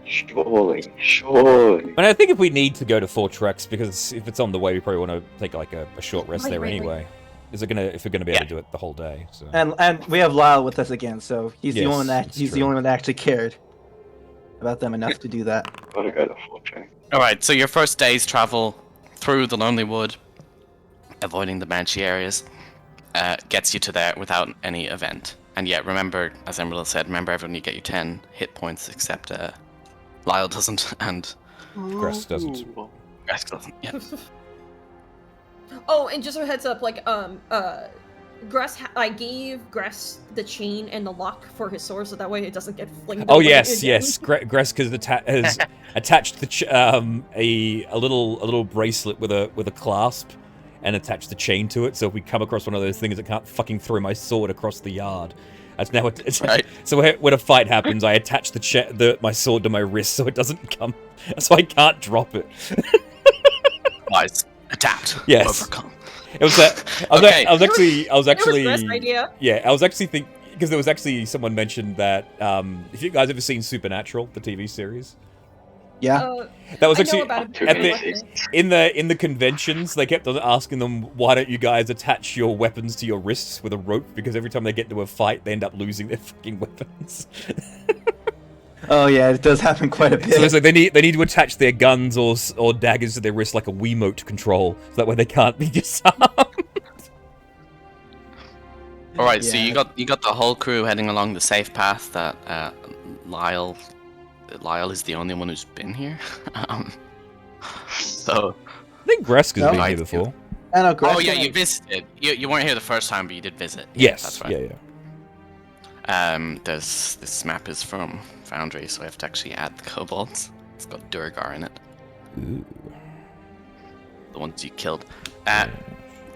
Surely. And I think if we need to go to Fort Trex, because if it's on the way, we probably want to take like a short rest there anyway. If we're gonna be able to do it the whole day? So. And we have Lyle with us again, so he's the Yes, only one that it's he's the true. only one that actually cared about them enough to do that. Gotta go to Fortune. All right, so your first day's travel through the Lonely Wood, avoiding the Banshee areas, gets you to there without any event. And yet, remember, as Emerald said, remember everyone, you get your 10 hit points, except Lyle doesn't, and Gress doesn't. Gress doesn't. Yeah. Oh, and just a heads up, like, I gave Gress the chain and the lock for his sword, so that way it doesn't get flinged. Oh away yes, again. yes. Gress has attached the a little bracelet with a clasp, and attached the chain to it. So if we come across one of those things, it can't fucking throw my sword across the yard. That's now it's Right. So when a fight happens, I attach my sword to my wrist so it doesn't come, so I can't drop it. Wise. Adapt. Yes. Overcome. It was that. I was actually. It was Gress' idea. Yeah, I was actually thinking because there was actually someone mentioned that. If you guys ever seen Supernatural, the TV series, Yeah. that was I know actually about it, at but in the conventions. They kept on asking them, "Why don't you guys attach your weapons to your wrists with a rope?" Because every time they get into a fight, they end up losing their fucking weapons. Oh yeah, it does happen quite a bit. So it's like they need to attach their guns or daggers to their wrists like a Wiimote control, so that way they can't be disarmed. All right, so Yeah. you got the whole crew heading along the safe path that Lyle is the only one who's been here. So I think Gresk has No, been I- here before. I know, Gress. oh yeah, you visited. You weren't here the first time, but you did visit. Yes, that's right. yeah. This map is from Foundry, so I have to actually add the kobolds. It's got Durgar in it, Ooh. the ones you killed.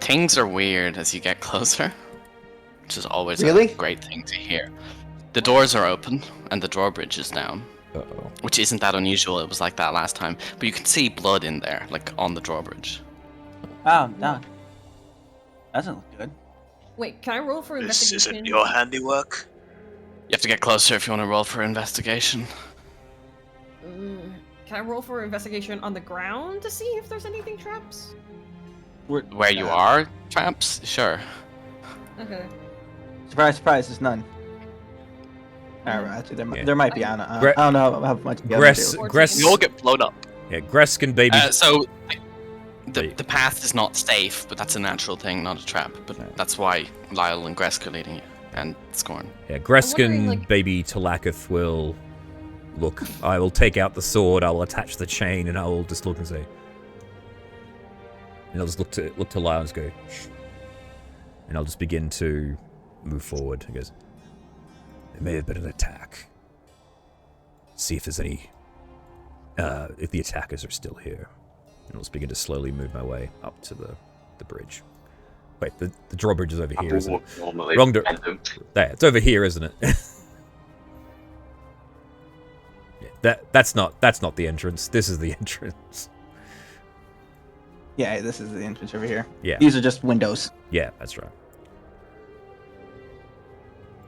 Things are weird as you get closer, which is always Really? a great thing to hear. The doors are open and the drawbridge is down, Uh-oh. which isn't that unusual. It was like that last time, but you can see blood in there, like on the drawbridge. Oh, no. Doesn't look good. Wait, can I roll for This investigation? isn't your handiwork. You have to get closer if you want to roll for investigation. Can I roll for investigation on the ground to see if there's anything traps? Where you are, traps? Sure. Okay. Surprise, surprise, there's none. Alright, actually, Yeah. there might be. I don't Gre- know how much. the other Gress, do. Gress, We all get blown up. yeah, Gresk and baby. So the Wait. the path is not safe, but that's a natural thing, not a trap. But that's why Lyle and Gresk are leading you, and Scorn. Yeah, Gresk I'm and wondering, like- baby Talakith will look. I will take out the sword. I will attach the chain, and I will just look and say. And I'll just look to Lyle and just go. Shh. And I'll just begin to move forward. He goes. There may have been an attack. See if there's any. If the attackers are still here. And I'll just begin to slowly move my way up to the bridge. Wait, the drawbridge is over here, isn't it? Normally, Wrong door. random. There, it's over here, isn't it? Yeah, that's not the entrance. This is the entrance. Yeah, this is the entrance over here. Yeah, These are just windows. yeah, that's right.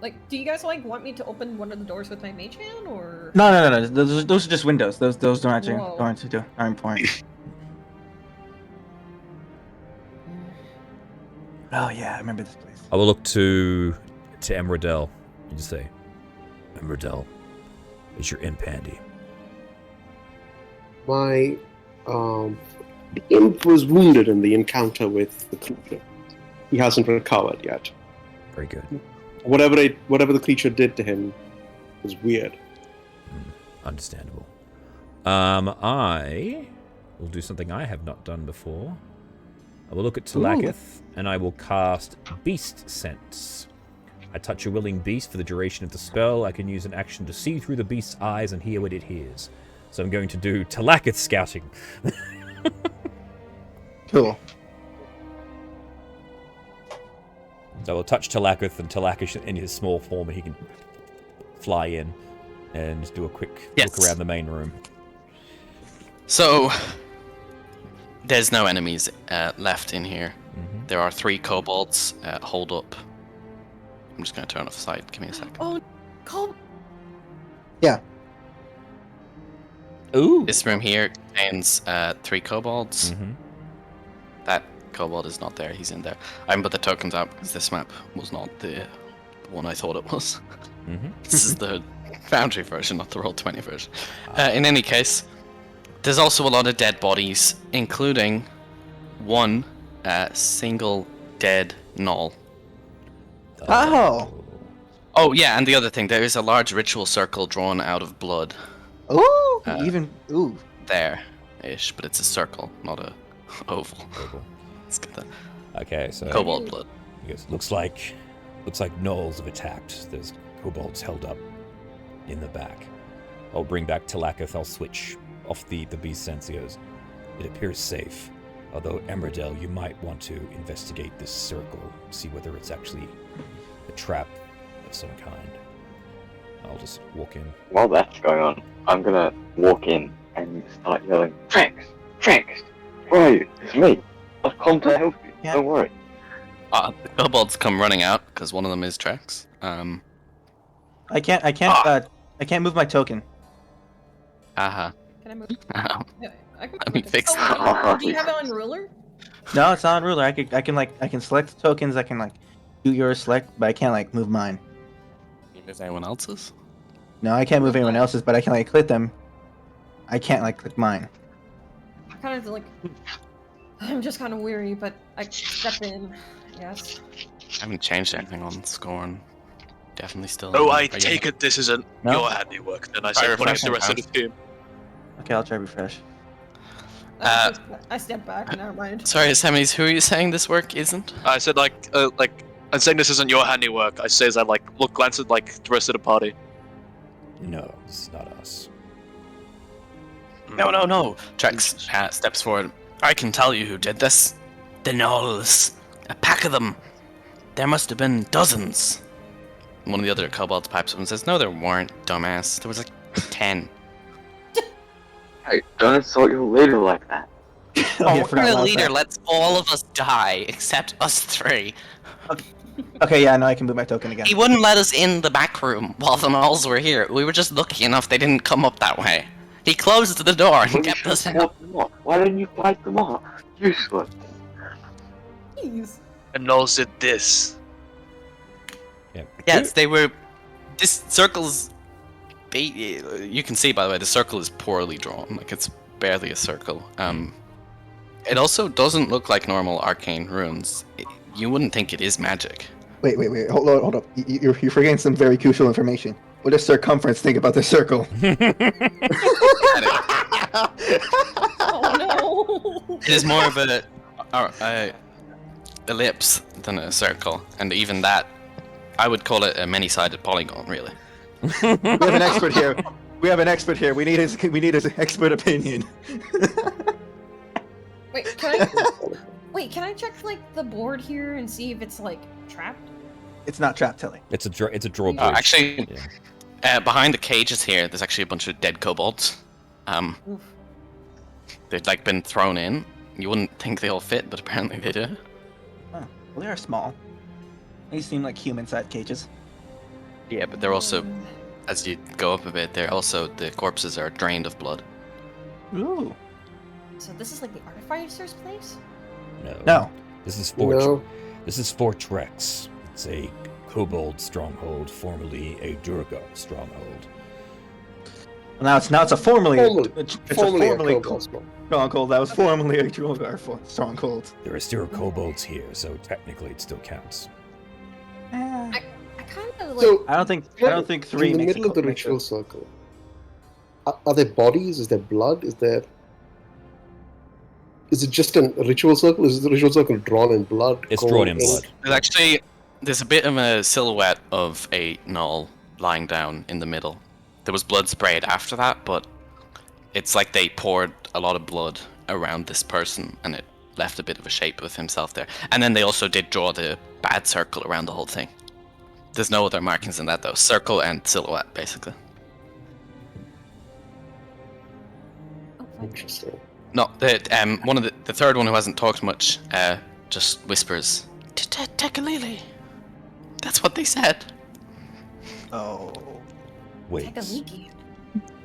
Like, do you guys like want me to open one of the doors with my mage hand, or? No. Those are just windows. Those don't actually Whoa. aren't important. Oh yeah, I remember this place. I will look to Emradel and just say, Emradel, is your imp handy? My The imp was wounded in the encounter with the creature. He hasn't recovered yet. Very good. Whatever the creature did to him was weird. Understandable. I will do something I have not done before. I will look at Talakith, and I will cast Beast Sense. I touch a willing beast for the duration of the spell. I can use an action to see through the beast's eyes and hear what it hears. So I'm going to do Talakith scouting. Cool. So I will touch Talakith, and Talakith in his small form, he can fly in and just do a quick look around the main room. So, there's no enemies left in here. Mm-hmm. There are 3 kobolds holed up. I'm just going to turn off the side. Give me a second. Oh, call. Yeah. Ooh. This room here contains 3 kobolds. Mm-hmm. That kobold is not there. He's in there. I haven't put the tokens out because this map was not the one I thought it was. Mm-hmm. This is the Foundry version, not the Roll20 version. In any case, there's also a lot of dead bodies, including one single dead gnoll. Oh. Oh yeah, and the other thing, there is a large ritual circle drawn out of blood. Ooh. Ooh. There-ish, but it's a circle, not a oval. Let's get that. Okay, so Kobold blood. I guess looks like gnolls have attacked. There's kobolds held up in the back. I'll bring back Talakith. I'll switch off the beast sense. He goes, it appears safe. Although, Emerdell, you might want to investigate this circle, see whether it's actually a trap of some kind. I'll just walk in. While that's going on, I'm gonna walk in and start yelling, Trex! Trex! Where are you? It's me! I've come to help you, Yeah. don't worry. The kobolds come running out, because one of them is Trex. I can't move my token. Aha. Can I move? Yeah, I can Let me move it. fix Oh, do you have it on ruler? No, it's not on ruler. I can select tokens. I can do your select, but I can't move mine. You move anyone else's? No, I can't move anyone else's, but I can click them. I can't click mine. I kind of I'm just kind of weary, but I step in. Yes. I haven't changed anything on Scorn. Definitely still. Oh, I Are you- take it this isn't No? your handiwork. Then I say, pointing at the rest of the team. Okay, I'll try refresh. I step back. Never mind. Sorry, Semis, who are you saying this work isn't? I said I'm saying this isn't your handiwork. I say as I glance at the rest of the party. No, it's not us. No. Trex steps forward. I can tell you who did this. The Gnolls. A pack of them. There must have been dozens. One of the other kobolds pipes up and says, no, there weren't, dumbass. There was 10. Hey, don't insult your leader like that. Oh, yeah, forgot the about leader that. lets all of us die, except us 3. Okay, yeah, no, I can move my token again. He wouldn't let us in the back room while the Gnolls were here. We were just lucky enough they didn't come up that way. He closed the door and Well, you kept should us have out. fought them off. Why didn't you fight them off? Useless. Jeez. And Knowles did this. Yeah. Yes, they were. This circle's. You can see, by the way, the circle is poorly drawn. It's barely a circle. It also doesn't look like normal arcane runes. You wouldn't think it is magic. Wait, hold up. You're forgetting some very crucial information. What does circumference think about the circle? Oh no. It is more of a ellipse than a circle, and even that, I would call it a many-sided polygon, really. We have an expert here. We need his expert opinion. Wait, can I check the board here and see if it's trapped? It's not trapped, Tilly. It's a drawbridge. Actually, Yeah. behind the cages here, there's actually a bunch of dead kobolds. Oof. They've been thrown in. You wouldn't think they all fit, but apparently they do. Well, they are small. They seem like human-sized cages. Yeah, but they're also, as you go up a bit, the corpses are drained of blood. Ooh. So this is the artificer's place? No. This is No. This is Fort Trex. It's a kobold stronghold, formerly a Durga stronghold. Now it's a formerly Formerly a kobold spawn. stronghold. That was formerly a Drogar stronghold. There are still kobolds here, so technically it still counts. I kind of like. So, I don't think 3 in the makes middle of the makes ritual circle, are there bodies? Is there blood? Is it just a ritual circle? Is the ritual circle drawn in blood? It's drawn in blood. There's a bit of a silhouette of a gnoll lying down in the middle. There was blood sprayed after that, but it's like they poured a lot of blood around this person, and it left a bit of a shape of himself there. And then they also did draw the bad circle around the whole thing. There's no other markings in that though. Circle and silhouette, basically. Interesting. No, the third one who hasn't talked much just whispers, "Tekalili." That's what they said. Oh. Wait. Take a leaky.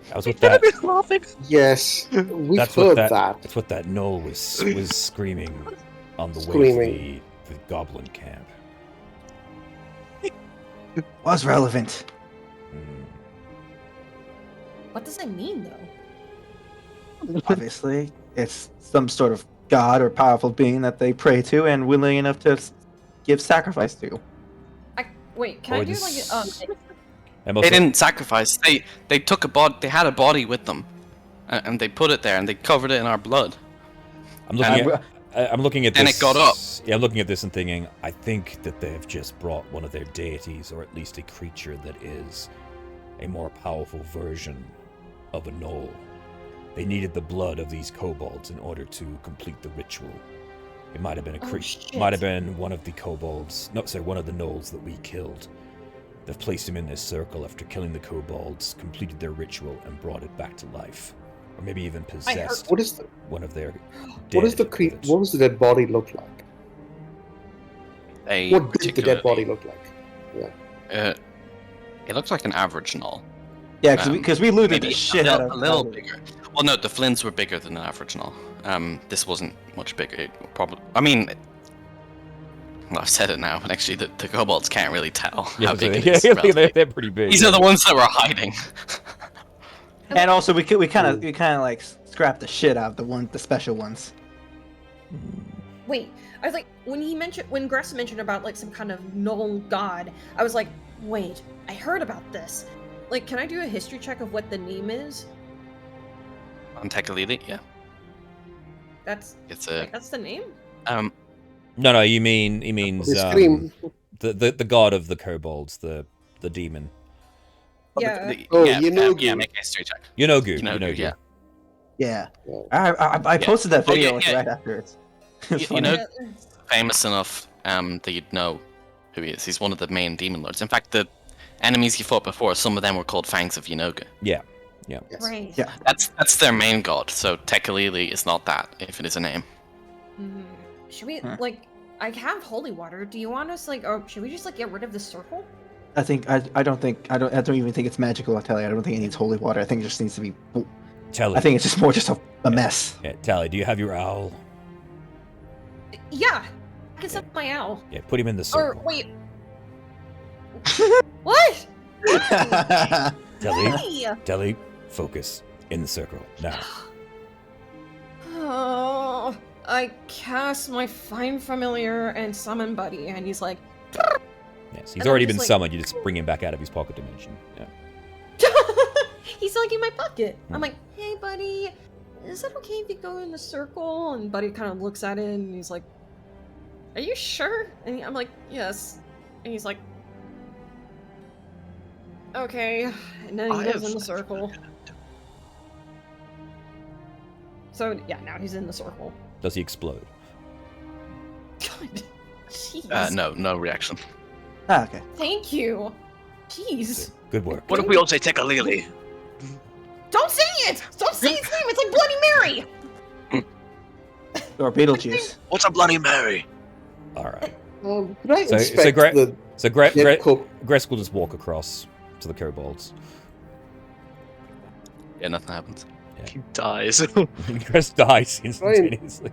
That was what that. Yes, we've That's heard what that. That's what that gnoll was screaming on the way Screaming. to the goblin camp. Was relevant. Hmm. What does that mean, though? Obviously, it's some sort of god or powerful being that they pray to and willing enough to give sacrifice to. Wait, can Or I do this- like I'm They also- didn't sacrifice. They took a bod. They had a body with them, and they put it there, and they covered it in our blood. I'm looking And- at. I'm looking at And this. it got up. Yeah, I'm looking at this and thinking. I think that they have just brought one of their deities, or at least a creature that is a more powerful version of a gnoll. They needed the blood of these kobolds in order to complete the ritual. It might have been a Oh, creature. shit. Might have been one of the kobolds. No, sorry, one of the gnolls that we killed. They've placed him in this circle after killing the kobolds, completed their ritual, and brought it back to life, or maybe even possessed What is the one of their. what is the dead with it. what does the dead body look like? A What did the particular- dead body look like? It looks like an average gnoll. Yeah, because we looted Maybe the shit out of a little it. bigger. Well, no, the flints were bigger than an average gnoll. This wasn't much bigger. Probably. I mean, well, I've said it now, but actually, the kobolds can't really tell Yeah, how big it yeah, is. they're relatively. pretty big. These are the ones that were hiding. And also, we kind of like scrapped the shit out of the special ones. Wait, I was like, when Gress mentioned about like some kind of gnoll god, I was like, wait, I heard about this. Like, can I do a history check of what the name is? On Tekalili, yeah, That's it's a that's the name? No, he means They scream. the god of the kobolds, the demon. Yeah. Oh, yeah, Yinogu. yeah, make a history check. Yinogu. Yinogu, yeah. Yeah. Yeah. I posted that Oh, video yeah, like, yeah. right after it. It's You funny. know, famous enough that you'd know who he is. He's one of the main demon lords. In fact, the enemies you fought before, some of them were called Fangs of Yinogu. Yeah. Yes. Right. Yeah. That's their main god. So Tekalili is not that, if it is a name. Mhm. Should we Huh. like? I have holy water. Do you want us like, or should we just like get rid of the circle? I don't even think it's magical. I tell you, I don't think it needs holy water. I think it just needs to be. Tally. I think it's just more just a mess. Yeah, Tally, do you have your owl? Yeah, I can set up my owl. Yeah, put him in the Or circle. wait, what? Tally, Hey! Tally, focus in the circle now. Oh, I cast my Find Familiar and Summon Buddy, and he's like, Yes, he's And I'm already just been like- summoned. You just bring him back out of his pocket dimension. Yeah. he's like in my pocket. Hmm. I'm like, hey, buddy, is it okay if you go in the circle? And Buddy kind of looks at it and he's like, are you sure? And I'm like, yes. And he's like, okay. And then he goes in the circle. So yeah, now he's in the circle. Does he explode? God, jeez. No reaction. Okay. Thank you. Jeez. Good work. What if we all say Tekalili? Don't say it! Don't say his name! It's like Bloody Mary! Or Beetlejuice. What's a Bloody Mary? All right. Could I So inspect Gre- the So dead co- Gress will just walk across to the kobolds. Yeah, nothing happens. He dies. Gress dies instantaneously.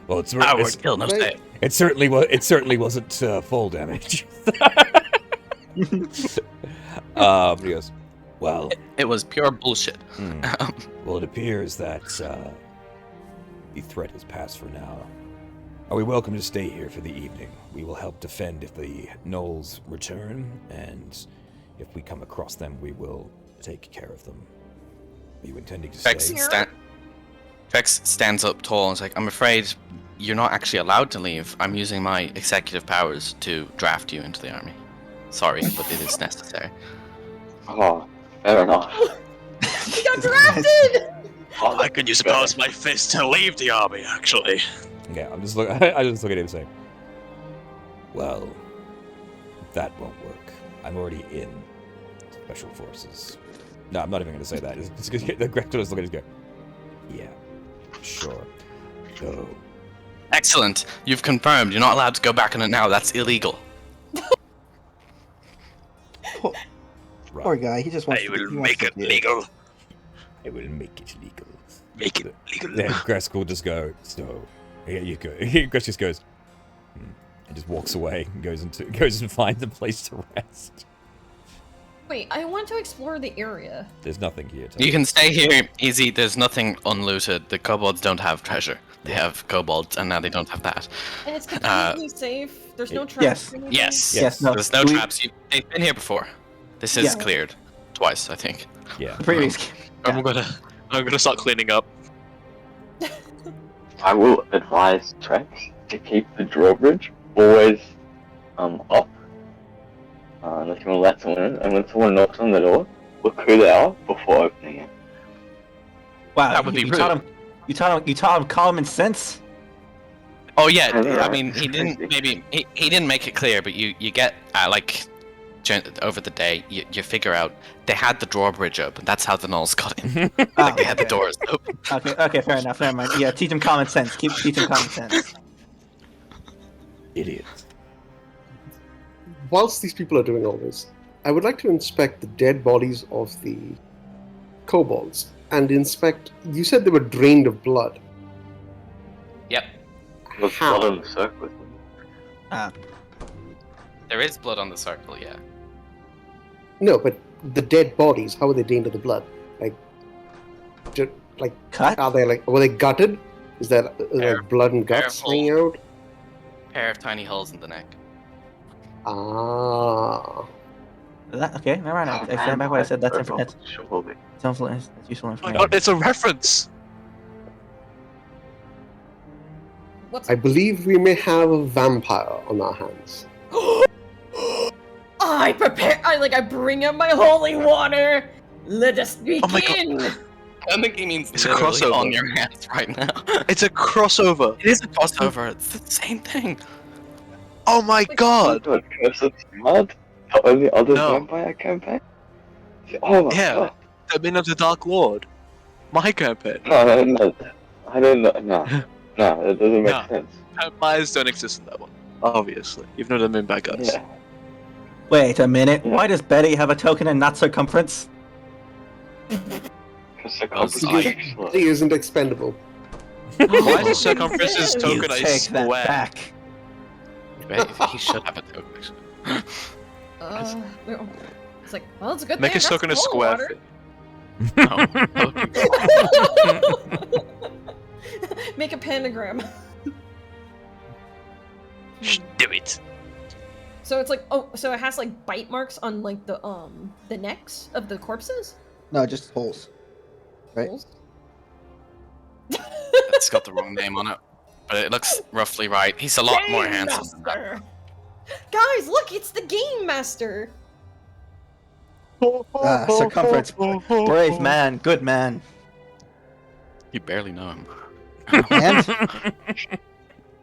Well, it's Howard, kill no Right. stay. it certainly was. It certainly wasn't full damage. He goes, Well, It was pure bullshit. well, it appears that the threat has passed for now. Are we welcome to stay here for the evening? We will help defend if the gnolls return, and if we come across them, we will take care of them. Are you intending to stay? Vex stands up tall and is like, I'm afraid you're not actually allowed to leave. I'm using my executive powers to draft you into the army. Sorry, but it is necessary. Oh, fair enough. He got drafted! Oh, I could use the powers of my fist to leave the army, actually. Yeah, I just look at him and say, well, that won't work. I'm already in Special Forces. No, I'm not even going to say that. It's the Grector is looking at it and go, yeah, sure. So... Excellent. You've confirmed. You're not allowed to go back on it now. That's illegal. Poor guy. He just wants I to. will he wants make to it do legal. I will make it legal. Make it legal. Then Gresk will just go, so... Yeah, you go. Gresk just goes, and just walks away and goes and finds a place to rest. Wait, I want to explore the area. There's nothing here. You can stay here easy. There's nothing unlooted. The kobolds don't have treasure. They have kobolds, and now they don't have that. And it's completely safe. There's no traps. Yes. or anything? Yes. No. There's no We- traps. They've been here before. This is Yeah. cleared twice, I think. Yeah. The previous. I'm gonna start cleaning up. I will advise Trex to keep the drawbridge always up. Unless you want to let someone in, and when someone knocks on the door, look who they are before opening it. Wow, That would be you rude. taught him. You taught him common sense. Oh yeah, I know, I mean, he didn't crazy. maybe he didn't make it clear, but you get like over the day you figure out they had the drawbridge open. That's how the gnolls got in. Like they had the doors open. Okay, fair enough. Never mind. Yeah, teach him common sense. Teach him common sense. Idiot. Whilst these people are doing all this, I would like to inspect the dead bodies of the kobolds and inspect. You said they were drained of blood. Yep, There's How? blood on the surface. there is blood on the circle. Yeah. No, but the dead bodies. How are they drained of the blood? Like, Cut. are they were they gutted? Is that Pair- blood and guts pair of hanging out? Pair of tiny holes in the neck. Ah. Okay, never mind. I stand by what I said. That's Surely. useful Oh my information. god, it's a reference! What's I believe we may have a vampire on our hands. I bring up my holy water. Let us begin. Oh my God. I think he means It's a literally crossover. on your hands right now. It's a crossover! It is a crossover. It's the same thing. Oh my god! God, Curse of Blood? The only other No. vampire campaign? Oh my Yeah. god. The Men of the Dark Lord. My campaign. No, I don't know. No, it doesn't make No. sense. Vampires don't exist in that one. Obviously. Even though they're made bad guys. Yeah. Wait a minute. Yeah. Why does Betty have a token and not circumference? Because the Oh, it's competition He isn't expendable. Why is the circumference's token a Take that square? back. He should have a token. No. It's like, well, it's a good Make thing. his token a that's square. water. Make a pentagram. Do it. So it's like, so it has like bite marks on like the necks of the corpses. No, just holes. Right. Holes? It's got the wrong name on it, but it looks roughly right. He's a lot more Game handsome than that. Master! Guys, look, it's the Game Master. Circumference. Brave man. Good man. You barely know him.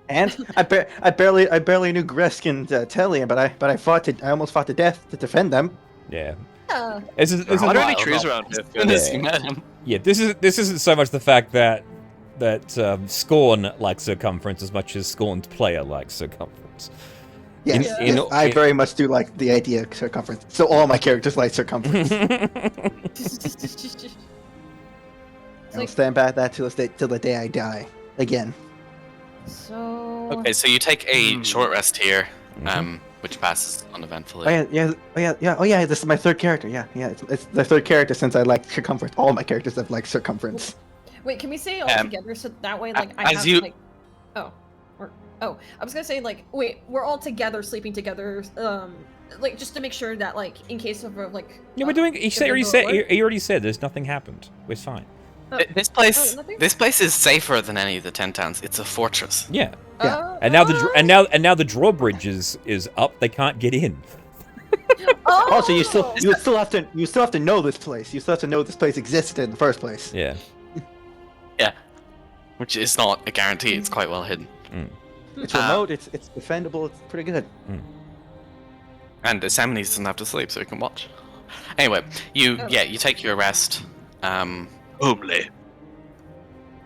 And I barely knew Gresk and Tellian, but I almost fought to death to defend them. Yeah. Yeah. This is Are there any Wild trees up. around here? As soon as you met him. Yeah, this isn't so much the fact that Scorn likes circumference as much as Scorn's player likes circumference. Yes, In- yes, I very much do like the idea of circumference. So all my characters like circumference. I'll stand by that till the day I die. Again. So. Okay, so you take a short rest here. which passes uneventfully. Oh yeah. This is my third character. Yeah. It's the third character since I like circumference. All my characters have like circumference. Wait, can we say all together so that way, like, I as have, you- like... Oh, I was gonna say, like, wait, we're all together, sleeping together, like, just to make sure that, like, in case of, like... Yeah, we're doing. He already said there's nothing happened. We're fine. This place, nothing? this place is safer than any of the 10 towns. It's a fortress. Yeah. Yeah. And now the drawbridge is up. They can't get in. Also, you still have to know this place. You still have to know this place existed in the first place. Yeah. Yeah. Which is not a guarantee. It's quite well hidden. It's remote. It's defendable. It's pretty good. And Sammy doesn't have to sleep, so he can watch. Anyway, you take your rest. Homely.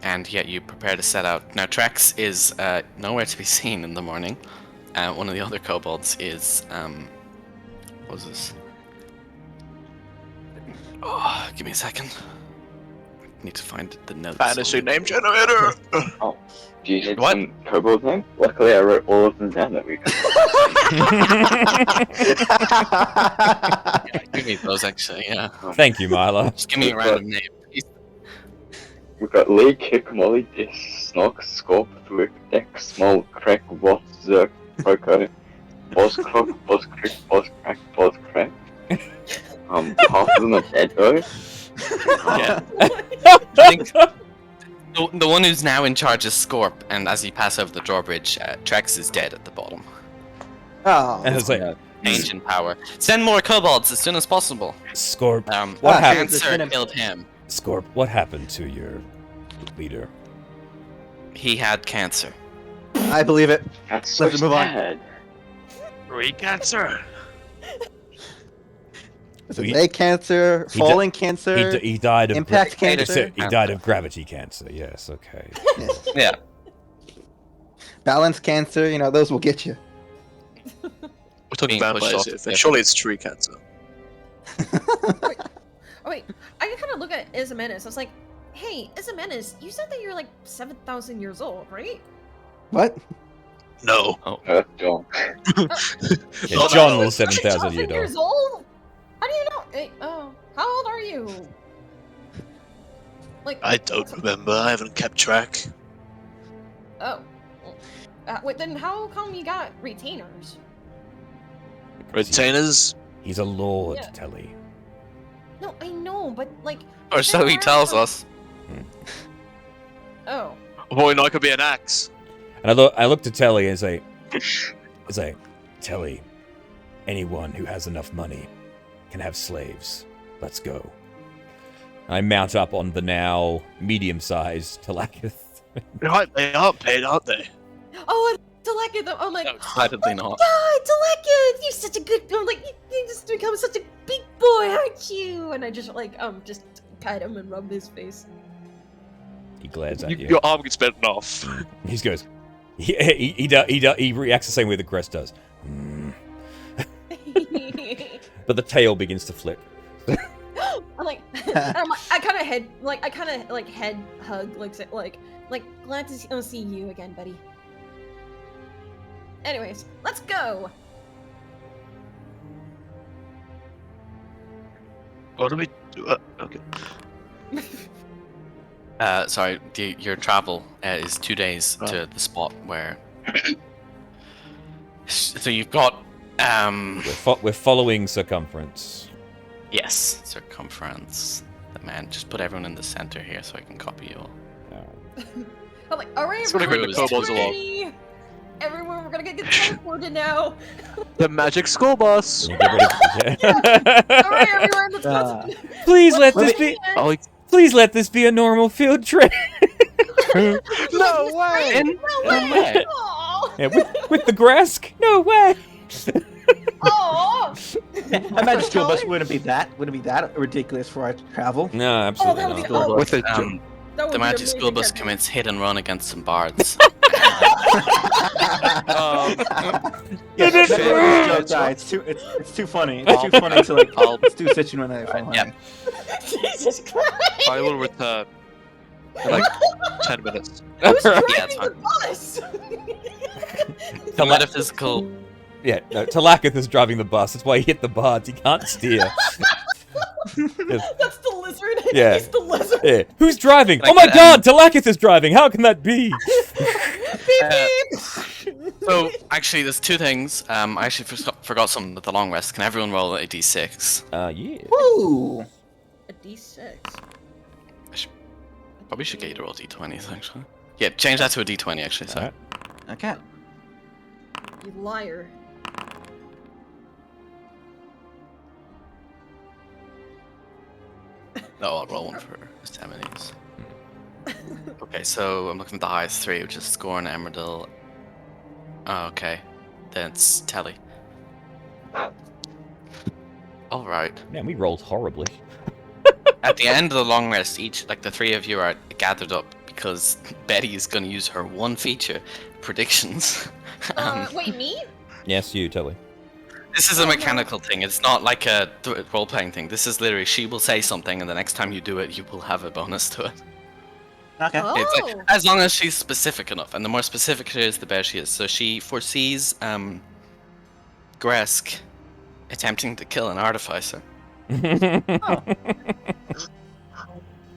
And you prepare to set out. Now, Trex is nowhere to be seen in the morning. One of the other kobolds is what was this? Oh, give me a second. I need to find the notes. Fantasy name generator. Oh, do you need What? some kobold name? Luckily, I wrote all of them down that week. Give me those actually. Yeah. Thank you, Milo. Just give me a random name. Please. We've got Lee, Kick, Molly, Diss, Snog, Scorp, Thwick, Deck, Small, Crack, Watt, Zerk, Proco, Boss Clock, Boss Crick, Boss Crack, Boss Crack. Half of them are dead though. Yeah. I think the one who's now in charge is Scorp, and as you pass over the drawbridge, Trex is dead at the bottom. Oh. And it's like, Ancient power. Send more kobolds as soon as possible. Scorp, What happened? Cancer killed him. Scorp, what happened to your leader? He had cancer. I believe it. That's so Let's move on. sad. Re-cancer. Leg cancer, He falling cancer, He died of impact cancer. He died of gravity cancer. Yes. Okay. Yeah. balance cancer. You know, those will get you. We're talking Being pushed vampires off here. the cliff. Surely it's tree cancer. Oh wait, I kind of look at Izomenis. I was like, "Hey, Izomenis, you said that you're like 7,000 years old, right?" What? No. John. Yeah, John no. was 7,000 years old. How do you know? Hey, how old are you? Like, I don't remember. I haven't kept track. Oh. Wait, then how come you got retainers? Retainers? He's a lord, Yeah. Telly. No, I know, but like. Or so he tells us. Oh. Boy, no, I could be an axe. And I look to Telly and say, Telly, anyone who has enough money can have slaves. Let's go. I mount up on the now medium-sized Telakith. Right, they are paid, aren't they? Oh, Telekith! I'm like, No, decidedly not. God, Telekith! You're such a good. I'm like, you just become such a big boy, aren't you? And I just just pat him and rub his face. He glares at you. Your arm gets bitten off. He goes. He reacts the same way the crest does. But the tail begins to flip. I'm like, I kind of head hug, like glad to see you again, buddy. Anyways, let's go. What do we do? Okay. Sorry, your travel is 2 days to the spot where. So you've got. We're following circumference. Yes, circumference. Man, just put everyone in the center here so I can copy you all. I'm like, all right, It's gonna bring the everyone, kobolds get along. ready. Everyone, we're gonna get teleported now. The magic school bus. Can you get rid of- All right, everyone, let's go. Please let this be. Oh, Please let this be a normal field trip. No way! No way! Aw. Yeah, with the Gresk? No way. Aw. I imagine school bus wouldn't be that ridiculous for our travel. No, Oh, absolutely that would be not. cool. with a That would The be magic amazing, school bus Captain. commits hit and run against some bards. It's too funny. It's too funny to like. It's too stitching when I find Yeah. Jesus Christ! I will return in like 10 minutes. Who's driving it's the bus? The metaphysical Yeah, no, Talakith is driving the bus. That's why he hit the bards. He can't steer. That's the lizard. Yeah. He's the lizard. Yeah. Who's driving? Like, oh my god, Talakith is driving. How can that be? Beep, beep. So, actually, there's two things. I actually forgot something with the long rest. Can everyone roll a d6? Yeah. Woo! A D6. Probably should get you to roll d20s, actually. Yeah, change that to a d20, actually, sorry. Okay. You liar. No, I'll roll one for Staminies. Okay, so I'm looking at the highest three, which is Scorn, Emerdil. Oh, okay. Then it's Telly. Alright. Man, we rolled horribly. At the end of the long rest, the three of you are gathered up because Betty is going to use her one feature, predictions. Wait, me? Yes, you, Telly. This is a mechanical thing. It's not like a role-playing thing. This is literally, she will say something, and the next time you do it, you will have a bonus to it. Okay. Oh. It's like, as long as she's specific enough, and the more specific she is, the better she is. So she foresees Gresk attempting to kill an artificer. Oh.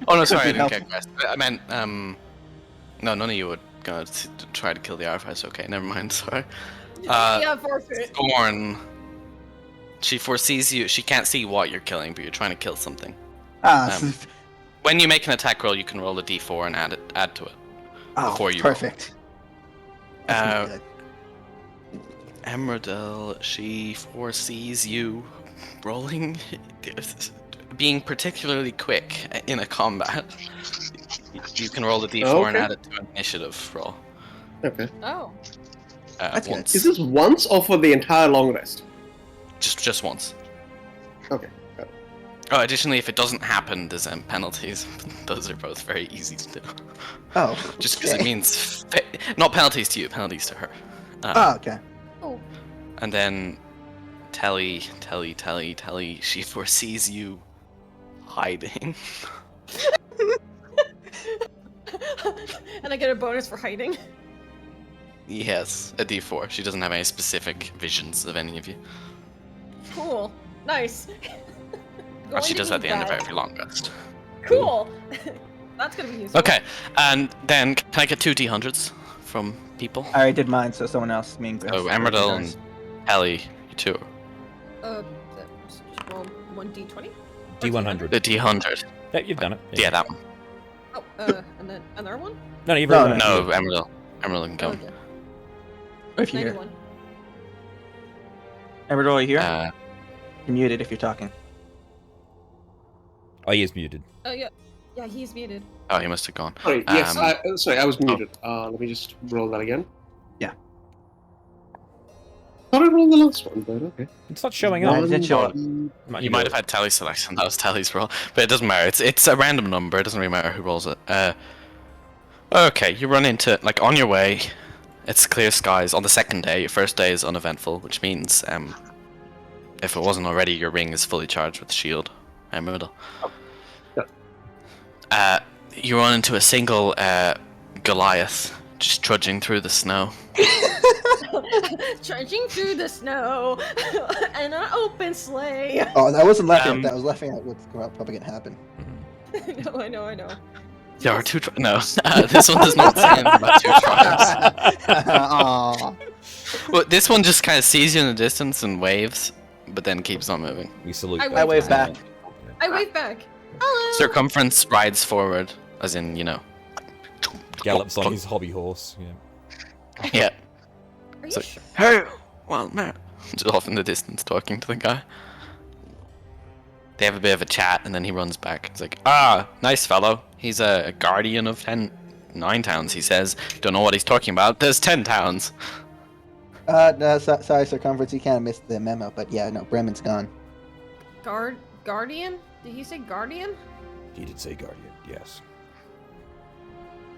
Oh no, sorry, I didn't get Gresk. I meant, no, none of you would go to try to kill the artificer. Okay, never mind, sorry. Yeah, forfeit. Scorn. She foresees you. She can't see what you're killing, but you're trying to kill something. When you make an attack roll, you can roll a d4 and add to it. Before you perfect. roll. Emerdil, she foresees you rolling, being particularly quick in a combat. You can roll a d4 and add it to an initiative roll. Okay. Oh. That's good. Once. Is this once or for the entire long rest? Just once. Okay. Oh, additionally, if it doesn't happen, there's penalties. Those are both very easy to do. Oh. Just because it means not penalties to you, penalties to her. Okay. Oh. And then Telly, she foresees you hiding. And I get a bonus for hiding. Yes, a d4. She doesn't have any specific visions of any of you. Cool. Nice. But she does at the end of that. every long rest. Cool. That's gonna be useful. Okay, and then can I get two d100s from people? I already did mine, so someone else, me and Chris. Oh, Emerdil and Ellie, you two. Just roll 1d20? D100. The d100. Yeah, you've done it. Yeah, that one. Oh, and then another one? No, you've No, rolled it. No, Emerdil. Emerdil can go. Oh, okay. If you're here. 91. Emerdil, are you here? Uh, You're muted if you're talking. Oh, he is muted. Oh, yeah. Yeah, he's muted. oh, he must have gone. Sorry, yes, Um, I was muted. Let me just roll that again. Yeah. Thought I rolled the last one, but okay. It's not showing No, up. it did show up. You might have had Tally selection. That was Tally's roll, but it doesn't matter. It's a random number. It doesn't really matter who rolls it. Okay, you run into on your way. It's clear skies on the second day. Your first day is uneventful, which means if it wasn't already, your ring is fully charged with shield. Middle. You run into a single Goliath just trudging through the snow. Trudging through the snow in an open sleigh. Oh, I wasn't laughing at that. I was laughing at what's probably gonna happen. I know. There are two no, this one does not say anything about two tribes. Aww. Well, this one just kind of sees you in the distance and waves, but then keeps on moving. We salute. I back. I wave back. I wave back. Hello. Circumference rides forward, as in, Gallops on his hobby horse. Yeah. Yeah. Are you So, sure? hey, wild man. Just off in the distance talking to the guy. They have a bit of a chat, and then he runs back. He's like, nice fellow. He's a guardian of 9 towns, he says. Don't know what he's talking about. There's 10 towns. No, sorry, Circumference, you kind of missed the memo, but yeah, no, Bremen's gone. Guardian? Did he say guardian? He did say guardian. Yes.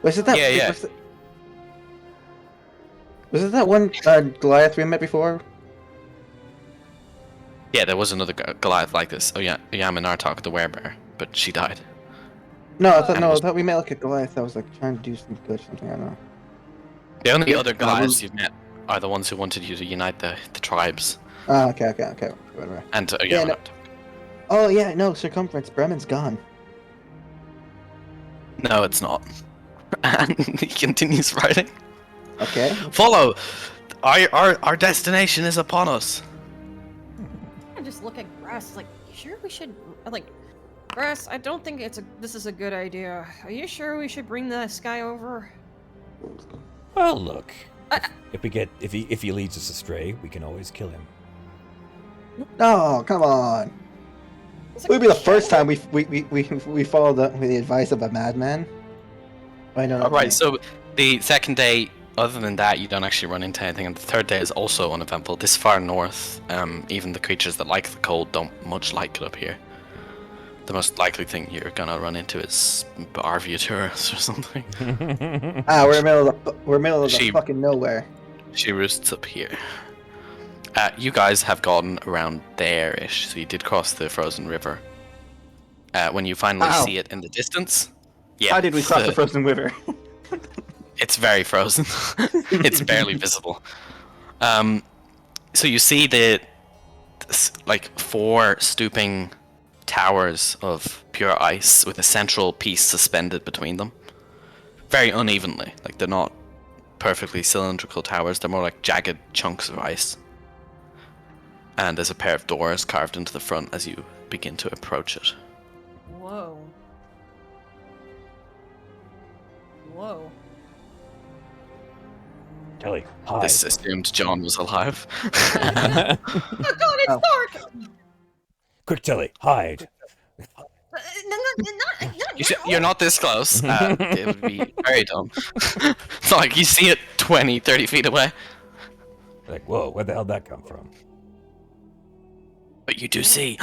Was it that? Yeah, yeah. Was it that one Goliath we met before? Yeah, there was another Goliath like this. Oh yeah, Minartok, the werebear, but she died. No, I thought we met like a Goliath that was like trying to do some good something. I don't know. The only other Goliaths you've met are the ones who wanted you to unite the tribes. Oh, okay. Whatever. And Yeah, no. Oh yeah, no, circumference. Bremen's gone. No, it's not. And he continues writing. Okay. Follow! Our destination is upon us. I just look at Grass like, you sure we should like Grass, I don't think this is a good idea. Are you sure we should bring this guy over? Well, look. If he leads us astray, we can always kill him. No, come on. It would be the first time we followed the advice of a madman. I don't know. Alright, so the second day, other than that, you don't actually run into anything, and the third day is also uneventful. This far north, even the creatures that like the cold don't much like it up here. The most likely thing you're gonna run into is Arvuturus or something. We're middle of the fucking nowhere. She roosts up here. You guys have gotten around there-ish, so you did cross the frozen river. When you finally see it in the distance... Yeah, how did we cross the frozen river? It's very frozen. It's barely visible. So you see the like 4 stooping towers of pure ice with a central piece suspended between them. Very unevenly. Like, they're not perfectly cylindrical towers, they're more like jagged chunks of ice. And there's a pair of doors carved into the front as you begin to approach it. Whoa. Whoa. Telly, hide. This assumed John was alive. Oh god, it's dark! Quick, Telly, hide. You're not this close. It would be very dumb. It's not like you see it 20, 30 feet away. Like, whoa, where the hell did that come from? But you do see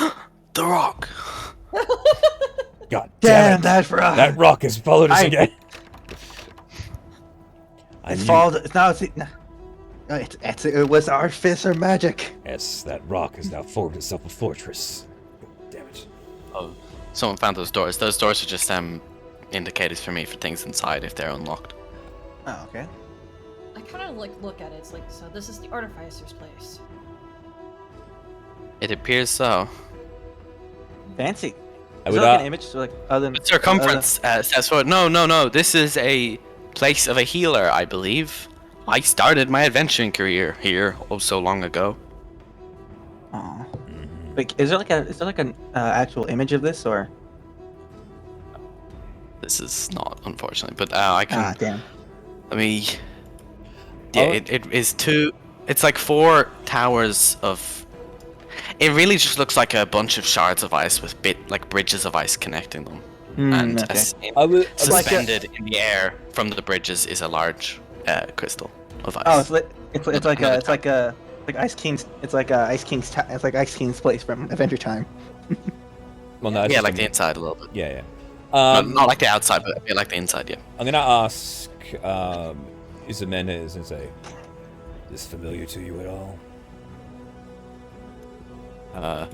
the rock. God damn it. that rock! That rock has followed us again. It was artifice or magic. Yes, that rock has now formed itself a fortress. Damn it. Oh, someone found those doors. Those doors are just indicators for me for things inside if they're unlocked. Oh, okay. I kind of like look at it. It's like, so this is the artificer's place. It appears so. Fancy. I Is would there like an image like other than Circumference says for no. This is a place of a healer, I believe. I started my adventuring career here so long ago. Oh. Like, is there like an actual image of this or? This is not, unfortunately, but I can. Ah, damn. Let me. Yeah, it is 2. It's like 4 towers of. It really just looks like a bunch of shards of ice with like bridges of ice connecting them. And suspended in the air from the bridges is a large crystal of ice. Oh, it's like Ice King's. It's like Ice King's place from Adventure Time. Well, no, yeah, like the inside a little bit. Yeah. Not like the outside, but a bit like the inside. Yeah. I'm gonna ask Izamenes and say, "Is this familiar to you at all?"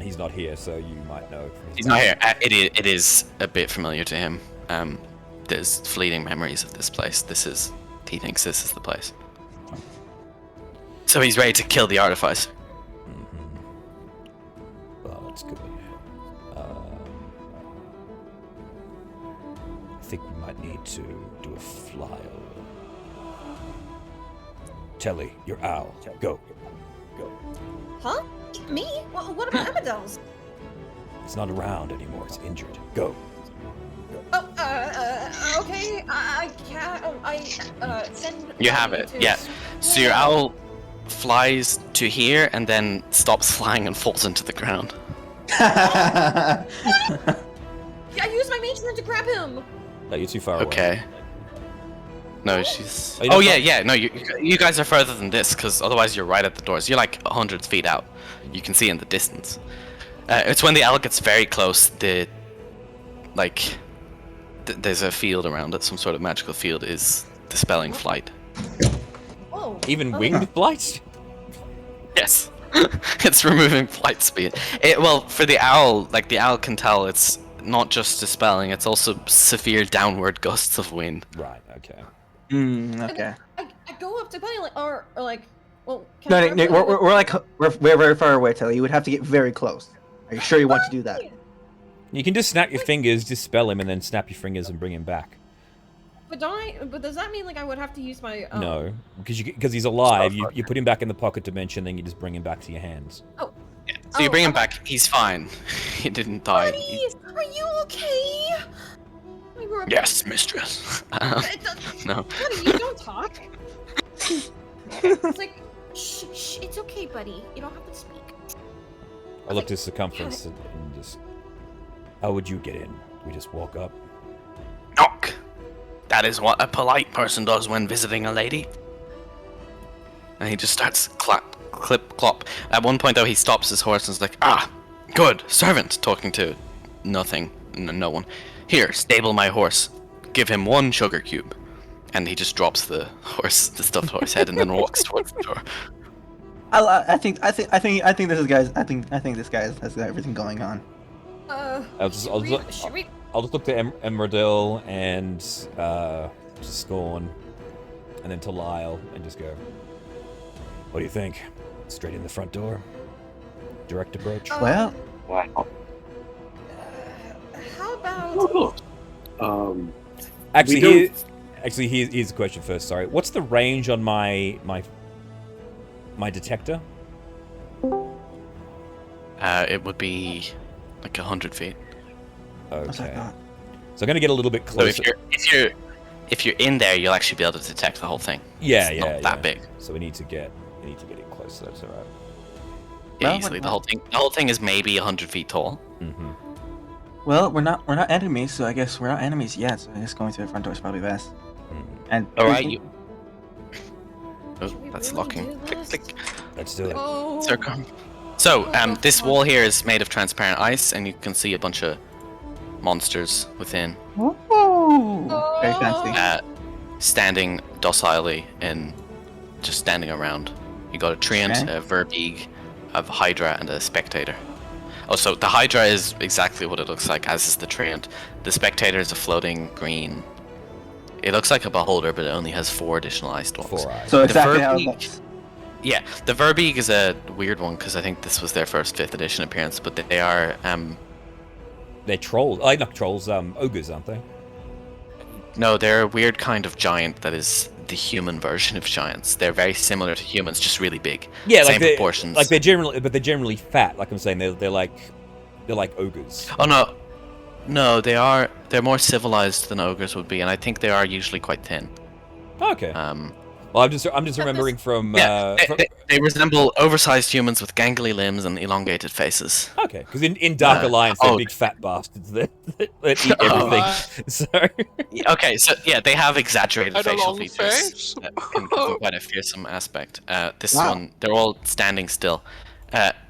He's not here, so you might know. He's not here. It is a bit familiar to him. There's fleeting memories of this place. He thinks this is the place. So he's ready to kill the artificer. Well, that's good. I think we might need to do a flyover. Telly, your owl. Go. Huh? Me? What about Amadel's? It's not around anymore. It's injured. Go. Oh, okay. I can't. Send. You have it. Yeah. So your owl flies to here and then stops flying and falls into the ground. I used my mage hand to grab him. No, you're too far away. Okay. No, she's. Oh, yeah. No, you guys are further than this, because otherwise you're right at the doors. You're like 100 feet out. You can see in the distance. It's when the owl gets very close. There's a field around it. Some sort of magical field is dispelling flight. Oh. Even winged flight? Yes. It's removing flight speed. Well, for the owl, like the owl can tell it's not just dispelling. It's also severe downward gusts of wind. Right. Okay. Okay. I go up to Bunny or like Well, can No, I Nick, really- we're very far away, Telly. You would have to get very close. Are you sure you want to do that? You can just snap your fingers, dispel him, and then snap your fingers and bring him back. But don't I? But does that mean like I would have to use my? No, because he's alive. You put him back in the pocket dimension, then you just bring him back to your hands. Oh. Yeah. So you bring him back. He's fine. He didn't die. Buddy, are you okay? We were- Yes, mistress. No. Buddy, you don't talk. It's like, shh, it's okay, buddy. You don't have to speak. I looked at circumference and just... How would you get in? We just walk up? Knock. That is what a polite person does when visiting a lady. And he just starts clip, clop. At one point, though, he stops his horse and is like, "Ah, good, servant," talking to nothing, no one. "Here, stable my horse. Give him 1 sugar cube." And he just drops the stuffed horse head, and then walks towards the door. I think this guy has everything going on. I'll just look to Emradil and to Scorn, and then to Lyle, and just go, "What do you think? Straight in the front door? Direct approach?" Well, Wow. How about? Actually, here's a question first. Sorry, what's the range on my detector? It would be like 100 feet. Okay. So I'm gonna get a little bit closer. So if you're in there, you'll actually be able to detect the whole thing. Yeah, It's yeah, not that big. So we need to get it closer. That's alright. Yeah, Well, easily. The whole thing is maybe 100 feet tall. Mm-hmm. well, we're not enemies, so I guess we're not enemies yet. So I guess going through the front door is probably best. And All right, you. Oh, Should we that's really locking. do Click, this? click. Let's do it. Oh. Circle. So, this wall here is made of transparent ice, and you can see a bunch of monsters within, oh, very fancy. standing docilely and just standing around. You got a treant, Okay. a verbeeg, a hydra, and a spectator. Oh, so the hydra is exactly what it looks like, as is the treant. The spectator is a floating green. It looks like a beholder, but it only has 4 additional eye storms. 4 eyes. So The exactly how it verbeeg- looks. Yeah, the verbeeg is a weird one because I think this was their first 5th edition appearance, but they are They're trolls. Not trolls. Ogres, aren't they? no, they're a weird kind of giant that is the human version of giants. They're very similar to humans, just really big. Yeah, Same like they're proportions. Like they're generally fat. Like I'm saying, they're like ogres. Oh no, they're more civilized than ogres would be, and I think they are usually quite thin. Okay. Well, I'm just remembering from They resemble oversized humans with gangly limbs and elongated faces. Okay, because in Dark Alliance they're big fat bastards that eat everything. So Okay, so yeah, they have exaggerated And a facial long features face. that can give them quite a fearsome aspect. This Wow. one, they're all standing still.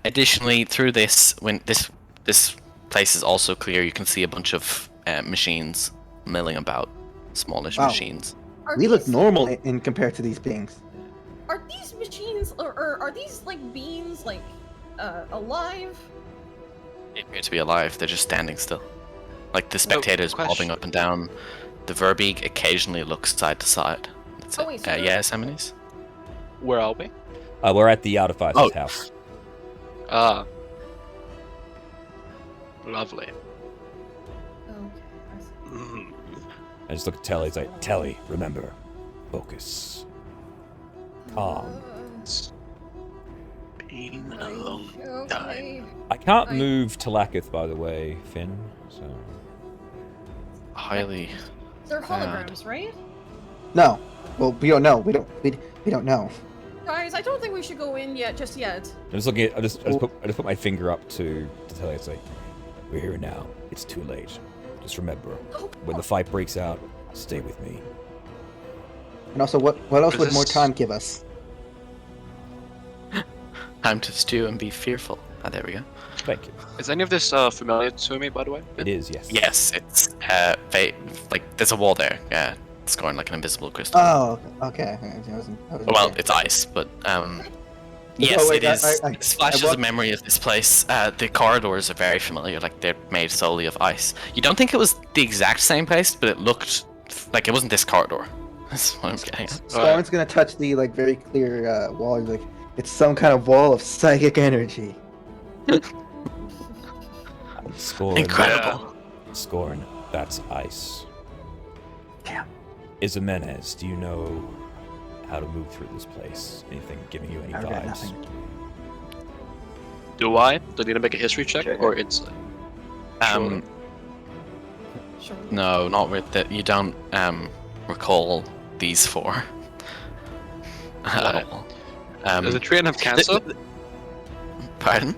Additionally, through this, when this place is also clear, you can see a bunch of machines milling about, smallish Wow. machines. Are We look these- normal in compared to these beings. Are these machines or are these like beings like alive? They appear to be alive. They're just standing still. Like the spectators bobbing question. up and down. The verbeeg occasionally looks side to side. That's Oh, it. wait, so they're- Yes, Eminis? Where are we? we're at the Artificer's Oh. house. Ah. Lovely. Okay. I see. Mm. I just look at Telly. It's like, Telly, remember, focus, calm. It's been a Okay, long okay. time. I can't I- move Talakith, by the way, Finn. So Highly. They're holograms, right? No, well, we don't know. We don't know. Guys, I don't think we should go in yet, just yet. I'm just looking at. I just put my finger up to Telly. It's like, we're here now. It's too late. Just remember, when the fight breaks out, stay with me. And also, what else Is would more this- time give us? Time to stew and be fearful. Ah, there we go. Thank you. Is any of this familiar to me, by the way? It is, yes. Yes, it's like there's a wall there. Yeah, it's going like an invisible crystal. Oh, okay. I wasn't Well, sure. it's ice, but yes, wait, it is. I- It's flashes of memory of this place. The corridors are very familiar. Like they're made solely of ice. You don't think it was the exact same place, but it looked like it wasn't this corridor. That's what I'm getting at. Storm's gonna touch the like very clear wall. He's like, it's some kind of wall of psychic energy. Scorn. Incredible. Scorn. That's ice. Damn. Isomenes, do you know how to move through this place? Anything giving you any I've got vibes? nothing. Do I? Do I need to make a history check or insight? Sure. No, not with it. You don't recall these four at all. Does a treant have cancer? Pardon?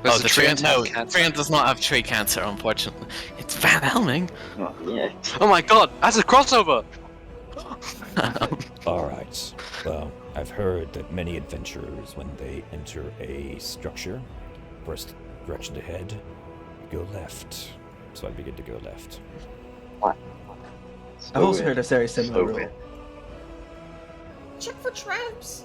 Does the the treant, treant no, have cancer? treant does not have tree cancer, unfortunately. It's Van Helming. Not yet. Oh my god, that's a crossover! Alright. Well, I've heard that many adventurers, when they enter a structure, first direction to head, go left. So I begin to go left. I've also heard a very similar rule. Check for traps.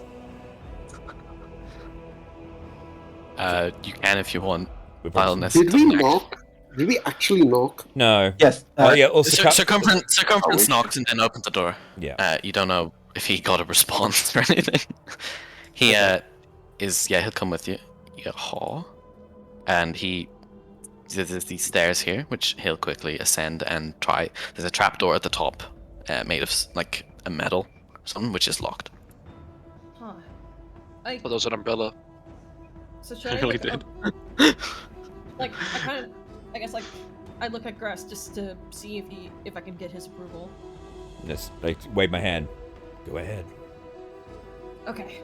You can if you want. We've I'll already- necessarily. Did we knock? Did we actually knock? No. Yes. Oh yeah. Also, Circumference knocked and then opened the door. Yeah. You don't know if he got a response or anything. He he'll come with you. You get Haw, and there's these stairs here, which he'll quickly ascend and try. There's a trapdoor at the top, made of like a metal or something, which is locked. Huh. Oh, that was an umbrella. So should I I really look did. like I guess like I look at Grass just to see if I can get his approval. Just like wave my hand. Go ahead. Okay.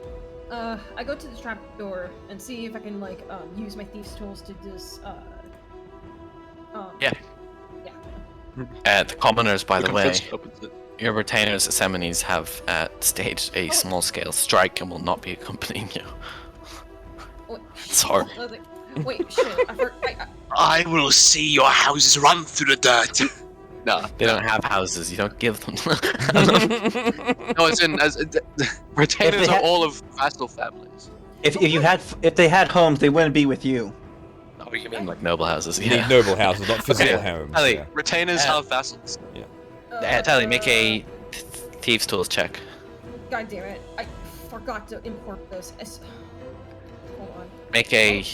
I go to the trap door and see if I can like use my thieves tools to just Yeah. Yeah. The commoners, by the way, Circumference opens it. your retainers, Semines, have staged a small-scale strike and will not be accompanying you. Wait, Sorry. Wait, shit. I will see your houses run through the dirt. No, They don't have houses. You don't give them. no, retainers If they are had- all of vassal families. If they had homes, they wouldn't be with you. Oh, you mean like noble houses? You Yeah. need noble houses, not physical Okay. homes. Ali, Yeah. Retainers Yeah. have vassals. Tally, make a thieves' tools check. God damn it! I forgot to import this. Hold on. Make a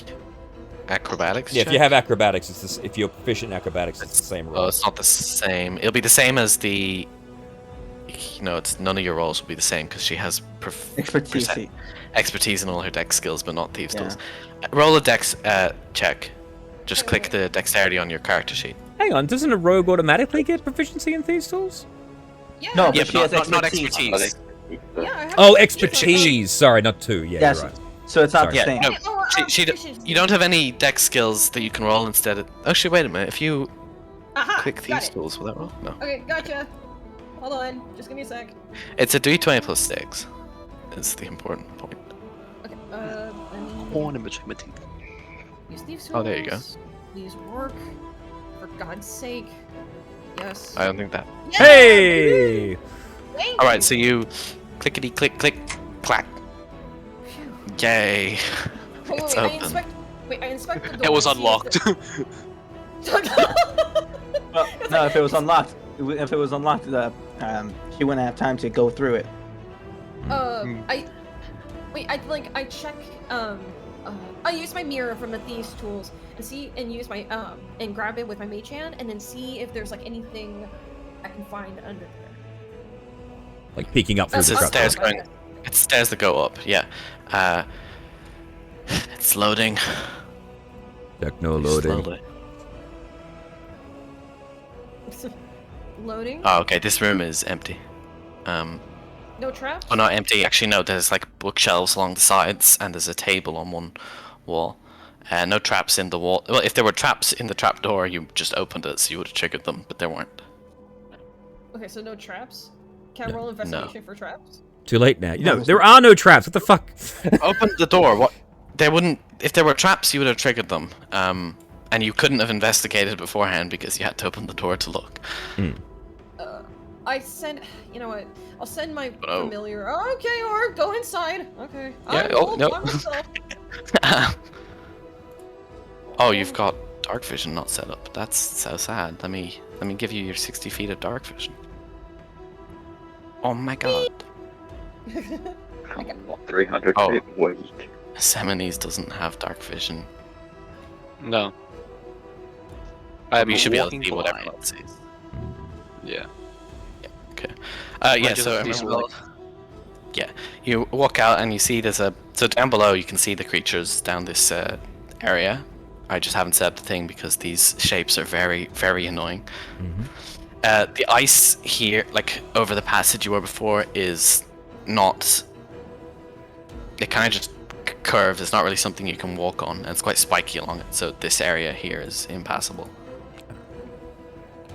acrobatics. Yeah, check. if you have acrobatics, it's if you're proficient in acrobatics, it's the same roll. Oh, it's not the same. It'll be the same as the. No, it's none of your rolls will be the same because she has Expertise. expertise in all her dex skills, but not thieves' Yeah. tools. Roll a dex check. Just click the dexterity on your character sheet. Hang on, doesn't a rogue automatically get proficiency in these tools? Yeah. No, Yeah, but but she has not expertise. expertise. Yeah. I have Oh, expertise. expertise. Sorry, not two. Yeah, Yes. you're right. So it's not Sorry. the same. No, Oh, she proficiency. you don't have any dex skills that you can roll instead of. Oh shit! Wait a minute. If you Aha, click got thieves' it. tools, will that roll? No. Okay, gotcha. Hold on. Just give me a sec. It's a d20 plus 6. Is the important point. Okay. Let me Horn in between my teeth. use these Oh, there you go. tools. These work. For God's sake. Yes. I don't think that. Yeah, Hey! thank All right, you. so you clickety click click clack. Phew. Yay! Wait, It's I open. inspect the door. It was to see if unlocked. Well, no, if it was unlocked, she wouldn't have time to go through it. I check. I use my mirror from the thieves' tools and use my and grab it with my mage hand and then see if there's like anything I can find under there. Like peeking up through It's the the trap. stairs going. It's stairs that go up. Yeah. It's loading. Techno loading. Slowly. Loading. Oh, okay. This room is empty. No traps. Oh, not empty. Actually, no. There's like bookshelves along the sides, and there's a table on one wall. No traps in the wall. Well, if there were traps in the trap door, you just opened it, so you would have triggered them, but there weren't. Okay, so no traps. Can I No. roll investigation for traps? Too late now. No, there are no traps. What the fuck? Open the door. What? There wouldn't. If there were traps, you would have triggered them. And you couldn't have investigated beforehand because you had to open the door to look. I send. You know what? I'll send my Oh. familiar. Oh, okay, or go inside. Okay. Yeah, I oh, will no. by myself. Oh, you've got dark vision not set up. That's so sad. Let me give you your 60 feet of dark vision. Oh my god. I got- 300 Oh. feet. Weak. Semines doesn't have dark vision. No. You should be able to walking see what blind. everyone sees. Yeah. Okay. Might Yeah, just so have to do some, remember, yeah, you walk out and you see so down below you can see the creatures down this area. I just haven't set up the thing because these shapes are very, very annoying. The ice here, like over the passage you were before, is not. It kind of just curves. It's not really something you can walk on, and it's quite spiky along it. So this area here is impassable.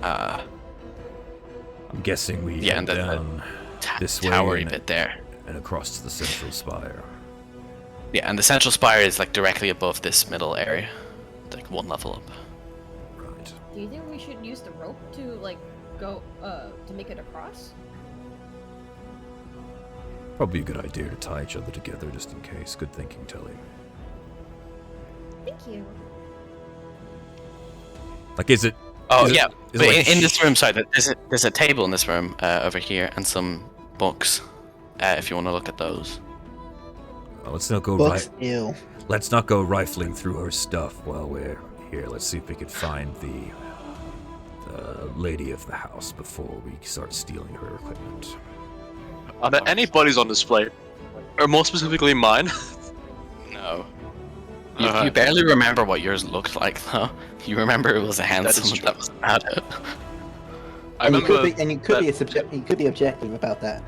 I'm guessing we Yeah, head and the down this way towery and, bit there. and across to the central spire. Yeah, and the central spire is like directly above this middle area, like one level up. Right. Do you think we should use the rope to like go to make it across? Probably a good idea to tie each other together just in case. Good thinking, Telly. Thank you. Like, is it? Oh is it- yeah, is but it like in this room, sorry, there's a table in this room over here and some books. If you want to look at those. Well, let's not go Books, ew. Let's not go rifling through her stuff while we're here. Let's see if we can find the lady of the house before we start stealing her equipment. Are there any bodies on display? Or more specifically mine? No. You barely remember what yours looked like, though. You remember it was a handsome that was about it. I And you remember could be, you could be objective about that.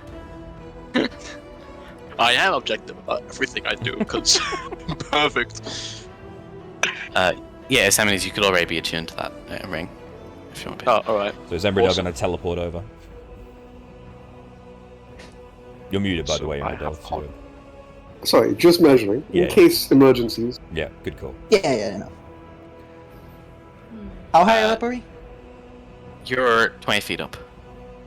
I am objective about everything I do, because perfect. Yeah, Semines, you could already be attuned to that ring, if you want to be. Oh, alright. So is Embry Awesome. going to teleport over? You're muted, by the way, Embry. So... Sorry, just measuring Yeah. in case emergencies. Yeah, good call. Yeah, no. How high up are we? You're 20 feet up.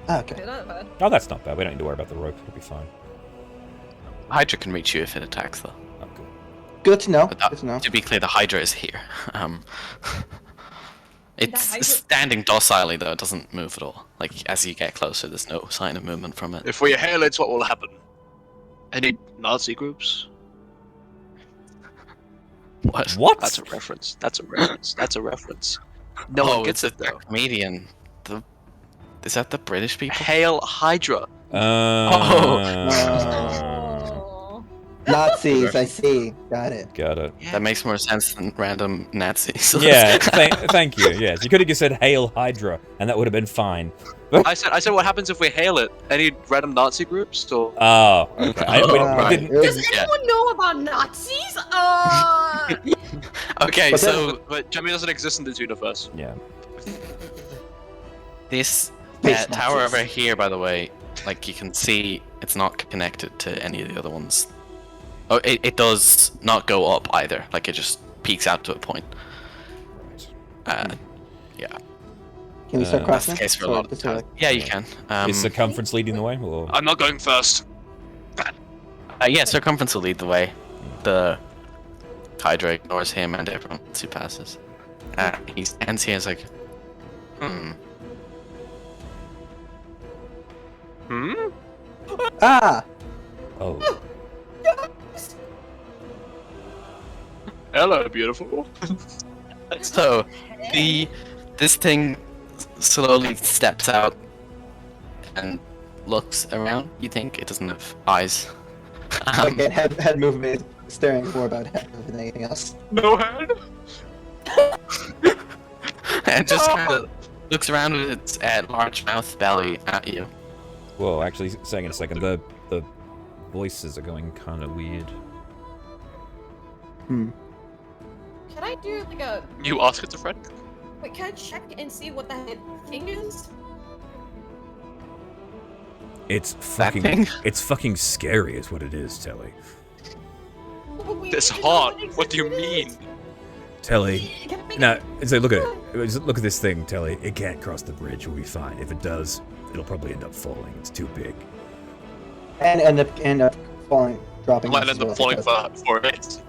Oh, okay. Okay, not bad. Oh, that's not bad. We don't need to worry about the rope. It'll be fine. Hydra can reach you if it attacks, though. Oh, cool. Good to know. But Good to know. to be clear, the Hydra is here. It's Hydra- standing docilely, though. It doesn't move at all. Like, as you get closer, there's no sign of movement from it. If we hail it, what will happen? Any Nazi groups? What? What? That's a reference. That's a reference. That's a reference. No one gets it's it a though. comedian. Is that the British people? Hail Hydra. Oh. Nazis, I see. Got it. Got it. That makes more sense than random Nazis. Yeah, thank you. Yes, you could have just said "Hail Hydra," and that would have been fine. I said, what happens if we hail it? Any random Nazi groups? Or Oh, okay. Right. Didn't- Does It anyone know about Nazis? Okay, But so but Germany doesn't exist in this universe. yeah. this Space tower Nazis. over here, by the way, like you can see, it's not connected to any of the other ones. Oh, it does not go up either. Like it just peaks out to a point. Yeah, Can we start That's that's crossing? the case for a Or lot of just towers. Yeah, you can. Is circumference leading the way? Or... I'm not going first. Yeah, circumference will lead the way. The Hydra ignores him and everyone else who passes. He stands here and is like, Ah! Oh, Hello, beautiful. So, this thing slowly steps out and looks around. You think it doesn't have eyes? Again, head movement, staring more about head movement than anything else. No head. And just kind of looks around with its large mouth belly at you. whoa! Actually, saying in a second, the voices are going kind of weird. Can I do like a You ask it a friend. wait? Can I check and see what that thing is? It's That fucking. thing? It's fucking scary, is what it is, Telly. But we It's need to know hard. what What do you exactly it mean? is. Telly. Can I make Now, it- so look at it. Look at this thing, Telly. It can't cross the bridge. We'll be fine. If it does, it'll probably end up falling. It's too big. And end up falling, dropping. Might as end up well. falling for it.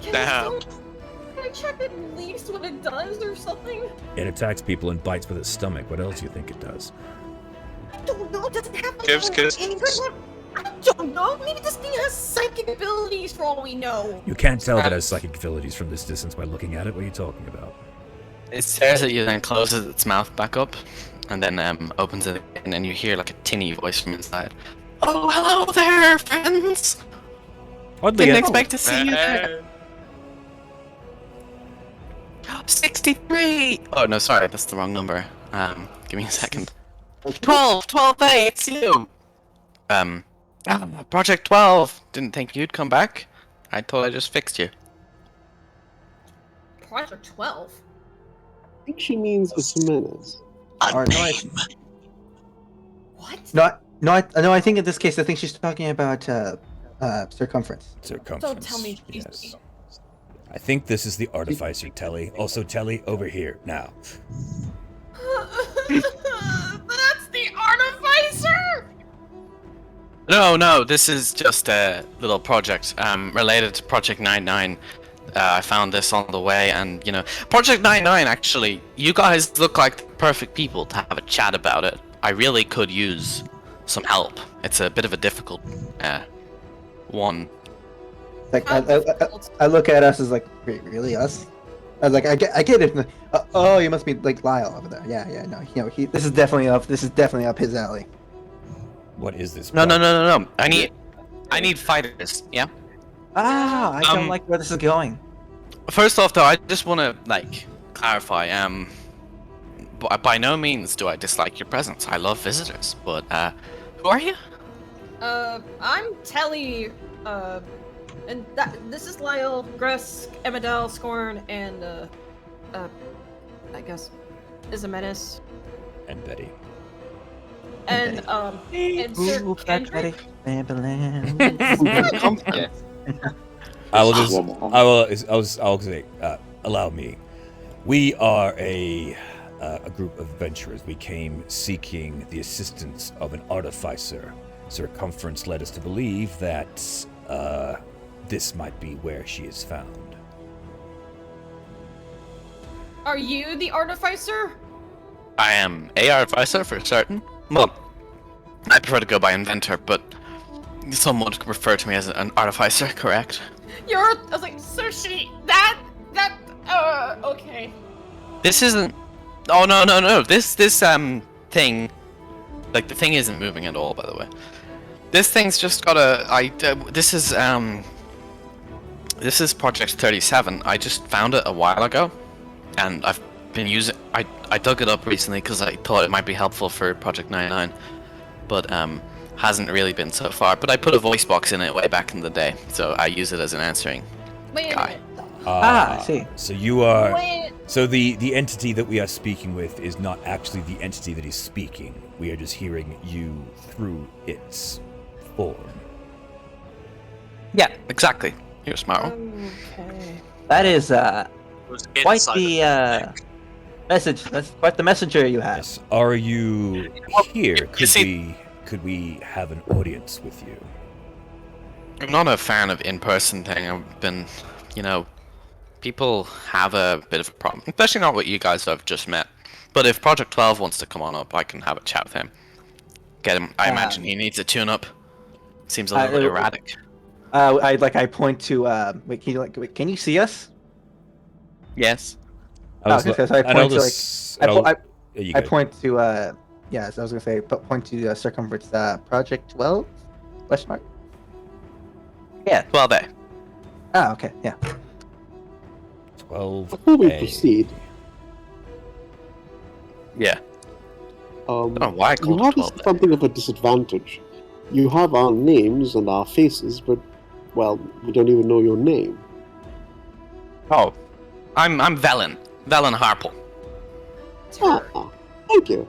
Can Damn. Can I check at least what it does or something? It attacks people and bites with its stomach. What else do you think it does? I don't don't know. It doesn't have Gives I don't know. Maybe this thing has psychic abilities for all we know. You can't tell if it has psychic abilities from this distance by looking at it. What are you talking about? It stares at you, then closes its mouth back up, and then opens it, and then you hear like a tinny voice from inside. Oh, hello there, friends! Oddly, Didn't expect to see you there. 63! Oh, no, sorry, that's the wrong number. Give me a second. 12A, it's you! Project 12! Didn't think you'd come back. I thought I just fixed you. Project 12? I think she means Isamenis. What? No, I think in this case, I think she's talking about circumference. Circumference. Don't tell me she's... Yes. I think this is the artificer, Telly. Also, Telly, over here, now. That's the artificer! No, this is just a little project related to Project 99. I found this on the way, and Project 99. Actually, you guys look like the perfect people to have a chat about it. I really could use some help. It's a bit of a difficult one. Like I look at us as like, wait, really us? I was like, I get it. Oh, you must be like Lyle over there. Yeah, no, this is definitely up his alley. What is this? No. I need fighters. Yeah. I don't like where this is going. First off, though, I just want to clarify. By no means do I dislike your presence. I love visitors. But who are you? I'm Telly. And this is Lyle, Gresk, Emadel, Scorn, and I guess Isamenis. And Betty. And Sir Kendrick. I'll say, allow me. We are a group of adventurers. We came seeking the assistance of an artificer. Circumference led us to believe that this might be where she is found. Are you the artificer? I am a artificer for certain. Well, I prefer to go by Inventor, but some would refer to me as an artificer, correct? I was like, Sushi, okay. This isn't... Oh, no. This thing... Like, the thing isn't moving at all, by the way. This thing's just got this is Project 37. I just found it a while ago, and I've been using... I dug it up recently because I thought it might be helpful for Project 99, but hasn't really been so far. But I put a voice box in it way back in the day, so I use it as an answering guy. I see. So you are... So the entity that we are speaking with is not actually the entity that is speaking. We are just hearing you through its form. Yeah, exactly. You're smart one. Okay. That is quite the message. That's quite the messenger you have. Yes. Are you here? Could we have an audience with you? I'm not a fan of in-person thing. I've been, people have a bit of a problem, especially not what you guys have just met. But if Project 12 wants to come on up, I can have a chat with him. Get him. I imagine he needs a tune-up. Seems a little bit erratic. I point to wait. Can you see us? Yes. I point to yes. I was gonna say point to circumference Project 12? Question mark. Yeah. 12A. Ah, okay. Yeah. 12. Before we proceed, Yeah. I don't know why I you called have it 12A. something of a disadvantage. You have our names and our faces, but we don't even know your name. Oh, I'm Velen Harple. Thank you.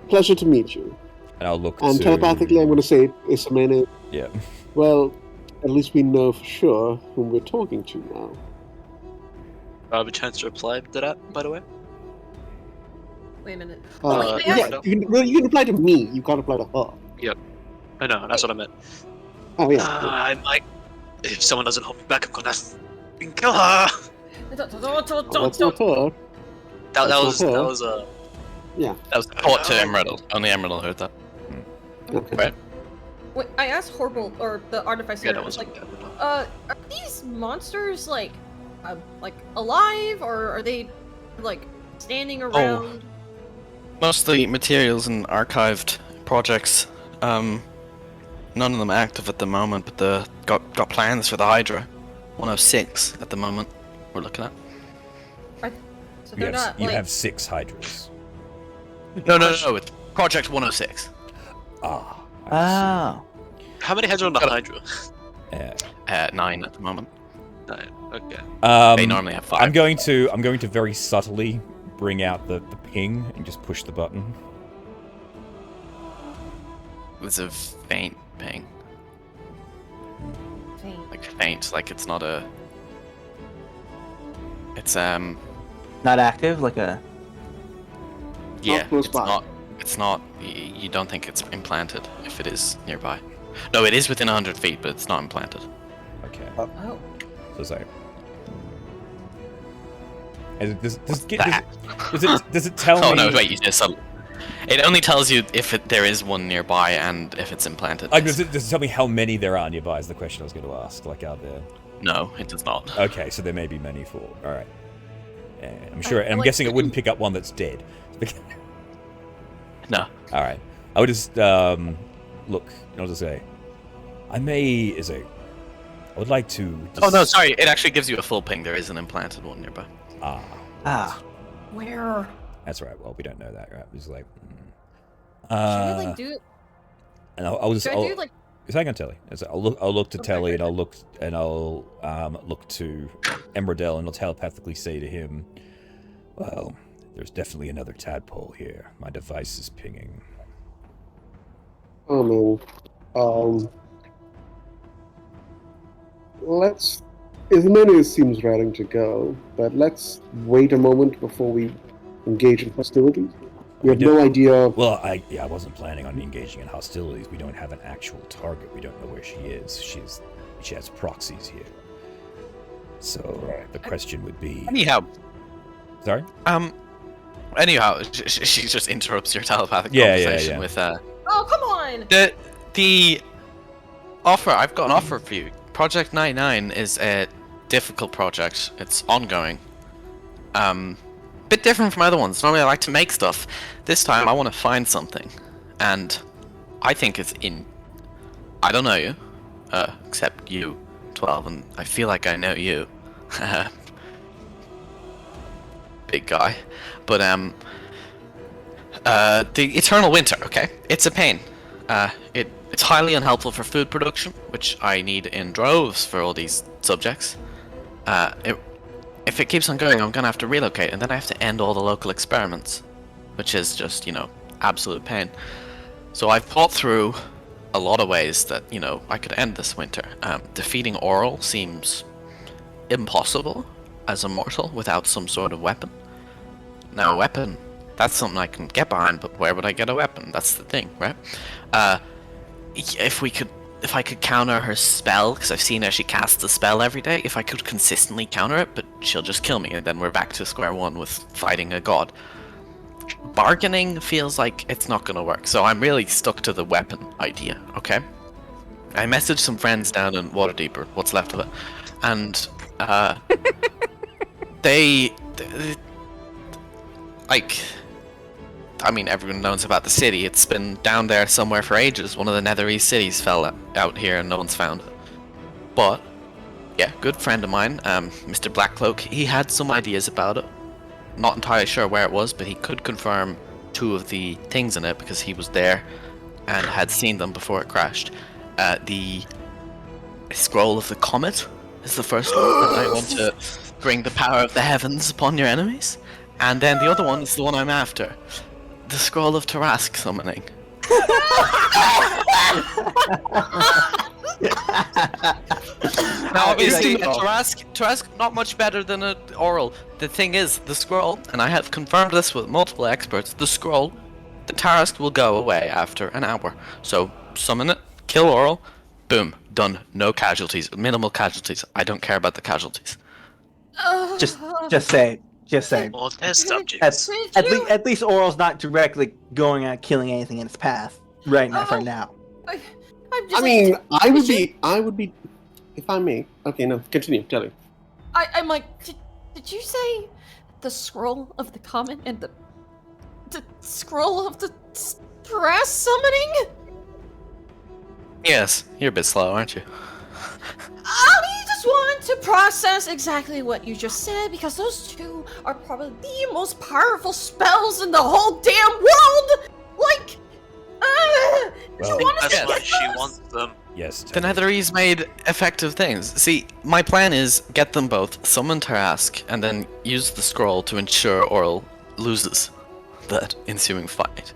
Pleasure to meet you. And I'll look And to... telepathically, I'm going to say Isamene. Yeah. Well, at least we know for sure whom we're talking to now. I have a chance to reply to that, by the way. Wait a minute. You can reply to me. You can't reply to her. Yep. I know, that's what I meant. Oh yeah. I might. If someone doesn't hold me back, I'm gonna f***ing kill her! That's not her. That was Yeah. That was taught to Emerald. Only Emerald heard that. Okay. Right? Wait, I asked Horrible, or the artificer, Yeah, that was like, are these monsters, like alive, or are they, like, standing around? Most of the materials and archived projects, none of them active at the moment, but got plans for the Hydra. 106 at the moment we're looking at. So they're not, you like... have 6 Hydras. No, it's Project 106. Ah. Oh. How many heads are on the Hydra? 9 at the moment. 9. Okay. They normally have 5. I'm going to very subtly bring out the ping and just push the button. It's a faint ping. Faint. Faint, like it's not a... It's, Not active, like a... yeah, close it's by. not... It's not... You don't think it's implanted if it is nearby. No, it is within 100 feet, but it's not implanted. Okay. Oh. So sorry. Does it tell me... Oh no, wait, you just... It only tells you if there is one nearby and if it's implanted. Does it tell me how many there are nearby is the question I was going to ask. Like, are there... No, it does not. Okay, so there may be many for... Alright. I'm sure... I'm guessing it wouldn't pick up one that's dead. No. Alright. I would just, look, I'll just say... I would like to... Oh no, sorry, it actually gives you a full ping. There is an implanted one nearby. Ah. Where? That's right. Well, we don't know that, right? It's like... Should I, like, do... And I'll just... Should I do, like... Hang on, Telly. I'll look to Telly, and I'll look to Embrodell, and I'll telepathically say to him, "Well, there's definitely another tadpole here. My device is pinging." Oh man. Let's. Ismene seems raring to go, but let's wait a moment before we engage in hostilities. We have no idea. Well, I wasn't planning on engaging in hostilities. We don't have an actual target. We don't know where she is. She has proxies here. So the question would be. Anyhow. Sorry. Anyhow, she just interrupts your telepathic conversation with Oh, come on! The offer. I've got an offer for you. Project 99 is a difficult project. It's ongoing. Bit different from other ones. Normally I like to make stuff. This time I want to find something. And I think it's in... I don't know you. Except you, 12, and I feel like I know you. Big guy. But, the Eternal Winter, okay? It's a pain. It's highly unhelpful for food production, which I need in droves for all these subjects. If it keeps on going, I'm gonna have to relocate, and then I have to end all the local experiments, which is just, absolute pain. So I've thought through a lot of ways that, I could end this winter. Defeating Oral seems impossible as a mortal without some sort of weapon. Now, a weapon, that's something I can get behind, but where would I get a weapon? That's the thing, right? If I could counter her spell, because I've seen her, she casts a spell every day, if I could consistently counter it, but she'll just kill me, and then we're back to square one with fighting a god. Bargaining feels like it's not going to work, so I'm really stuck to the weapon idea, okay? I messaged some friends down in Waterdeep, or what's left of it, and, everyone knows about the city. It's been down there somewhere for ages. One of the Nether East cities fell out here and no one's found it. But, yeah, good friend of mine, Mr. Blackcloak, he had some ideas about it. Not entirely sure where it was, but he could confirm 2 of the things in it because he was there and had seen them before it crashed. The Scroll of the Comet is the first one, and I want to bring the power of the heavens upon your enemies. And then the other one is the one I'm after. The Scroll of Tarask summoning. Now, obviously, Tarask not much better than an Oral. The thing is, the scroll, and I have confirmed this with multiple experts, the Tarask will go away after an hour. So, summon it, kill Oral, boom, done. No casualties, minimal casualties. I don't care about the casualties. Just say Just saying. Or test subjects. At least Oral's not directly going out killing anything in its path right now. For now. I'm just I mean, I would be, if I may. Okay, no, continue, tell me. I'm like, did you say the scroll of the comet and the scroll of the stress summoning? Yes, you're a bit slow, aren't you? I just want to process exactly what you just said, because those two are probably the most powerful spells in the whole damn world! Like, Well, you want us That's to why get she those? wants them. Yes. The Netherese made effective things. See, my plan is get them both, summon Tarask, and then use the scroll to ensure Oral loses that ensuing fight.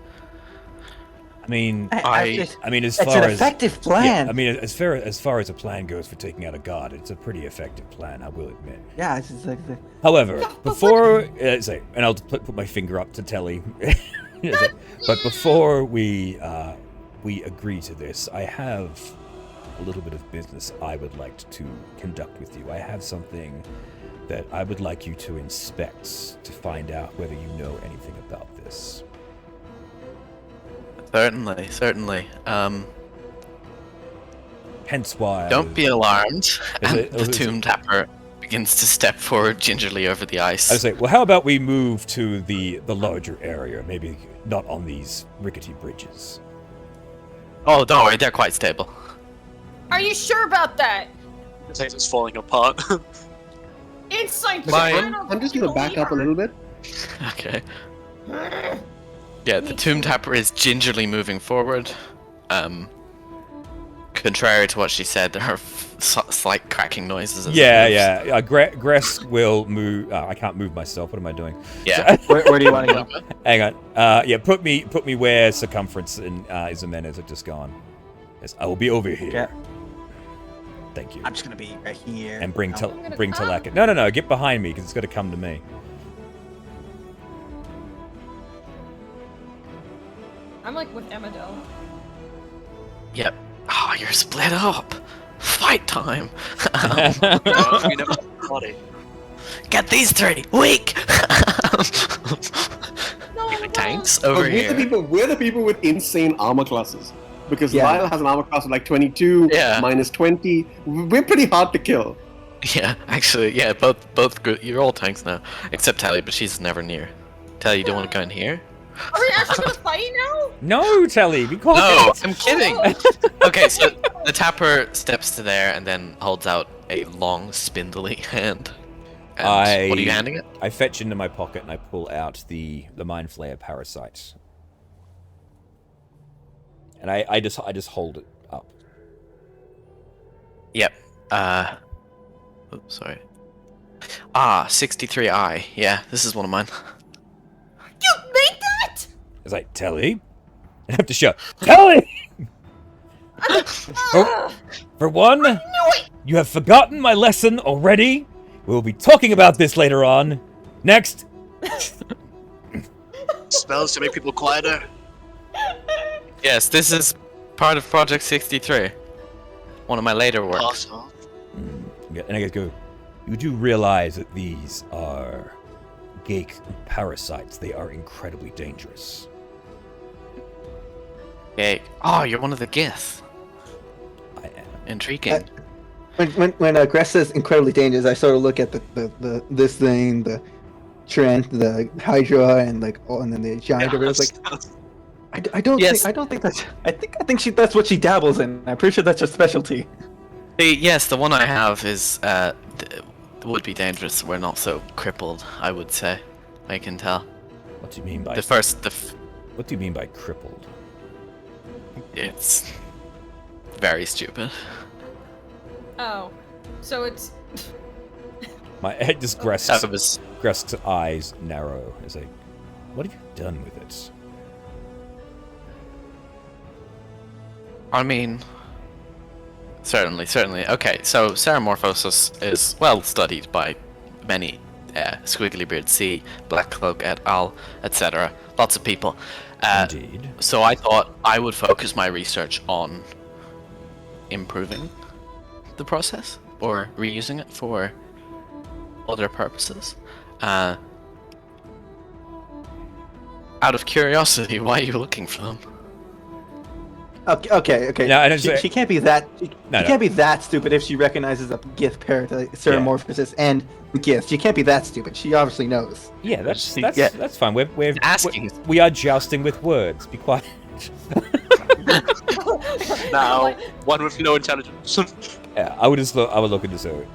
I mean, It's as an far as effective plan. Yeah, I mean, as far as a plan goes for taking out a god, it's a pretty effective plan. I will admit. Yeah, it's just like However, Yeah, but before and I'll put my finger up to Telly. But before we agree to this, I have a little bit of business I would like to conduct with you. I have something that I would like you to inspect to find out whether you know anything about this. Certainly. Hence why. Don't be alarmed. And it- the is it- Tomb Tapper begins to step forward gingerly over the ice. I was like, well, how about we move to the larger area? Maybe not on these rickety bridges. Oh, don't worry, they're quite stable. Are you sure about that? The place is falling apart. Insight My- check. I don't I'm just gonna back up a little bit. Okay. Yeah, the Tomb Tapper is gingerly moving forward. Contrary to what she said, there are slight cracking noises. As it moves. Gress will move. I can't move myself. What am I doing? Yeah. where do you want to go? Hang on. Put me where Circumference and Isomenes have just gone. Yes, I will be over here. Yeah. Thank you. I'm just gonna be right here. And bring No. Telaka. No, get behind me because it's got to come to me. I'm like with Amadel. Yep. Oh, you're split up. Fight time. We never body. Get these three. Weak. No, Tanks But over we're here. the people with insane armor classes. Because Yeah. Lyle has an armor class of like 22, Yeah. minus 20. We're pretty hard to kill. Yeah, actually, yeah, both good. You're all tanks now, except Tally, but she's never near. Tally, you don't want to go in here? Are we actually gonna fight now? No, Telly, we can't. No, get it. I'm kidding. Okay, so the Tapper steps to there and then holds out a long, spindly hand. And what are you handing it? I fetch into my pocket and I pull out the Mind Flayer parasite. And I just hold it up. Yep. Oops, sorry. 63I. Yeah, this is one of mine. You made that? It's like, Telly? I have to shout, Telly! For one, No, wait. you have forgotten my lesson already. We'll be talking about this later on. Next. Spells to make people quieter. Yes, this is part of Project 63. One of my later works. Awesome. And I get go. You do realize that these are Gake parasites. They are incredibly dangerous. Okay. Oh, you're one of the Gith. I am. Intriguing. When Gress says incredibly dangerous, I sort of look at the this thing, the Trent, the Hydra, and then the giant. Yeah, over there. It's like I don't Yes. think that's I think that's what she dabbles in. I'm pretty sure that's her specialty. Yes, the one I have is would be dangerous. We're not so crippled, I would say. I can tell. What do you mean by What do you mean by crippled? It's very stupid. Oh, so it's My head just That was Gresk's eyes narrow. It's like, what have you done with it? I mean, certainly. Okay, so Ceramorphosis is well studied by many Squiggly Beard C, Black Cloak et al., etc. Lots of people. Indeed. So I thought I would focus my research on improving the process or reusing it for other purposes. Out of curiosity, why are you looking for them? Okay. No, I don't say- She can't be that. She No. can't be that stupid if she recognizes a Gith Ceramorphosis and Gith. She can't be that stupid. She obviously knows. Yeah, that's Yeah. that's fine. We're Asking. we are jousting with words. Be quiet. Now, one with no intelligence. Yeah, I would look into so.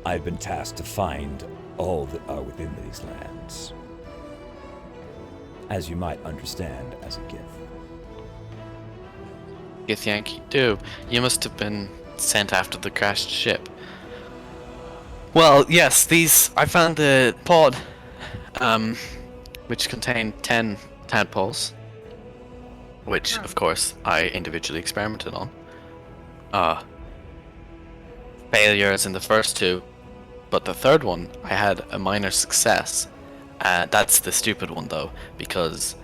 I've been tasked to find all that are within these lands, as you might understand as a gift. Gith Yankee, do. You must have been sent after the crashed ship. Well, yes, I found the pod, which contained 10 tadpoles, which, of course, I individually experimented on. Failures in the first 2, but the third one, I had a minor success. That's the stupid one, though, because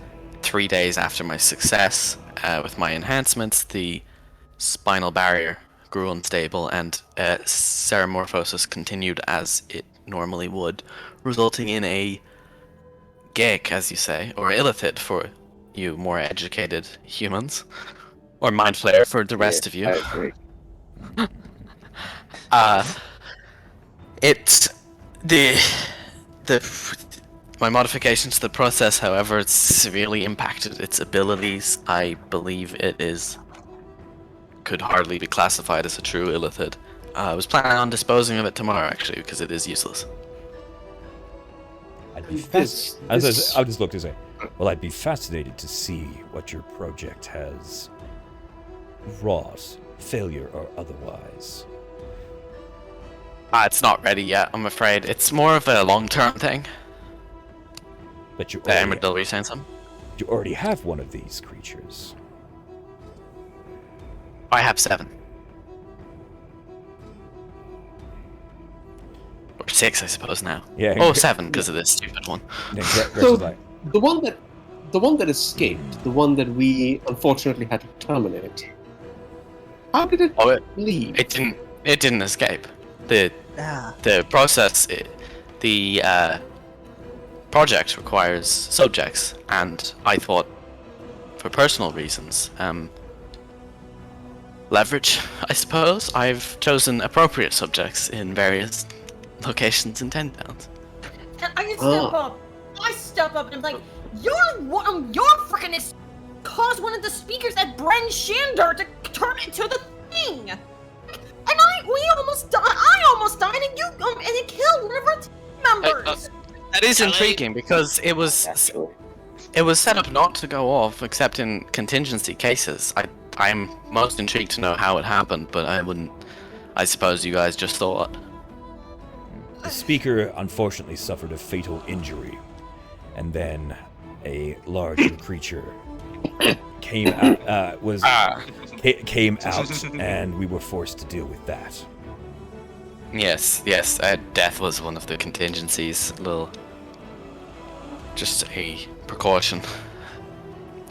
3 days after my success, with my enhancements, the spinal barrier grew unstable and Ceramorphosis continued as it normally would, resulting in a Geik, as you say, or Illathid for you more educated humans, or Mind Flayer for the rest of you. I agree. My modifications to the process, however, it's severely impacted its abilities. I believe could hardly be classified as a true Illathid. I was planning on disposing of it tomorrow, actually, because it is useless. I'd be This- I'll just look to say, well, I'd be fascinated to see what your project has wrought, failure or otherwise. It's not ready yet, I'm afraid. It's more of a long-term thing. But you Emerald, were you saying something? you already have one of these creatures. I have 7. Or 6, I suppose, now. Yeah. Oh, 7, because of this stupid one. So the one that escaped, the one that we unfortunately had to terminate. How did it leave? It didn't escape. The Ah. process, the project requires subjects, and I thought, for personal reasons, leverage, I suppose, I've chosen appropriate subjects in various locations in 10 towns. And I step up. I step up and I'm like, your freaking caused one of the speakers at Bren Shander to turn into the thing. And we almost died. I almost died, and and it killed one of our team members. That is intriguing because it was set up not to go off except in contingency cases. I'm most intrigued to know how it happened, but I suppose you guys just thought. The speaker unfortunately suffered a fatal injury, and then a larger creature came out. Came out, and we were forced to deal with that. Yes, death was one of the contingencies. Just a precaution.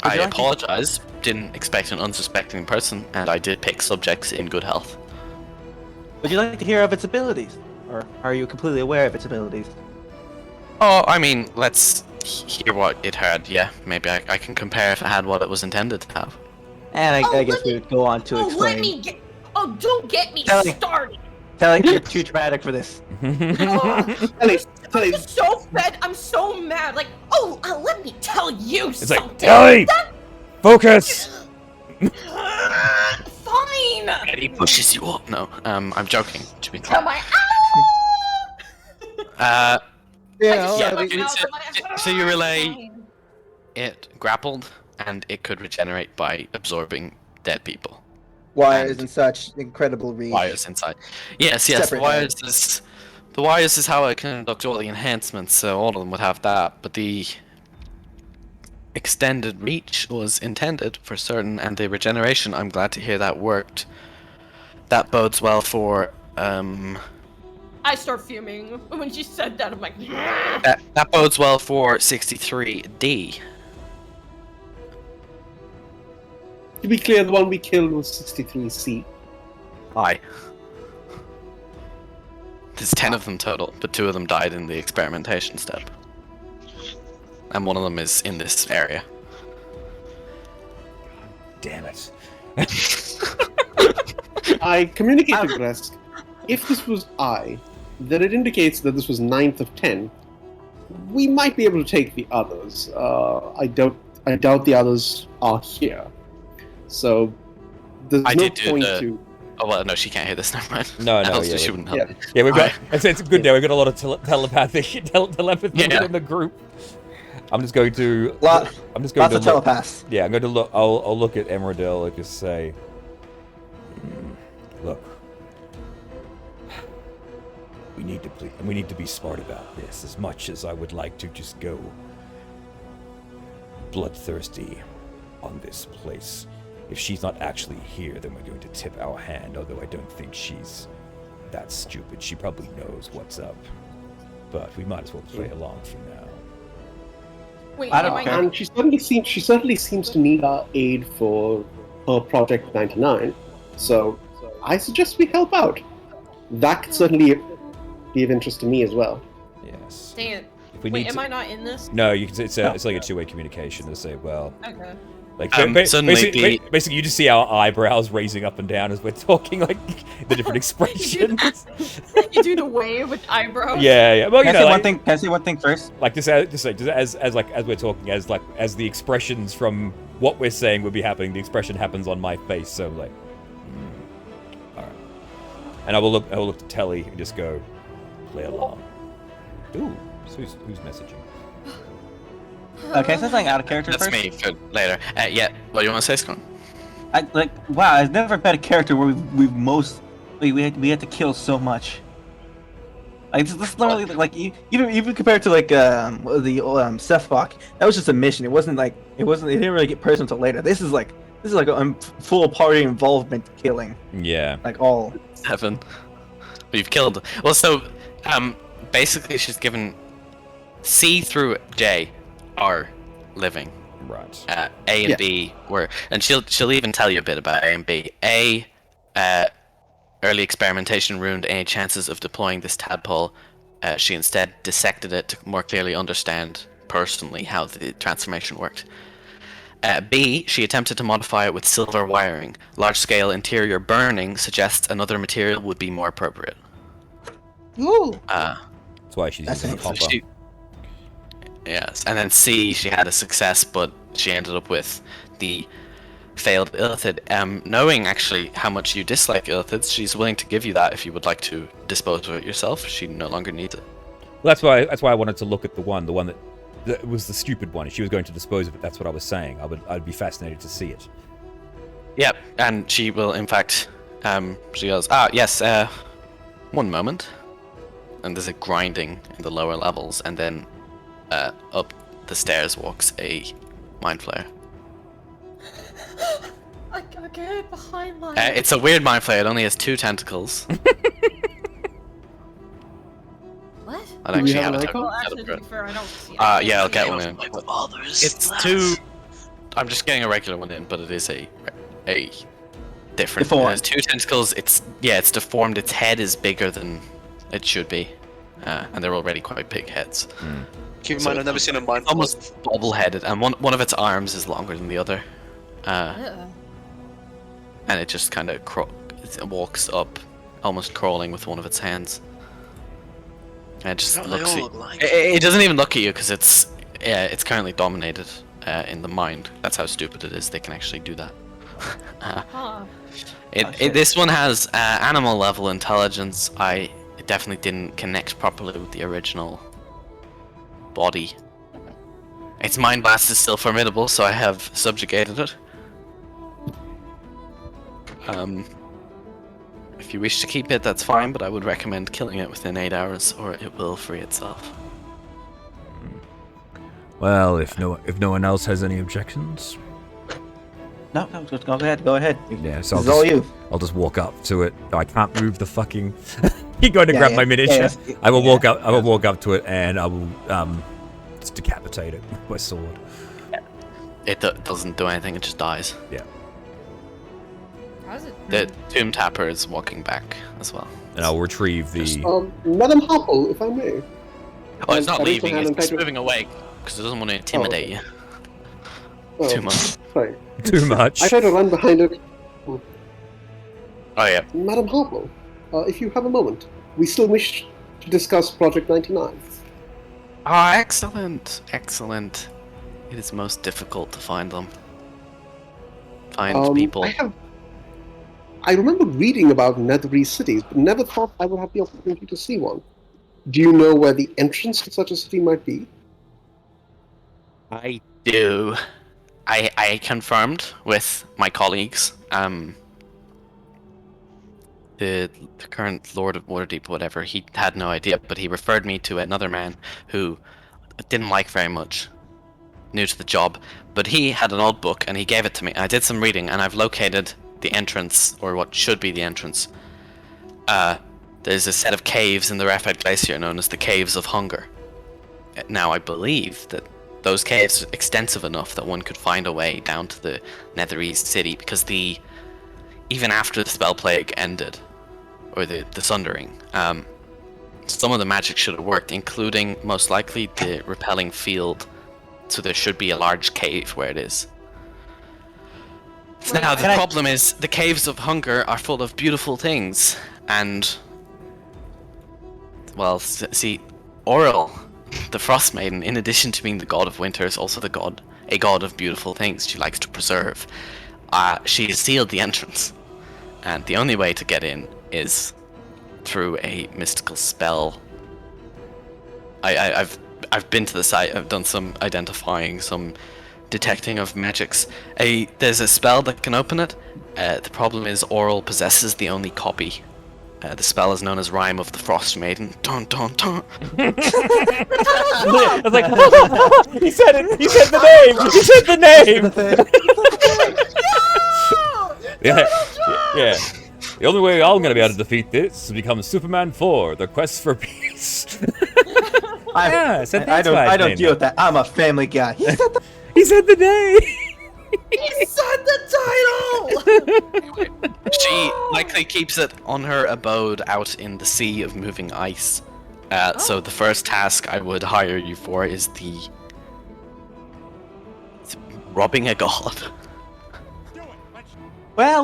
I apologize. Didn't expect an unsuspecting person, and I did pick subjects in good health. Would you like to hear of its abilities, or are you completely aware of its abilities? Oh, I mean, let's hear what it had. Yeah, maybe I can compare if it had what it was intended to have. And I guess we would go on to explain. Don't get me Telly. started. Telling you're too dramatic for this. I'm so fed. I'm so mad. Like, let me tell you It's something. like, Telly! Focus! Fine. And he pushes you up. No, I'm joking. To be Come clear. on. So you relay it grappled, and it could regenerate by absorbing dead people. Wires and such, incredible reach. Wires inside. Yes. Separate The wires is how I conduct all the enhancements, so all of them would have that. But the extended reach was intended for certain, and the regeneration, I'm glad to hear that worked. That bodes well for I start fuming when she said that. I'm like, that bodes well for 63D. To be clear, the one we killed was 63C. Aye. There's 10 of them total, but 2 of them died in the experimentation step. and one of them is in this area. Damn it. I communicated to Gresk. If this was then it indicates that this was 9th of 10. We might be able to take the others. I doubt the others are here. So there's I no did do point the- to. Oh well, no, she can't hear this. Never mind. No, Else yeah, she we- wouldn't help. Yeah. me. Yeah, we've got. Alright. It's good now. We've got a lot of telepathy Yeah. in the group. I'm just going to. Lots I'm just going of to look. telepaths. Yeah, I'm going to look. I'll look at Emeraldale and just say, look, we need to be smart about this. As much as I would like to just go bloodthirsty on this place, if she's not actually here, then we're going to tip our hand. Although I don't think she's that stupid. She probably knows what's up. But we might as well play along for now. Wait, I don't am I care. And she certainly seems to need our aid for her Project 99. So I suggest we help out. That could certainly be of interest to me as well. Yes. Dang it. If we Wait, need am to, I not in this? no, you can. It's like a two-way communication. To say, well, Okay. like Suddenly basically, you just see our eyebrows raising up and down as we're talking, like the different expressions. You do the wave with eyebrows. yeah. Well, you Can I know, say like, one thing? Can I say one thing first? like just as we're talking, as the expressions from what we're saying would be happening, the expression happens on my face. So like, all right. And I will look to Telly and just go, play along. Ooh, so who's messaging? Can I say something out of character That's first? me for later. Yeah. What do you want to say, Scone? Wow, I've never met a character where we had to kill so much. Like this is literally like even compared to like the Savoie, that was just a mission. It didn't really get personal until later. This is like a full party involvement killing. Yeah. Like all. 7. We've killed. Well, so basically she's given C through J are living. Right. A and Yeah. B were, and she'll even tell you a bit about A and B. A, early experimentation ruined any chances of deploying this tadpole. She instead dissected it to more clearly understand personally how the transformation worked. B, she attempted to modify it with silver wiring. Large-scale interior burning suggests another material would be more appropriate. Ooh. That's why she's That's using it. copper. Yes, and then C, she had a success, but she ended up with the failed Illathid. Knowing actually how much you dislike Illathids, she's willing to give you that if you would like to dispose of it yourself. She no longer needs it. Well, that's why I wanted to look at the one that was the stupid one. If she was going to dispose of it, that's what I was saying. I'd be fascinated to see it. Yep, and she will, in fact, she goes, yes, one moment. And there's a grinding in the lower levels, and then up the stairs walks a mind flayer. I gotta get behind my. It's a weird mind flayer. It only has 2 tentacles. What? I Do don't we actually have have an it. icon? Well, actually, to be fair, I don't see. Yeah, I'll get one in. My father's It's last. 2. I'm just getting a regular one in, but it is a different. It Deformed. has 2 tentacles. It's deformed. Its head is bigger than it should be, and they're already quite big heads. Keep in mind, I've never seen a mind. Almost bobble-headed, and one of its arms is longer than the other, and it just kind of walks up, almost crawling with one of its hands. And it just Don't they looks. all look like? It doesn't even look at you because it's currently dominated in the mind. That's how stupid it is. They can actually do that. Huh. This one has animal level intelligence. I definitely didn't connect properly with the original body. Its mind blast is still formidable, so I have subjugated it. If you wish to keep it, that's fine, but I would recommend killing it within 8 hours, or it will free itself. Well, if no one else has any objections, No, just go ahead. yeah. So This is all you. I'll just walk up to it. I can't move the fucking. You're going to Yeah, grab yeah, my miniature. yeah, I will yeah. walk up. I will walk up to it, and I will just decapitate it with my sword. It doesn't do anything, it just dies. Yeah. How's it? The Tomb Tapper is walking back as well. And I'll retrieve the. Madam Harple, if I may. Oh, it's not I raise my leaving, hand it's and just try to- moving away. because it doesn't want to intimidate you Oh, too much. Fine. Too much. I try to run behind it. Oh yeah. Madam Hartwell, if you have a moment, we still wish to discuss Project 99. Ah, excellent, excellent. It is most difficult to find them. Find people. I remember reading about Netherese cities, but never thought I would have the opportunity to see one. Do you know where the entrance to such a city might be? I do. I confirmed with my colleagues. The current Lord of Waterdeep, whatever, he had no idea, but he referred me to another man who didn't like very much, new to the job, but he had an old book and he gave it to me. I did some reading and I've located the entrance, or what should be the entrance. There's a set of caves in the Rapid Glacier known as the Caves of Hunger. Now, I believe that those caves are extensive enough that one could find a way down to the Netherese city, because even after the Spell Plague ended, or the Sundering, some of the magic should have worked, including, most likely, the repelling field, so there should be a large cave where it is. Now, the problem is, the Caves of Hunger are full of beautiful things, and... well, see, Auril, the Frostmaiden, in addition to being the god of winter, is also a god of beautiful things she likes to preserve. She has sealed the entrance, and the only way to get in is through a mystical spell. I've been to the site. I've done some identifying, some detecting of magics. There's a spell that can open it. The problem is Auril possesses the only copy. The spell is known as Rime of the Frostmaiden. Dun dun dun. I was like, he said it. He said the name. He said the name. Yeah. The only way I'm gonna be able to defeat this is to become Superman 4: The Quest for Peace. I don't deal with that. I'm a family guy. He said the name. He said the title! She likely keeps it on her abode out in the sea of moving ice. So the first task I would hire you for is robbing a god. Well,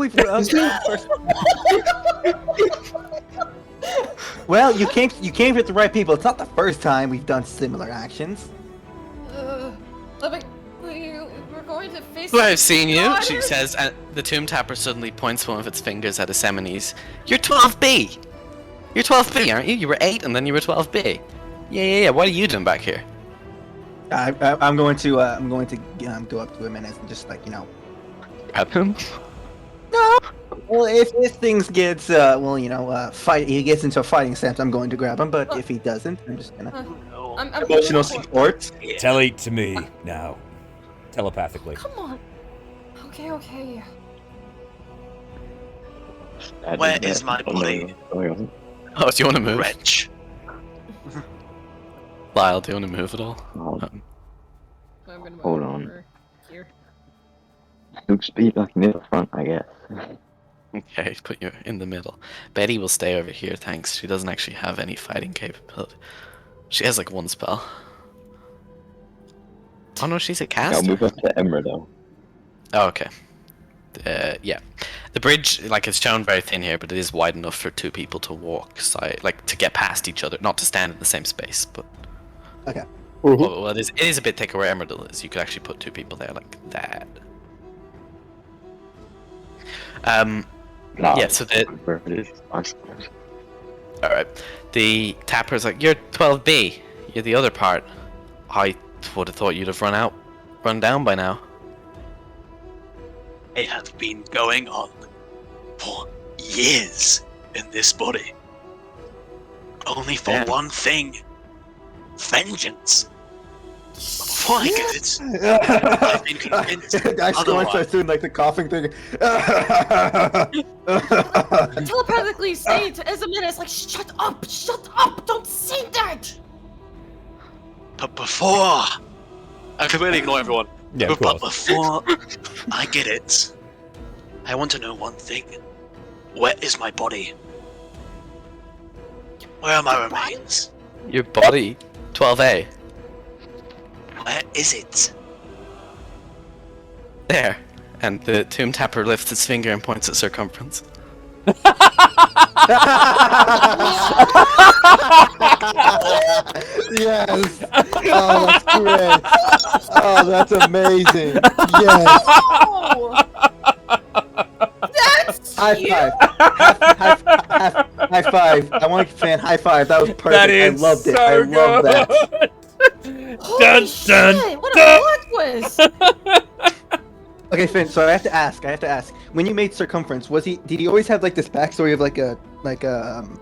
well, you came with the right people. It's not the first time we've done similar actions. We're going to face. Well, I've seen you, she says, and the Tomb Tapper suddenly points one of its fingers at Asemones. You're 12B! You're 12B, aren't you? You were 8 and then you were 12B. Yeah. What are you doing back here? I'm going to go up to him and just Grab him? No. Well, if things gets he gets into a fighting stance, I'm going to grab him. But if he doesn't, I'm just gonna emotional support. Tell it to me now, telepathically. Come on. Okay. Where is my body? Oh, do you want to move? Wretch. Lyle, do you want to move at all? I'm gonna move Hold over on. here. Move speed like near the front, I guess. Okay, put you in the middle. Betty will stay over here, thanks. She doesn't actually have any fighting capability. She has like one spell. Oh no, she's a caster. I'll move up to Emra though. Oh, okay. Yeah. The bridge, like, it's shown very thin here, but it is wide enough for two people to walk, to get past each other, not to stand in the same space, but... Okay. Well, it is a bit thicker where Emerald is. You could actually put two people there like that. Yeah, so Where it is, I suppose. Alright. The Tapper's like, you're 12B. You're the other part. I would have thought you'd have run down by now. I have been going on for years in this body. Only for one thing. Vengeance. Before I get it, I've been convinced I start doing like the coughing thing. Telepathically say to Isaminus, like, shut up, don't say that! But before... I completely ignore everyone. Yeah, of But course. before I get it, I want to know one thing. Where is my body? Where are my remains? Your body, 12A. Where is it? There. And the Tomb Tapper lifts its finger and points at circumference. Yes. Oh, that's great. Oh, that's amazing. Yes. Oh! That's High cute! five. High five. I want to fan high five. That was perfect. That is I loved it. so I love that. Holy Dun, shit! dun, What dun. a plot twist! Okay, Finn. So I have to ask. When you made circumference, did he always have like this backstory of like a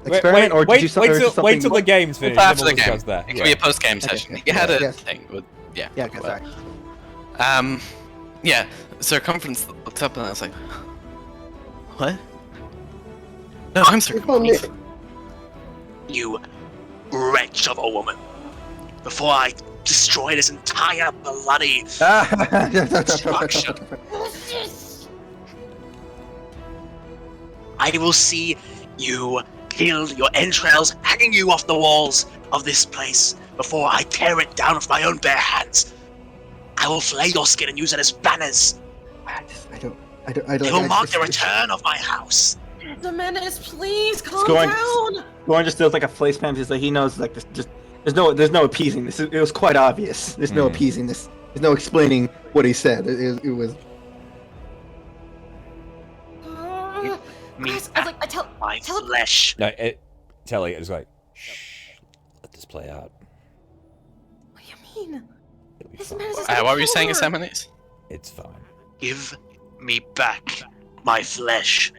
experiment, or did you wait or till, something wait till more? the game's finished. After then the we'll game. discuss that. It can be a post-game session. You had a Yes. thing with... Yeah. Yeah. Okay, sorry. Yeah, circumference looked up and I was like, what? No, I'm circumference. You wretch of a woman. Before I destroy this entire bloody destruction, I will see you killed, your entrails hanging you off the walls of this place before I tear it down with my own bare hands. I will flay your skin and use it as banners. I don't. They will mark the return of my house. The menace, please calm Scoring. down. Goran just feels like a face palm. He's like he knows like this. Just there's no appeasing this. It was quite obvious. There's no appeasing this. There's no explaining what he said. It was. Guys, I tell My flesh. No, Telly is like, shh, let this play out. What do you mean? It'll be This fine. menace is What were you saying, power. Assamones? It's fine. Give me back my flesh.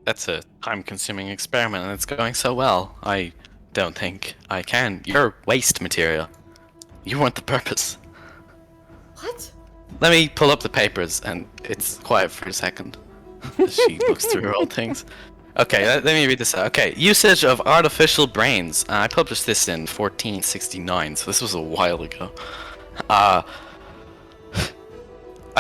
That's a time-consuming experiment and it's going so well. I don't think I can. You're waste material. You weren't the purpose. What? Let me pull up the papers and it's quiet for a second. She looks through her old things. Okay, let me read this out. Okay, usage of artificial brains. I published this in 1469, so this was a while ago. I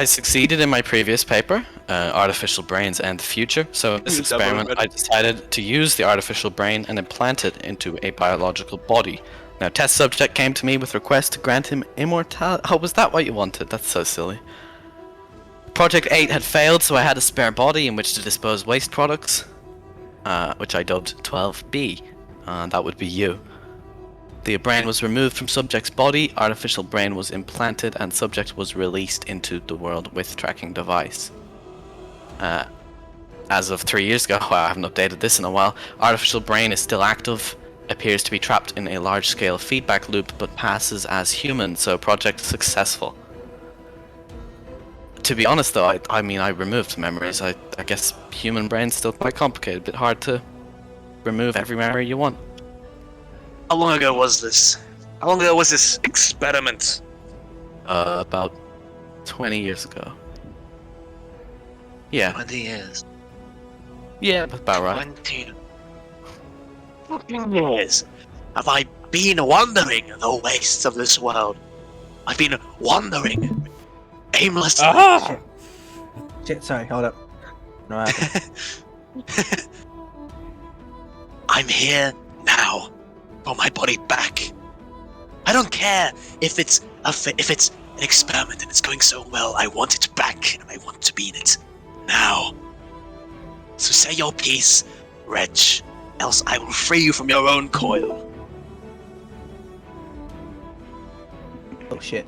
succeeded in my previous paper, Artificial Brains and the Future. So in this experiment, I decided to use the artificial brain and implant it into a biological body. Now, test subject came to me with request to grant him immortality. Oh, was that what you wanted? That's so silly. Project 8 had failed, so I had a spare body in which to dispose waste products, which I dubbed 12B. That would be you. The brain was removed from subject's body, artificial brain was implanted, and subject was released into the world with tracking device. As of 3 years ago, I haven't updated this in a while, artificial brain is still active, appears to be trapped in a large-scale feedback loop, but passes as human, so project successful. To be honest though, I mean I removed memories. I guess human brain's still quite complicated, a bit hard to remove every memory you want. How long ago was this? How long ago was this experiment? About 20 years ago. Yeah. 20 years. Yeah, about right. 20 fucking years have I been wandering the wastes of this world. I've been wandering aimlessly. Ah! Shit, sorry, hold up. No, I'm here now for my body back. I don't care if it's an experiment and it's going so well. I want it back and I want to be in it now. So say your piece, wretch, else I will free you from your own coil. oh shit.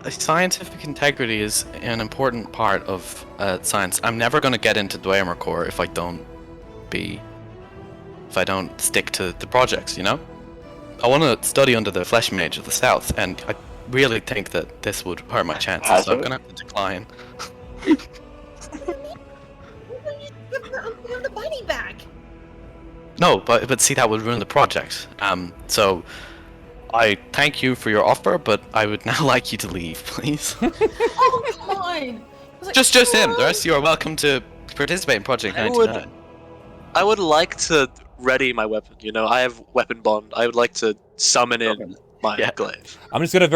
Scientific integrity is an important part of science. I'm never going to get into Dwemer Core if I don't stick to the projects, you know? I want to study under the Flesh Mage of the South, and I really think that this would hurt my chances, so I'm going to have to decline. You have the body back. No, but see, that would ruin the project. So I thank you for your offer, but I would now like you to leave, please. Oh, come on. just him. The rest of you are welcome to participate in Project 99. I would like to ready my weapon. You know, I have weapon bond. I would like to summon in my glaive. I'm just gonna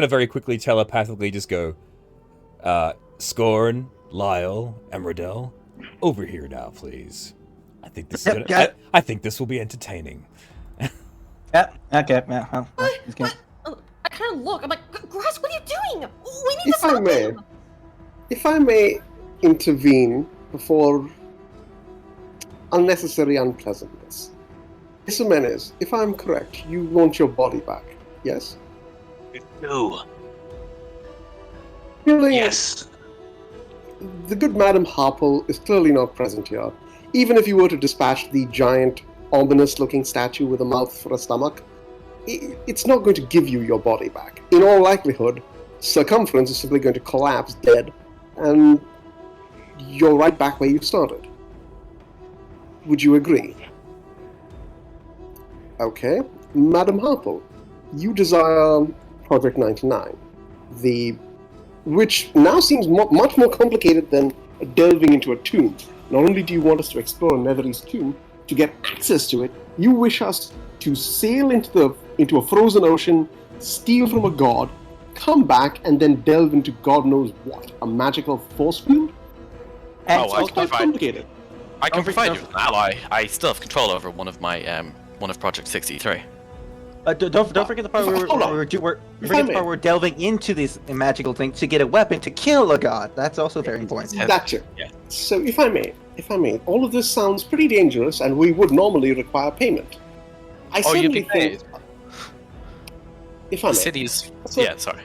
very quickly telepathically just go, Scorn, Lyle, Emradell, over here now, please. I think this is I think this will be entertaining. Yeah. Okay. Yeah. Well, he's good. I kind of look. I'm like, Grass, what are you doing? We need to If I stop may, him. if I may intervene before unnecessary unpleasantness. Jimenez, if I'm correct, you want your body back, yes? No. Feeling Yes. the good Madam Harple is clearly not present here. Even if you were to dispatch the giant, ominous-looking statue with a mouth for a stomach, it's not going to give you your body back. In all likelihood, Circumference is simply going to collapse dead, and you're right back where you started. Would you agree? Okay. Madam Harple, you desire Project 99, which now seems much more complicated than delving into a tomb. Not only do you want us to explore Netherese tomb, to get access to it, you wish us to sail into a frozen ocean, steal from a god, come back, and then delve into God knows what, a magical force field? Oh, It's I all can quite provide. complicated. I can Don't provide you forget- with an ally. I still have control over one of my one of Project 63. Don't forget the part where Hold on. we're If I forget the may. part we're delving into this magical thing to get a weapon to kill a god. That's also very important. Yeah. Gotcha. Yeah. So if I may, all of this sounds pretty dangerous, and we would normally require payment. I Oh, you'd be certainly think, if I The may, city's. So- Yeah, sorry.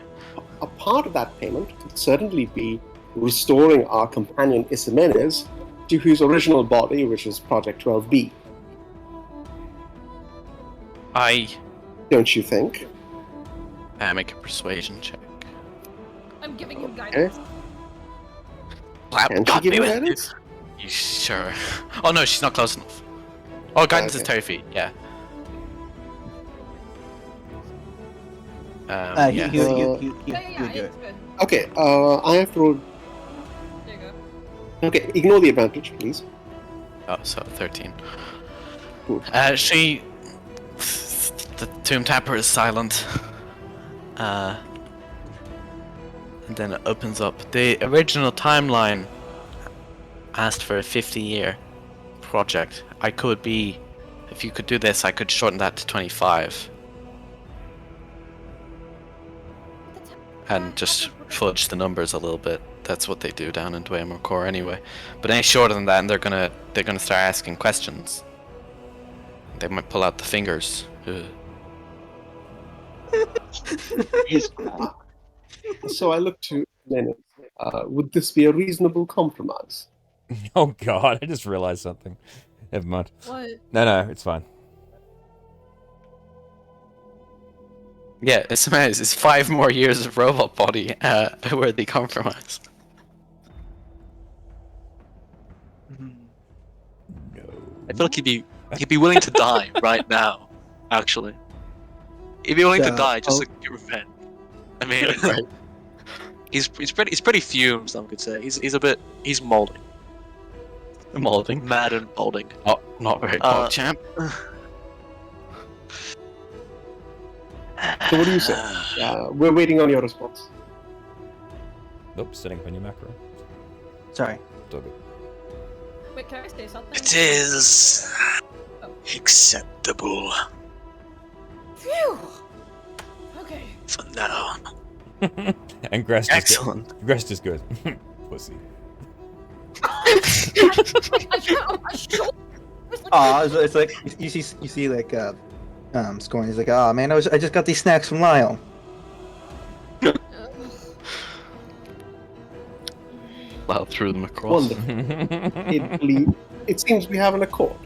a part of that payment could certainly be restoring our companion Isemenes to his original body, which is Project 12B. I Don't you think? make a persuasion check. I'm giving him guidance. Can she give you guidance? You sure? Oh no, she's not close enough. Oh, guidance is Okay. 30 feet. Yeah. You Yes. do Yeah, it. it's good. Okay, I have to roll. There you go. Okay, ignore the advantage, please. Oh, so 13. Cool. She. The tomb tapper is silent. And then it opens up. The original timeline asked for a 50-year project. I could be. If you could do this, I could shorten that to 25. And just fudge the numbers a little bit. That's what they do down in Dwemer Core anyway. But any shorter than that, and they're gonna start asking questions. They might pull out the fingers. Ugh. So I look to Lenin. Would this be a reasonable compromise? Oh god, I just realized something. Never mind. What? No, it's fine. Yeah, it's amazing. It's 5 more years of robot body. Where they compromise. I feel like he'd be willing to die right now. Actually, he'd be willing to So- die just to get revenge. I mean, Right. he's pretty fumed. Some could say he's molding, Molding. mad and molding. Oh, not very Uh, champ. So what do you say? We're waiting on your response. Nope, setting up a new macro. Sorry. It's all good. Wait, can I say something? It is acceptable Phew. Okay. for now. And Grest Excellent. is good. Grest is good. Pussy. I can't on my shoulder. It's like- Oh, it's like you see like Scorn. He's like, oh man, I just got these snacks from Lyle. Well, threw them across. Wonderful. It seems we have an accord.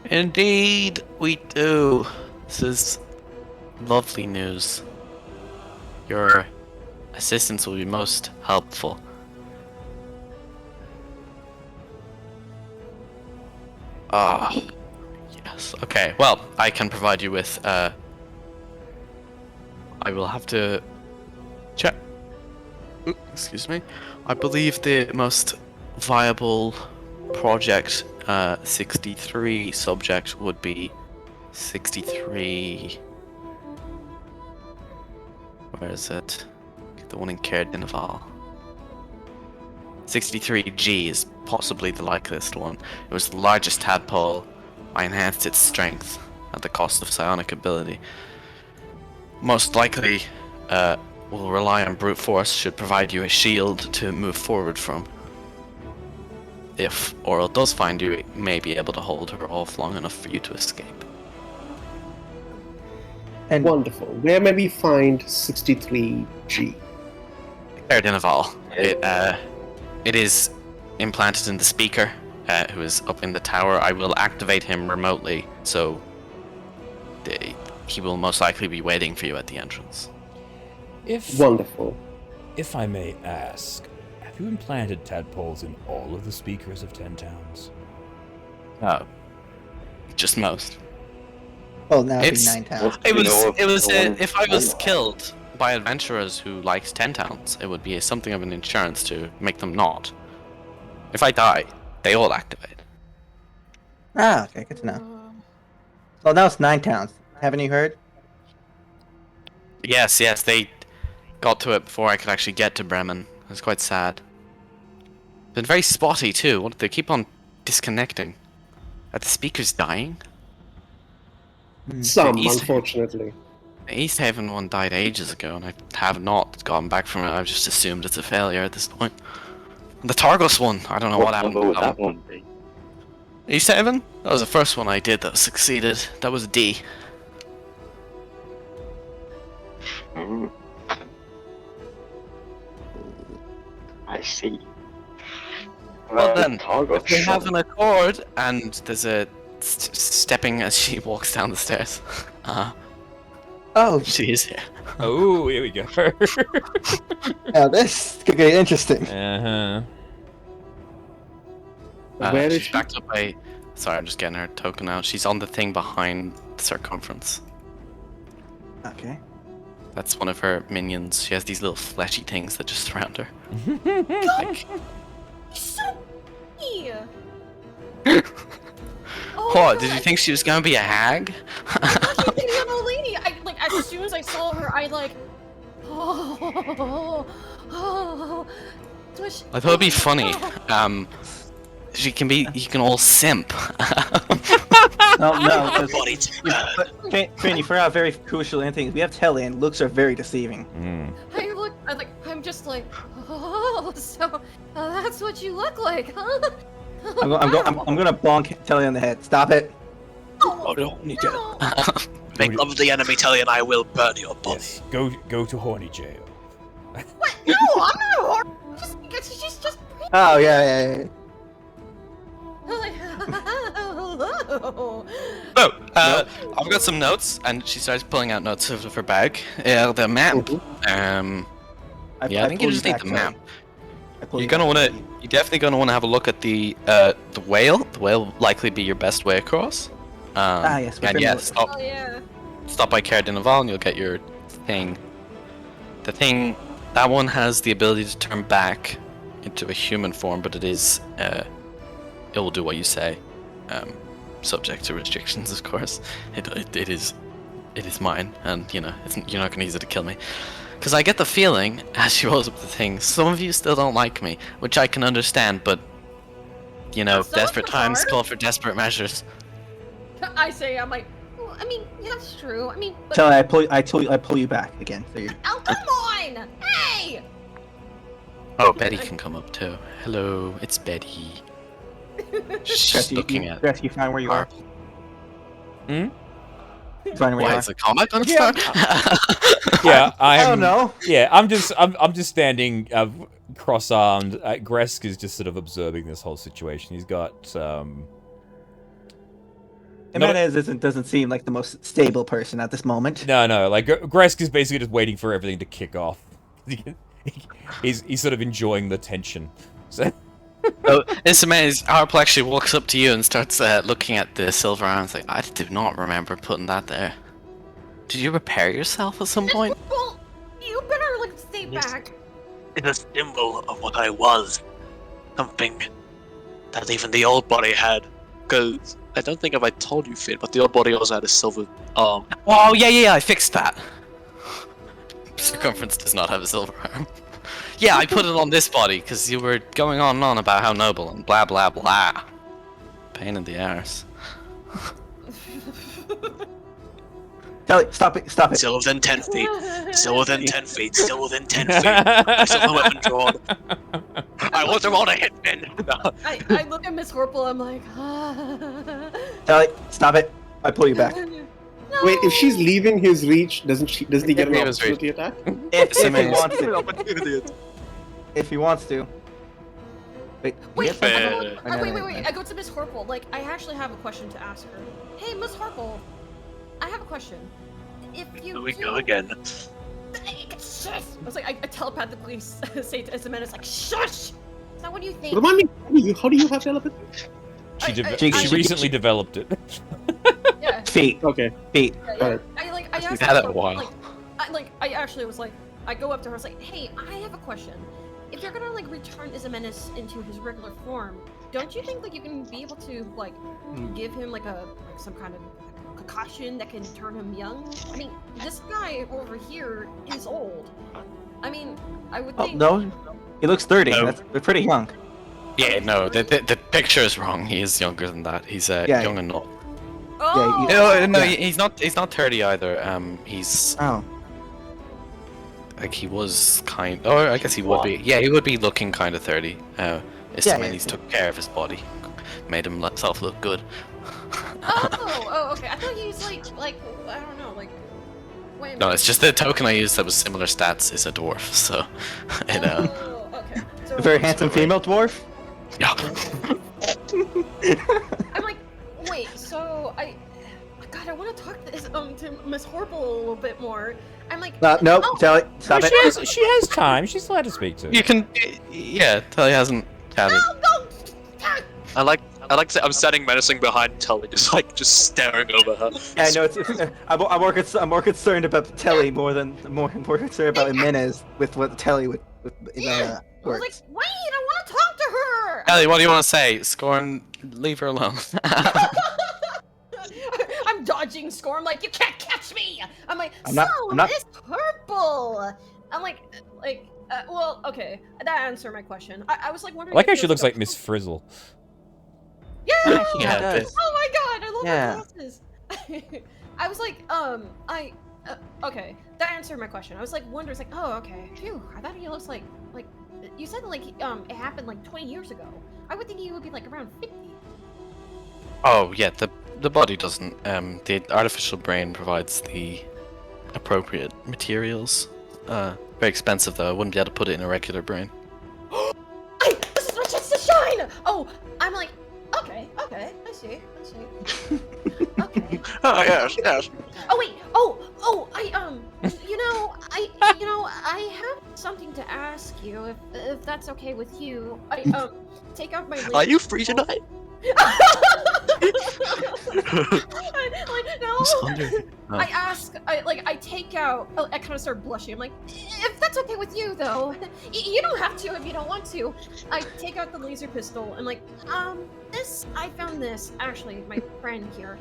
Indeed, we do. This is lovely news. Your assistance will be most helpful. Ah, yes. Okay, well, I can provide you with, I will have to check. Ooh, excuse me. I believe the most viable project 63 subject would be 63. Where is it? The one in Cairdenval. 63G is possibly the likeliest one. It was the largest tadpole. I enhanced its strength at the cost of psionic ability. Most likely, will rely on brute force, should provide you a shield to move forward from. If Oral does find you, it may be able to hold her off long enough for you to escape. And Wonderful. Where may we find 63G? Erdinaval. It is implanted in the speaker, who is up in the tower. I will activate him remotely, so he will most likely be waiting for you at the entrance. Wonderful. If I may ask, have you implanted tadpoles in all of the speakers of 10 towns? No. Just most. well, now it'd be It's- 9 towns. It was if I was killed by adventurers who liked 10 towns, it would be something of an insurance to make them not. If I die, they all activate. Ah, okay, good to know. Well, now it's 9 towns. Haven't you heard? Yes, they got to it before I could actually get to Bremen. It was quite sad. Been very spotty too. They keep on disconnecting. Are the speakers dying? Some, East- unfortunately. The East Haven one died ages ago, and I have not gotten back from it. I've just assumed it's a failure at this point. The Targos one, I don't know what happened. number to would that that one be? East Haven? That was the first one I did that succeeded. That was a D. Hmm. I see. Well then, Targos if we have shot. an accord, and there's a stepping as she walks down the stairs. Oh, She is here. Oh, here we go. now this could get interesting. Uh-huh. Where is she's she? backed up by... Sorry, I'm just getting her token out. She's on the thing behind the circumference. Okay. That's one of her minions. She has these little fleshy things that just surround her. Like, So me. what? Did you think she was gonna be a hag? The old lady. I like as soon as I saw her, I like. Twitch. I thought it'd be funny. You can all simp. No, no. My 'cause- body to burn. But, Crane, you forgot a very crucial thing. We have tele, and looks are very deceiving. Mm. I'm just like, so that's what you look like, huh? I'm gonna bonk Telly on the head. Stop it. Oh no, need to make love of the enemy, Telly, and I will burn your body. Yes. Go to horny jail. What? No, I'm not a whore. Just because she's just. Oh yeah. Like, hello. Oh, I've got some notes, and she starts pulling out notes out of her bag. The map. Yeah, I think you just need the map. You're definitely gonna wanna have a look at the whale. The whale will likely be your best way across. Yes. And yeah, stop Oh yeah. by Cardinaval and you'll get your thing. The thing, that one has the ability to turn back into a human form, but it is, it will do what you say. Subject to restrictions, of course. It is mine, and you know, you're not gonna use it to kill me. Because I get the feeling, as she rolls up the thing, some of you still don't like me, which I can understand, but, you know, So desperate times bizarre. call for desperate measures. I'm like, well, I mean, yeah, that's true. I mean, but, Telly, I pull you back again. So you're... oh, come on! Hey! Oh, Betty can come up too. Hello, it's Betty. She's looking at... Jess, you find where you are. Hmm? You find where Why you is the combat gonna start? Yeah, I don't know. Yeah, I'm just standing cross-armed. Gresk is just sort of observing this whole situation. He's got Jimenez doesn't seem like the most stable person at this moment. no. Like Gresk is basically just waiting for everything to kick off. He's sort of enjoying the tension. So. Oh, it's amazing. Harple actually walks up to you and starts looking at the silver arms. Like, I do not remember putting that there. Did you repair yourself at some point? Well, you better like stay Yes. back. It's a symbol of what I was. Something that even the old body had. Because I don't think if I told you, Finn, but the old body also had a silver arm. Oh, yeah, I fixed that. Circumference does not have a silver arm. Yeah, I put it on this body because you were going on and on about how noble and blah blah blah. Pain in the arse. Telly, stop it! Stop it! Still within 10 feet. Still within 10 feet. Still within 10 feet. I still have a weapon drawn. I want them all to hit me. I look at Miss Horple. I'm like, Telly, stop it! I pull you back. No. Wait, if she's leaving his reach, doesn't he get an Leave his opportunity attack? If he Simmons. wants to. If he wants to. Wait. Wait, yes, wait. I go to Miss Horple. Like, I actually have a question to ask her. Hey, Miss Horple, I have a question. If you Here we go again. Shush! I was like, I telepathically say to Isamenis, like, shush! Is that what you think? Remind me, how do you have telepathy? She recently developed it. Yeah. Feet. Okay. Feet. Yeah. I asked We've had it her, a while. I actually was like, I go up to her, I was like, hey, I have a question. If you're gonna like return Isamenis into his regular form, don't you think like you can be able to like give him like some kind of concoction that can turn him young? I mean, this guy over here is old. I mean, I would Oh think. no, he looks 30. No. They're pretty young. Yeah, no, the picture is wrong. He is younger than that. He's young and not. Oh! No, Yeah. he's not 30 either. He's Oh. like he was kind. Oh, I guess he would be. Yeah, he would be looking kind of 30. Isamenis took care of his body, made himself look good. Oh, okay. I thought he was like I don't know, like. Wait a minute. No, it's just the token I used that was similar stats is a dwarf, so you know. Oh, okay. So, A very handsome female dwarf. Yeah. I'm like, wait. So God, I want to talk to Miss Horple a little bit more. I'm like, No, oh, Telly, stop it. She has time. She's allowed to speak to. You can. Yeah, Telly hasn't chatted. no. I like to say I'm standing menacing behind Tully, just staring over her. Yeah, I know. I'm more concerned about Telly more concerned about Jimenez with what Telly would I was like, works. wait, I want to talk to her. Telly, what do you want to say? Scorn, leave her alone. I'm dodging Scorn like you can't catch me. I'm like, I'm not- Miss Purple. I'm like, well, okay, that answered my question. I was like wondering. I like how if she you looks were like Miss Frizzle. Yeah. Yeah, does. Oh my god, I love Yeah. her glasses. I was like, okay, that answered my question. I was like, wondering, like, oh, okay, phew. I thought he looks like you said, like, it happened like 20 years ago. I would think he would be like around 50. Oh yeah, the body doesn't. The artificial brain provides the appropriate materials. Very expensive though. I wouldn't be able to put it in a regular brain. This is my chance to shine. Oh, I'm like, okay, I see. Okay. Oh yes. Oh wait. Oh, I have something to ask you, if that's okay with you. I take out my. Are you free tonight? I ask, I take out, I kind of start blushing. I'm like, if that's okay with you, though, you don't have to if you don't want to. I take out the laser pistol and like, I found this, actually, my friend here,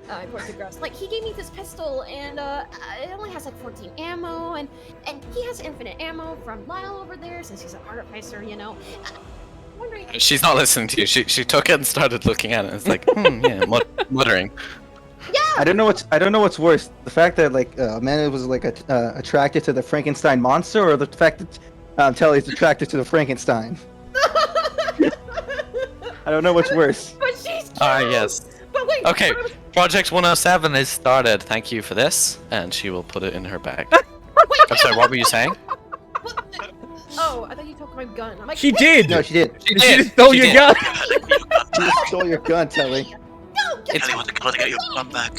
I point to Grass, like, he gave me this pistol, and, it only has, like, 14 ammo, and he has infinite ammo from Lyle over there, since he's an artificer, you know. I'm wondering... She's not listening to you. She took it and started looking at it. It's like, yeah, muttering. Yeah! I don't know what's worse, the fact that like Manor was like attracted to the Frankenstein monster, or the fact that Telly's attracted to the Frankenstein. I don't know what's worse. But she's cute! Yes. But wait, Okay, but Project 107 is started. Thank you for this, and she will put it in her bag. I'm sorry, what were you saying? Oh, I thought you took my gun. I'm like, She wait, did. No, she did. She just stole your did. gun. She just stole your gun, Telly. No, get Ellie, want to get your gun back?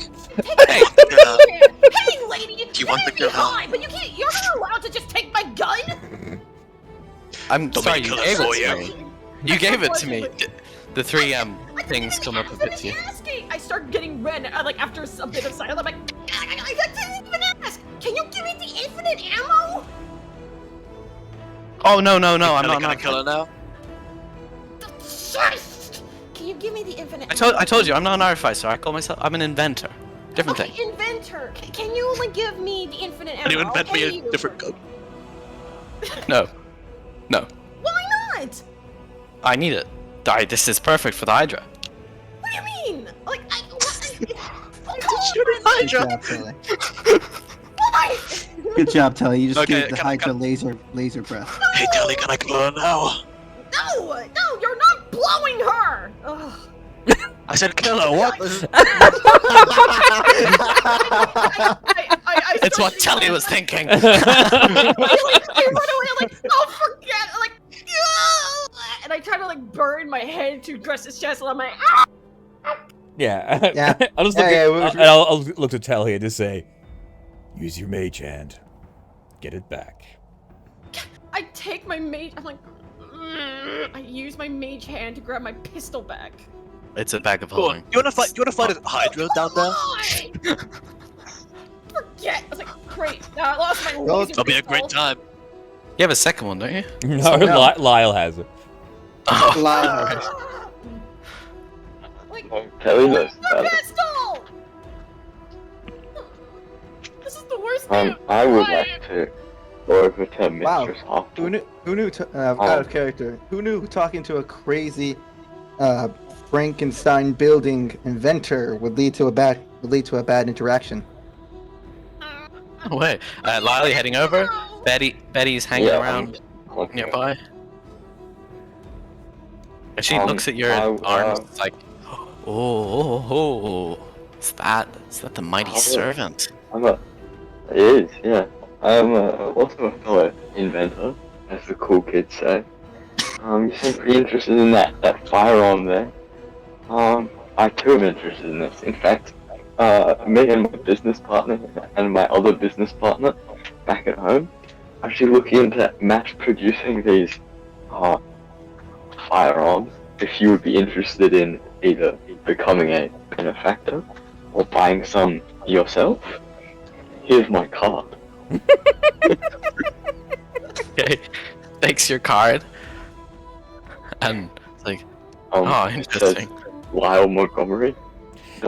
Hey, hey, lady! Do you want the You're gun? but you're not allowed to just take my gun! I'm Don't sorry, make you it gave for it you. to me. You gave it to me. The three things come up a bit to you. Asking. I start getting red, like after a bit of silence. I'm like, I didn't even ask. Can you give me the infinite ammo? Oh no, I'm Ellie, not. gonna kill her now? Shush! Can you give me the infinite? I told you, I'm not an artificer. I call myself. I'm an inventor. Different Okay, thing. Inventor. Can you like give me the infinite ammo? Can you invent I'll me pay a you. different gun? No. Why not? I need it. This is perfect for the Hydra. What do you mean? Like, Shooting Good Hydra! job, Telly. Why? Good job, Telly. You just Okay, gave the can I- Hydra laser breath. Hey, Telly, can I kill her now? No, you're not blowing her. Ugh. I said kill her, what? I It's start what Telly was thinking. I run away, like, oh, forget, like, and I try to like burn my head to Dress's chest, and I'm like, ah! Yeah. Yeah. I'll just look I'll look to Tell here to say, use your mage hand. Get it back. I take my mage. I'm like, I use my mage hand to grab my pistol back. It's a bag of Go on. holding. You wanna fight a Hydra down there? Why? Forget. I was like, great. Now I lost my Well, laser It'll be a pistol. great time. You have a second one, don't you? No, no. Lyle has it. Oh, Lyle. Like, Telly knows the about it. pistol. This is the worst thing. I would Why? like to go over to Wow. Mistress Hawk. Who knew? Out of character. Who knew talking to a crazy Frankenstein building inventor would lead to a bad interaction? wait. Lily heading over. Betty's hanging Yeah, around Okay. nearby. And she Um, looks at your arms. It's like, oh, is that the mighty Oh. servant? It is, yeah. I'm also a fellow inventor, as the cool kids say. You seem pretty interested in that firearm there. I too am interested in this. In fact, me and my business partner and my other business partner back at home are actually looking into mass producing these firearms. If you would be interested in either becoming a benefactor or buying some yourself, here's my card. Okay, takes your card. And it's like, oh, It interesting. says Lyle Montgomery.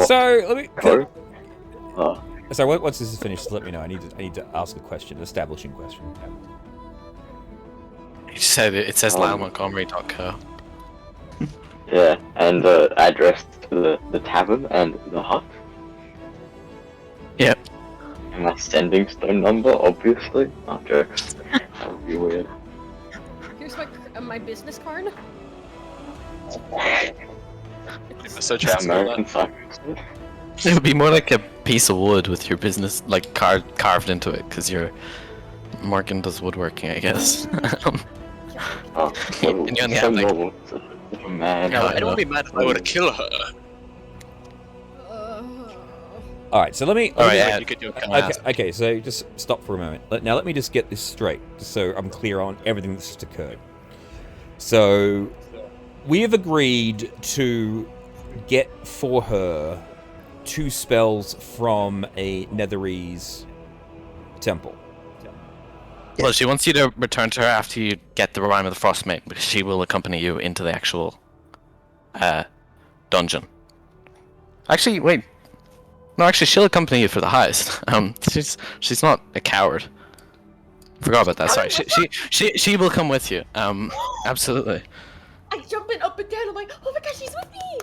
So let me. Co. Uh, So once this is finished, let me know. I need to ask a question, an establishing question. He just said it says LyleMontgomery.co. yeah, and address to the tavern and the hut. Yep. And my sending stone number, obviously. Not jokes. That would be weird. Here's my business card. So Yeah, American Cypress. It would be more like a piece of wood with your business like carved into it, because Morgan does woodworking, I guess. Oh, And you only so have, like- normal. Such a man. Yeah, I don't want to be mad if I were to kill her. All right, so let me. All right, Yeah, yeah. you could do it. Okay, so just stop for a moment. Now let me just get this straight, just so I'm clear on everything that's just occurred. So we have agreed to get for her 2 spells from a Netherese temple. Well, she wants you to return to her after you get the Rime of the Frostmaiden, because she will accompany you into the actual dungeon. Actually, wait. No, actually, she'll accompany you for the heist. She's not a coward. Forgot about that. Sorry. She will come with you. Absolutely. I jump in up and down. I'm like, oh my gosh, she's with me.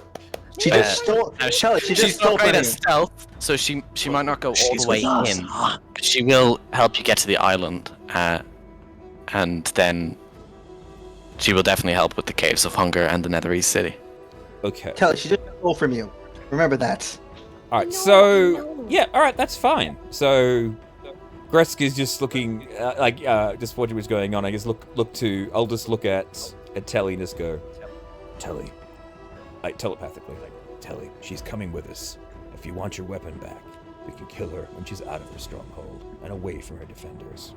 She just stole. No, Telly, she just she's stole not great from at you. stealth, so she might not go all She's the way with us. in. But she will help you get to the island, and then she will definitely help with the Caves of Hunger and the Netherese City. Okay. Telly, she just stole from you. Remember that. All right. No, So no. yeah. All right. That's fine. So Gresk is just looking just watching what's going on. I guess I'll just look at Telly and just go, Telly, like telepathically, like Telly, she's coming with us. If you want your weapon back, we can kill her when she's out of her stronghold and away from her defenders.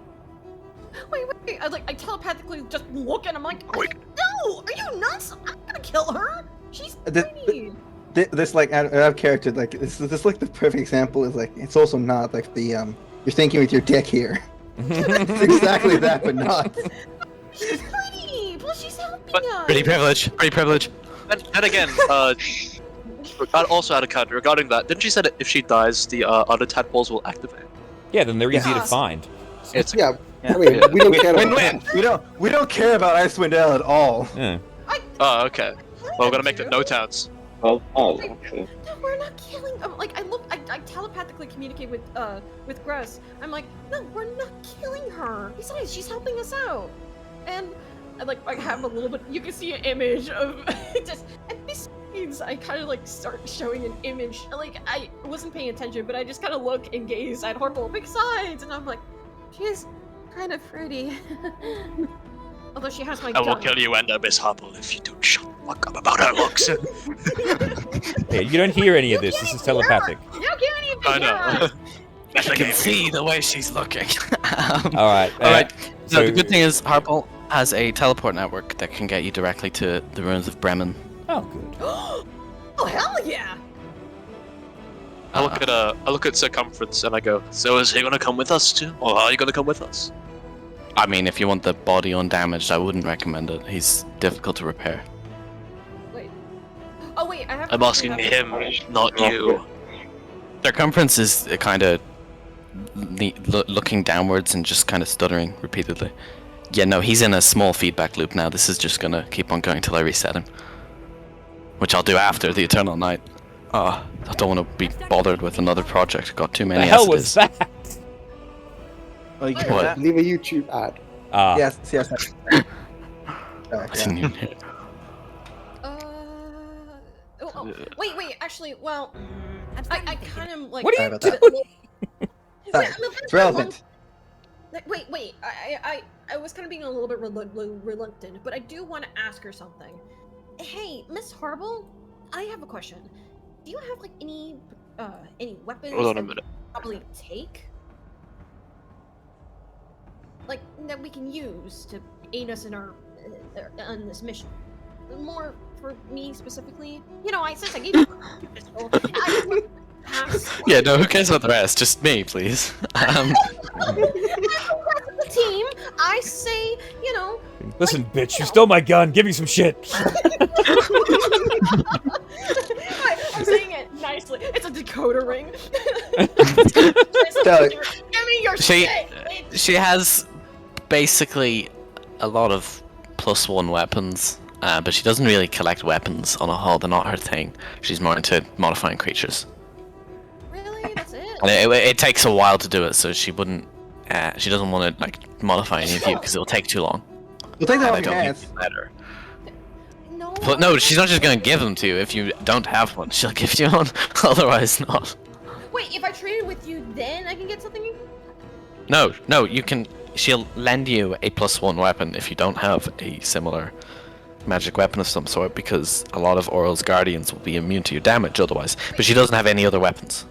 Wait. I telepathically just look and I'm like, no, are you nuts? I'm not gonna kill her. She's pretty. This like out of character, like this like the perfect example is like it's also not like the you're thinking with your dick here. It's exactly that, but not. She's pretty. Plus she's helping But us. Pretty privilege. And again, also out of character regarding that, didn't she say that if she dies, the other tadpoles will activate? Yeah. Then they're easy to Yes. find. It's Yeah, I mean, we don't care about Win-win. that. We don't care about Icewind Dale at all. Yeah. oh, okay. Well, we're gonna make the no towns. Well, actually. No, we're not killing. Like I telepathically communicate with Gress. I'm like, no, we're not killing her. Besides, she's helping us out. And I have a little bit. You can see an image of just. And besides, I kind of like start showing an image. Like I wasn't paying attention, but I just kind of look and gaze at Harple. Besides, and I'm like, she's kind of pretty. Although she has my I will gun. kill you and Miss Harple if you don't shut the fuck up about her looks. Yeah, you don't hear any of this. This is telepathic. You can't even I know. I can see the way she's looking. All right. All right. So the good thing is Harple has a teleport network that can get you directly to the ruins of Bremen. Oh, good. Oh hell yeah! I look at Circumference and I go, so is he gonna come with us too? Or are you gonna come with us? I mean, if you want the body undamaged, I wouldn't recommend it. He's difficult to repair. Wait. Oh wait, I have. I'm asking him, not you. Circumference is kind of looking downwards and just kind of stuttering repeatedly. Yeah, no, he's in a small feedback loop now. This is just gonna keep on going till I reset him. Which I'll do after the Eternal Night. I don't want to be bothered with another project. Got too many The hell as it was is. that? Oh, you What? heard that? Leave a YouTube ad. Yes. I didn't even hear it. Wait. Actually, well, I kind of like. What are Sorry you about that. Sorry, it's relevant. Wait. I was kind of being a little bit reluctant, but I do want to ask her something. Hey, Miss Harble, I have a question. Do you have like any weapons Hold on a that we minute. could probably take? Like that we can use to aid us in our on this mission. More for me specifically. You know, since I gave you a pistol, Yeah, no, who cares about the rest? Just me, please. the team, I say, you know. Listen, bitch, you stole my gun. Give me some shit. I'm saying it nicely. It's a decoder ring. Tell it. Give me your shit. She has basically a lot of +1 weapons, but she doesn't really collect weapons on a whole. They're not her thing. She's more into modifying creatures. Really? That's it? And it takes a while to do it, so she wouldn't. She doesn't want to like modify any of you because it'll take too long. We'll take that And off I your don't hands. think it's better. No. But no, she's not just gonna give them to you if you don't have one. She'll give you one, otherwise not. Wait, if I traded with you, then I can get something? No, you can. She'll lend you a +1 weapon if you don't have a similar magic weapon of some sort, because a lot of Oral's guardians will be immune to your damage otherwise. But she doesn't have any other weapons.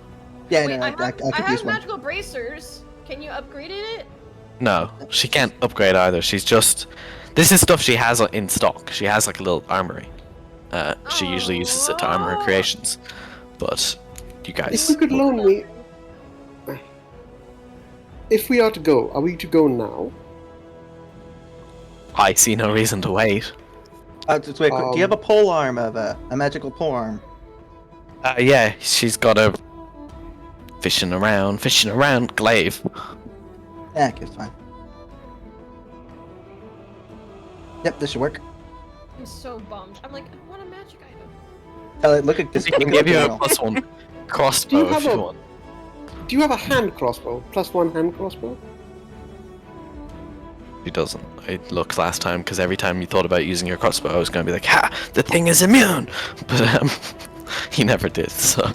Yeah, Wait, no, I I could have use one. magical bracers. Can you upgrade it? No, she can't upgrade either. She's just. This is stuff she has in stock. She has like a little armory. She usually uses it to armor her creations. But you If guys. you could loan me. If we are to go, are we to go now? I see no reason to wait. Just wait, quick. Do you have a pole arm of a magical pole arm? Yeah, she's got a fishing around glaive. Yeah, okay, it's fine. Yep, this should work. I'm so bummed. I'm like, I want a magic item. Look at this. She can look at give you the a journal. +1 Do you crossbow have if you a- want. Do you have a hand crossbow? +1 hand crossbow? She doesn't. I looked last time because every time you thought about using your crossbow, I was going to be like, "Ha! The thing is immune," but he never did. So.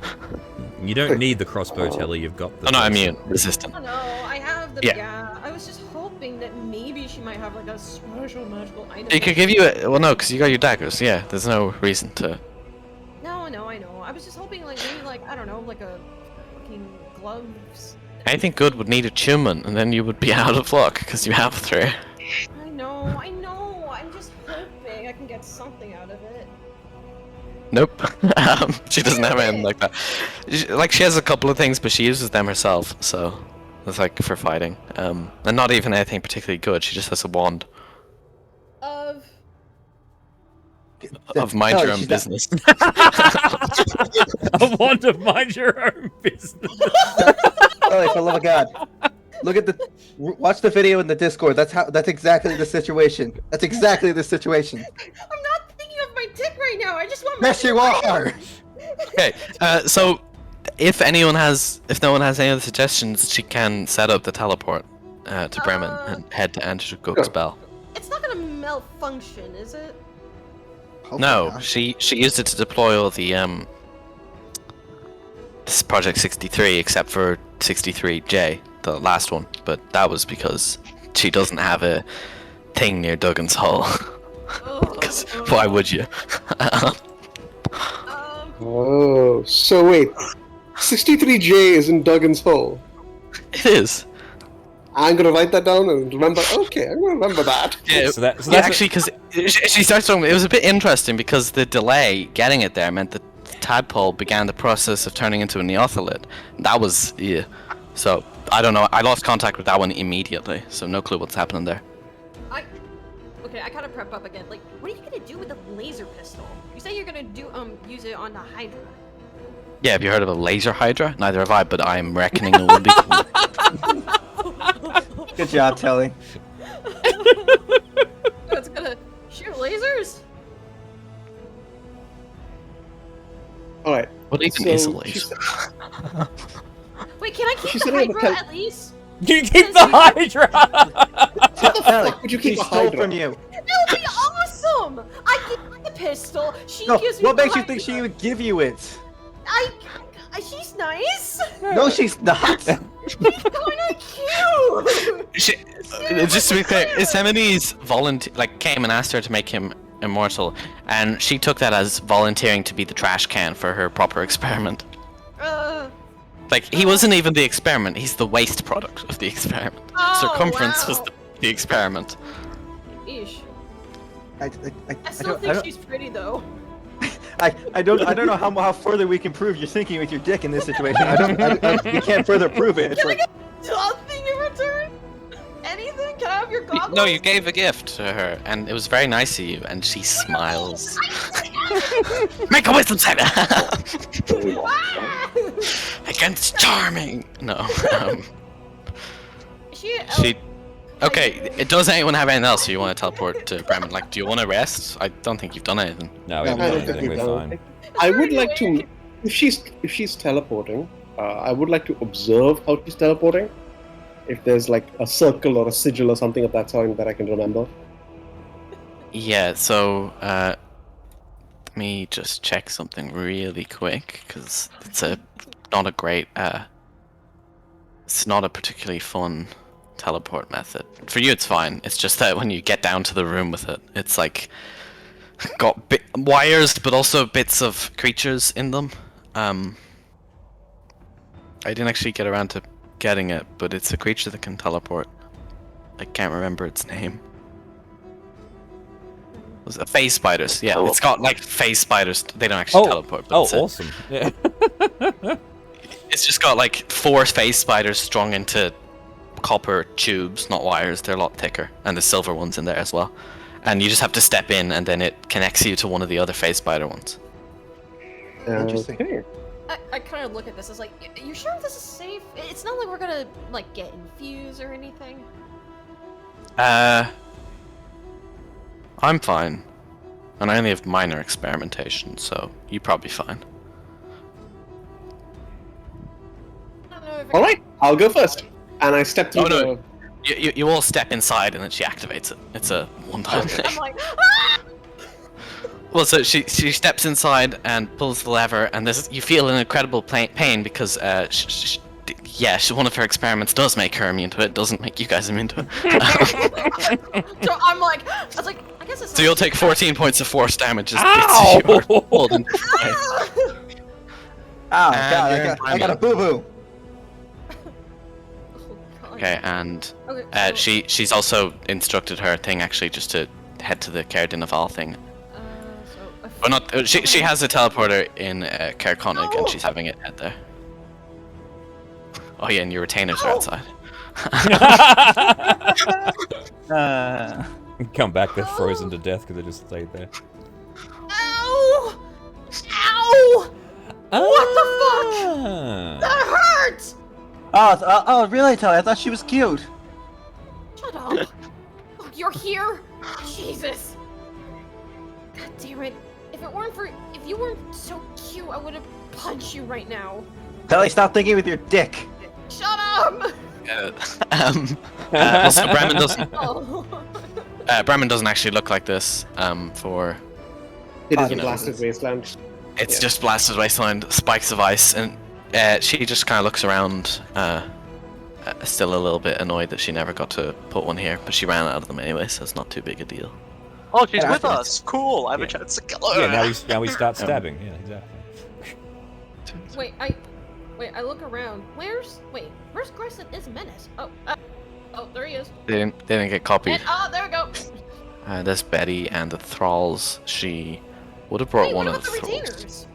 You don't need the crossbow, Telly. You've got the. Oh no, immune, resistant. Oh no, I have the. Yeah. Yeah, I was just hoping that maybe she might have like a special magical item. He could give you a. Well, no, because you got your daggers. Yeah, there's no reason to. No, I know. I was just hoping like maybe like I don't know like a fucking gloves. Anything good would need attunement, and then you would be out of luck because you have 3. I know. I'm just hoping I can get something out of it. Nope. She doesn't have anything like that. She has a couple of things, but she uses them herself, so it's like for fighting. And not even anything particularly good. She just has a wand of mind No, your own she's not- business. I want to mind your own business. Oh, for the love of God! Look at watch the video in the Discord. That's exactly the situation. That's exactly the situation. I'm not thinking of my dick right now. I just want. Yes, you are. Okay, so if no one has any other suggestions, she can set up the teleport to Bremen and head to Anticook's Bell. It's not gonna malfunction, is it? Hopefully No, not. she used it to deploy all the this Project 63 except for 63J, the last one, but that was because she doesn't have a thing near Duggan's Hole. Because why would you? Oh, so wait. 63J is in Duggan's Hole. It is. I'm gonna write that down and remember. Okay, I'm gonna remember that. Yeah, So that's actually, because she starts talking. It was a bit interesting because the delay getting it there meant that the tadpole began the process of turning into a neothelid. That was So I don't know. I lost contact with that one immediately, so no clue what's happening there. Okay, I gotta prep up again. Like, what are you gonna do with the laser pistol? You say you're gonna use it on the Hydra. Yeah, have you heard of a laser hydra? Neither have I, but I am reckoning it will be. Good job, Telly. It's gonna shoot lasers? All right. What even So is a she laser? Wait, can I keep She's the sitting on the Hydra tel- at least? You keep the Hydra! Telly, would you she keep a stole Hydra? from you. That would be awesome! I give her the pistol, she No, gives me what the makes you Hydra. think she would give you it? She's nice! No, she's not. She's kinda cute! Just to be clear, Yosemite's came and asked her to make him immortal, and she took that as volunteering to be the trash can for her proper experiment. He wasn't even the experiment; he's the waste product of the experiment. Circumference was wow. the experiment. Ish. I still think she's pretty though. I don't know how further we can prove you're thinking with your dick in this situation. We can't further prove it. It's Can I like, get something in return? Anything? Can I have your goggles? No, you gave a gift to her, and it was very nice of you, and she smiles. Make a wisdom saving! Against Charming! No. She... Okay, does anyone have anything else you want to teleport to Bremen? Like, do you want to rest? I don't think you've done anything. No, we I haven't done don't think anything, we've we're done fine. I would like to, if she's teleporting, I would like to observe how she's teleporting. If there's like a circle or a sigil or something of that sort that I can remember. Yeah, so, let me just check something really quick, because it's not a great, it's not a particularly fun teleport method. For you it's fine, it's just that when you get down to the room with it, it's like, got wires, but also bits of creatures in them. I didn't actually get around to getting it, but it's a creature that can teleport. I can't remember its name. Was it phase spiders? Yeah, it's got like phase spiders. They don't actually teleport. But it's awesome! Yeah. It's just got like 4 phase spiders strung into copper tubes, not wires. They're a lot thicker, and the silver ones in there as well. And you just have to step in, and then it connects you to one of the other phase spider ones. Interesting. Okay. I kind of look at this as like, you sure this is safe? It's not like we're gonna like get infused or anything. I'm fine. And I only have minor experimentation, so you're probably fine. I don't know if All right, I'll go first. And I step through no. You all step inside and then she activates it. It's a one-time thing. I'm like, ah! Well, so she steps inside and pulls the lever, and you feel an incredible pain because one of her experiments does make her immune to it. Doesn't make you guys immune to it. So I'm like, I was like, I guess it's. So you'll take 14 points of force damage as Ow! bits you are pulled into place. Ow, And God, you're I got a boo-boo. Okay, and Okay, she's also instructed her thing actually just to head to the Caer Naval thing. Or not? She has a teleporter in Caer Konig, and she's having it head there. Oh yeah, and your retainers are outside. Come back, they're frozen to death because they just stayed there. Ow! Ow! What the fuck? That hurts! Oh, really, Telly? I thought she was cute. Shut up. Oh, you're here? Jesus. God damn it. if you weren't so cute, I would have punched you right now. Telly, stop thinking with your dick. Shut up! Also, Bremen doesn't. Oh. Bremen doesn't actually look like this. For It is you a know, blasted wasteland. it's Yeah. just blasted wasteland, spikes of ice, and she just kind of looks around, still a little bit annoyed that she never got to put one here, but she ran out of them anyway, so it's not too big a deal. Oh, she's Yeah, with I- us. Cool. I have a Yeah. chance to kill her. Yeah, now we start stabbing. Yeah, exactly. Wait, I look around. Where's Gress and Ismenis? Oh, there he is. They didn't get copied. And there we go. There's Betty and the thralls. She would have brought Hey, one what of about the the thralls. retainers?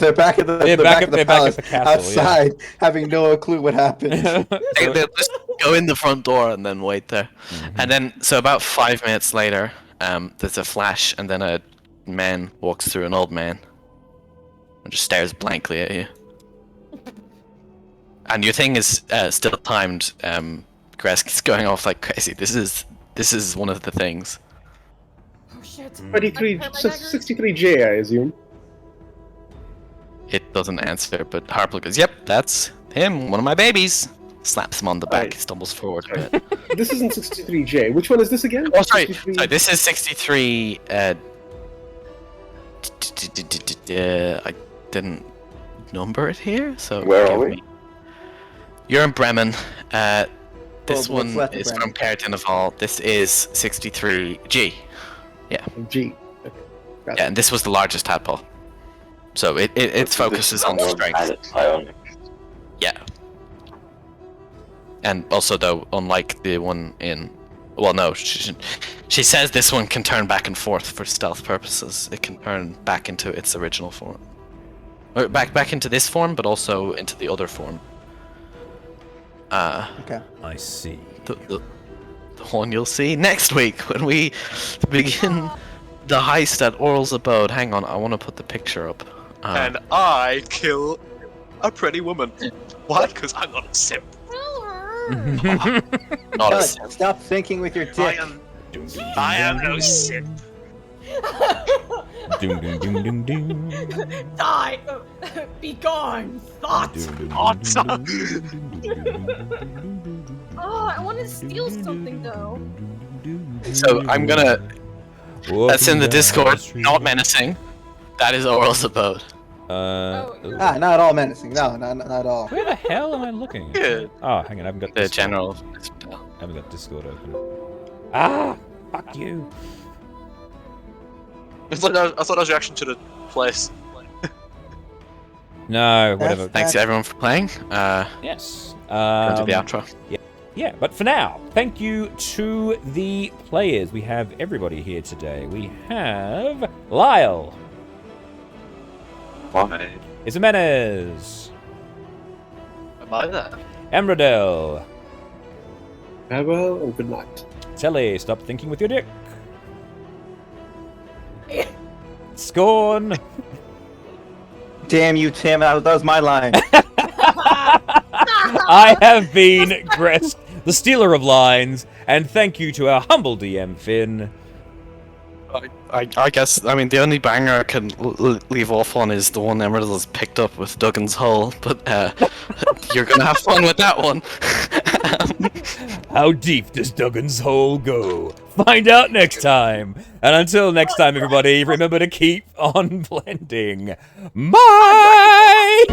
They're back at the They're they're back back at- at the they're back at palace, the castle, yeah. outside, having no clue what happened. They'll just go in the front door and then wait there. And then, so about 5 minutes later, there's a flash, and then a man walks through, an old man, and just stares blankly at you. And your thing is still timed. Gresk's going off like crazy. This is one of the things. Oh shit. 63J, I assume. It doesn't answer, but Harper goes, "Yep, that's him, one of my babies." Slaps him on the back, Right. stumbles forward a bit. This isn't 63J. Which one is this again? Oh, sorry. 63 Sorry, this is 63. I didn't number it here, so Where give are we? me- You're in Bremen. This What's one left of is Bremen? from Kertineval. This is 63G. G. Okay. Yeah, and this was the largest tadpole. So its focus is on strength. Psionic. Yeah. And also, though, unlike the one in... Well, no, she says this one can turn back and forth for stealth purposes. It can turn back into its original form. Or back into this form, but also into the other form. Okay. I see. The one you'll see next week when we begin the heist at Oral's abode. Hang on, I want to put the picture up. And I kill a pretty woman. Why? Because I'm not a simp. Not a Telly, simp. stop thinking with your dick. I am no simp. Doom, doom, doom, doom, doom. Die! Be gone! Thought! Awesome. Oh, I want to steal something though. So I'm gonna... That's in the Discord, not menacing. That is Oral's abode. Oh, Ah, not at all menacing. No, not at all. Where the hell am I looking? Yeah. Oh, hang on, I haven't got The Discord. general... I haven't got Discord open. Ah, fuck you. I thought that was your reaction to the place. No, whatever. Thanks to everyone for playing. Yes. Go to the outro. Yeah, but for now, thank you to the players. We have everybody here today. We have Lyle, Why? Isamenes, Am I there? Emradel, Farewell and good night. Telly, stop thinking with your dick. Scorn. Damn you, Tim. That was my line. I have been Gresk, the stealer of lines, and thank you to our humble DM, Finn. I guess, I mean, the only banger I can leave off on is the one Emerald has picked up with Duggan's Hole, but you're gonna have fun with that one. How deep does Duggan's hole go? Find out next time. And until next time, everybody, remember to keep on blending. Bye!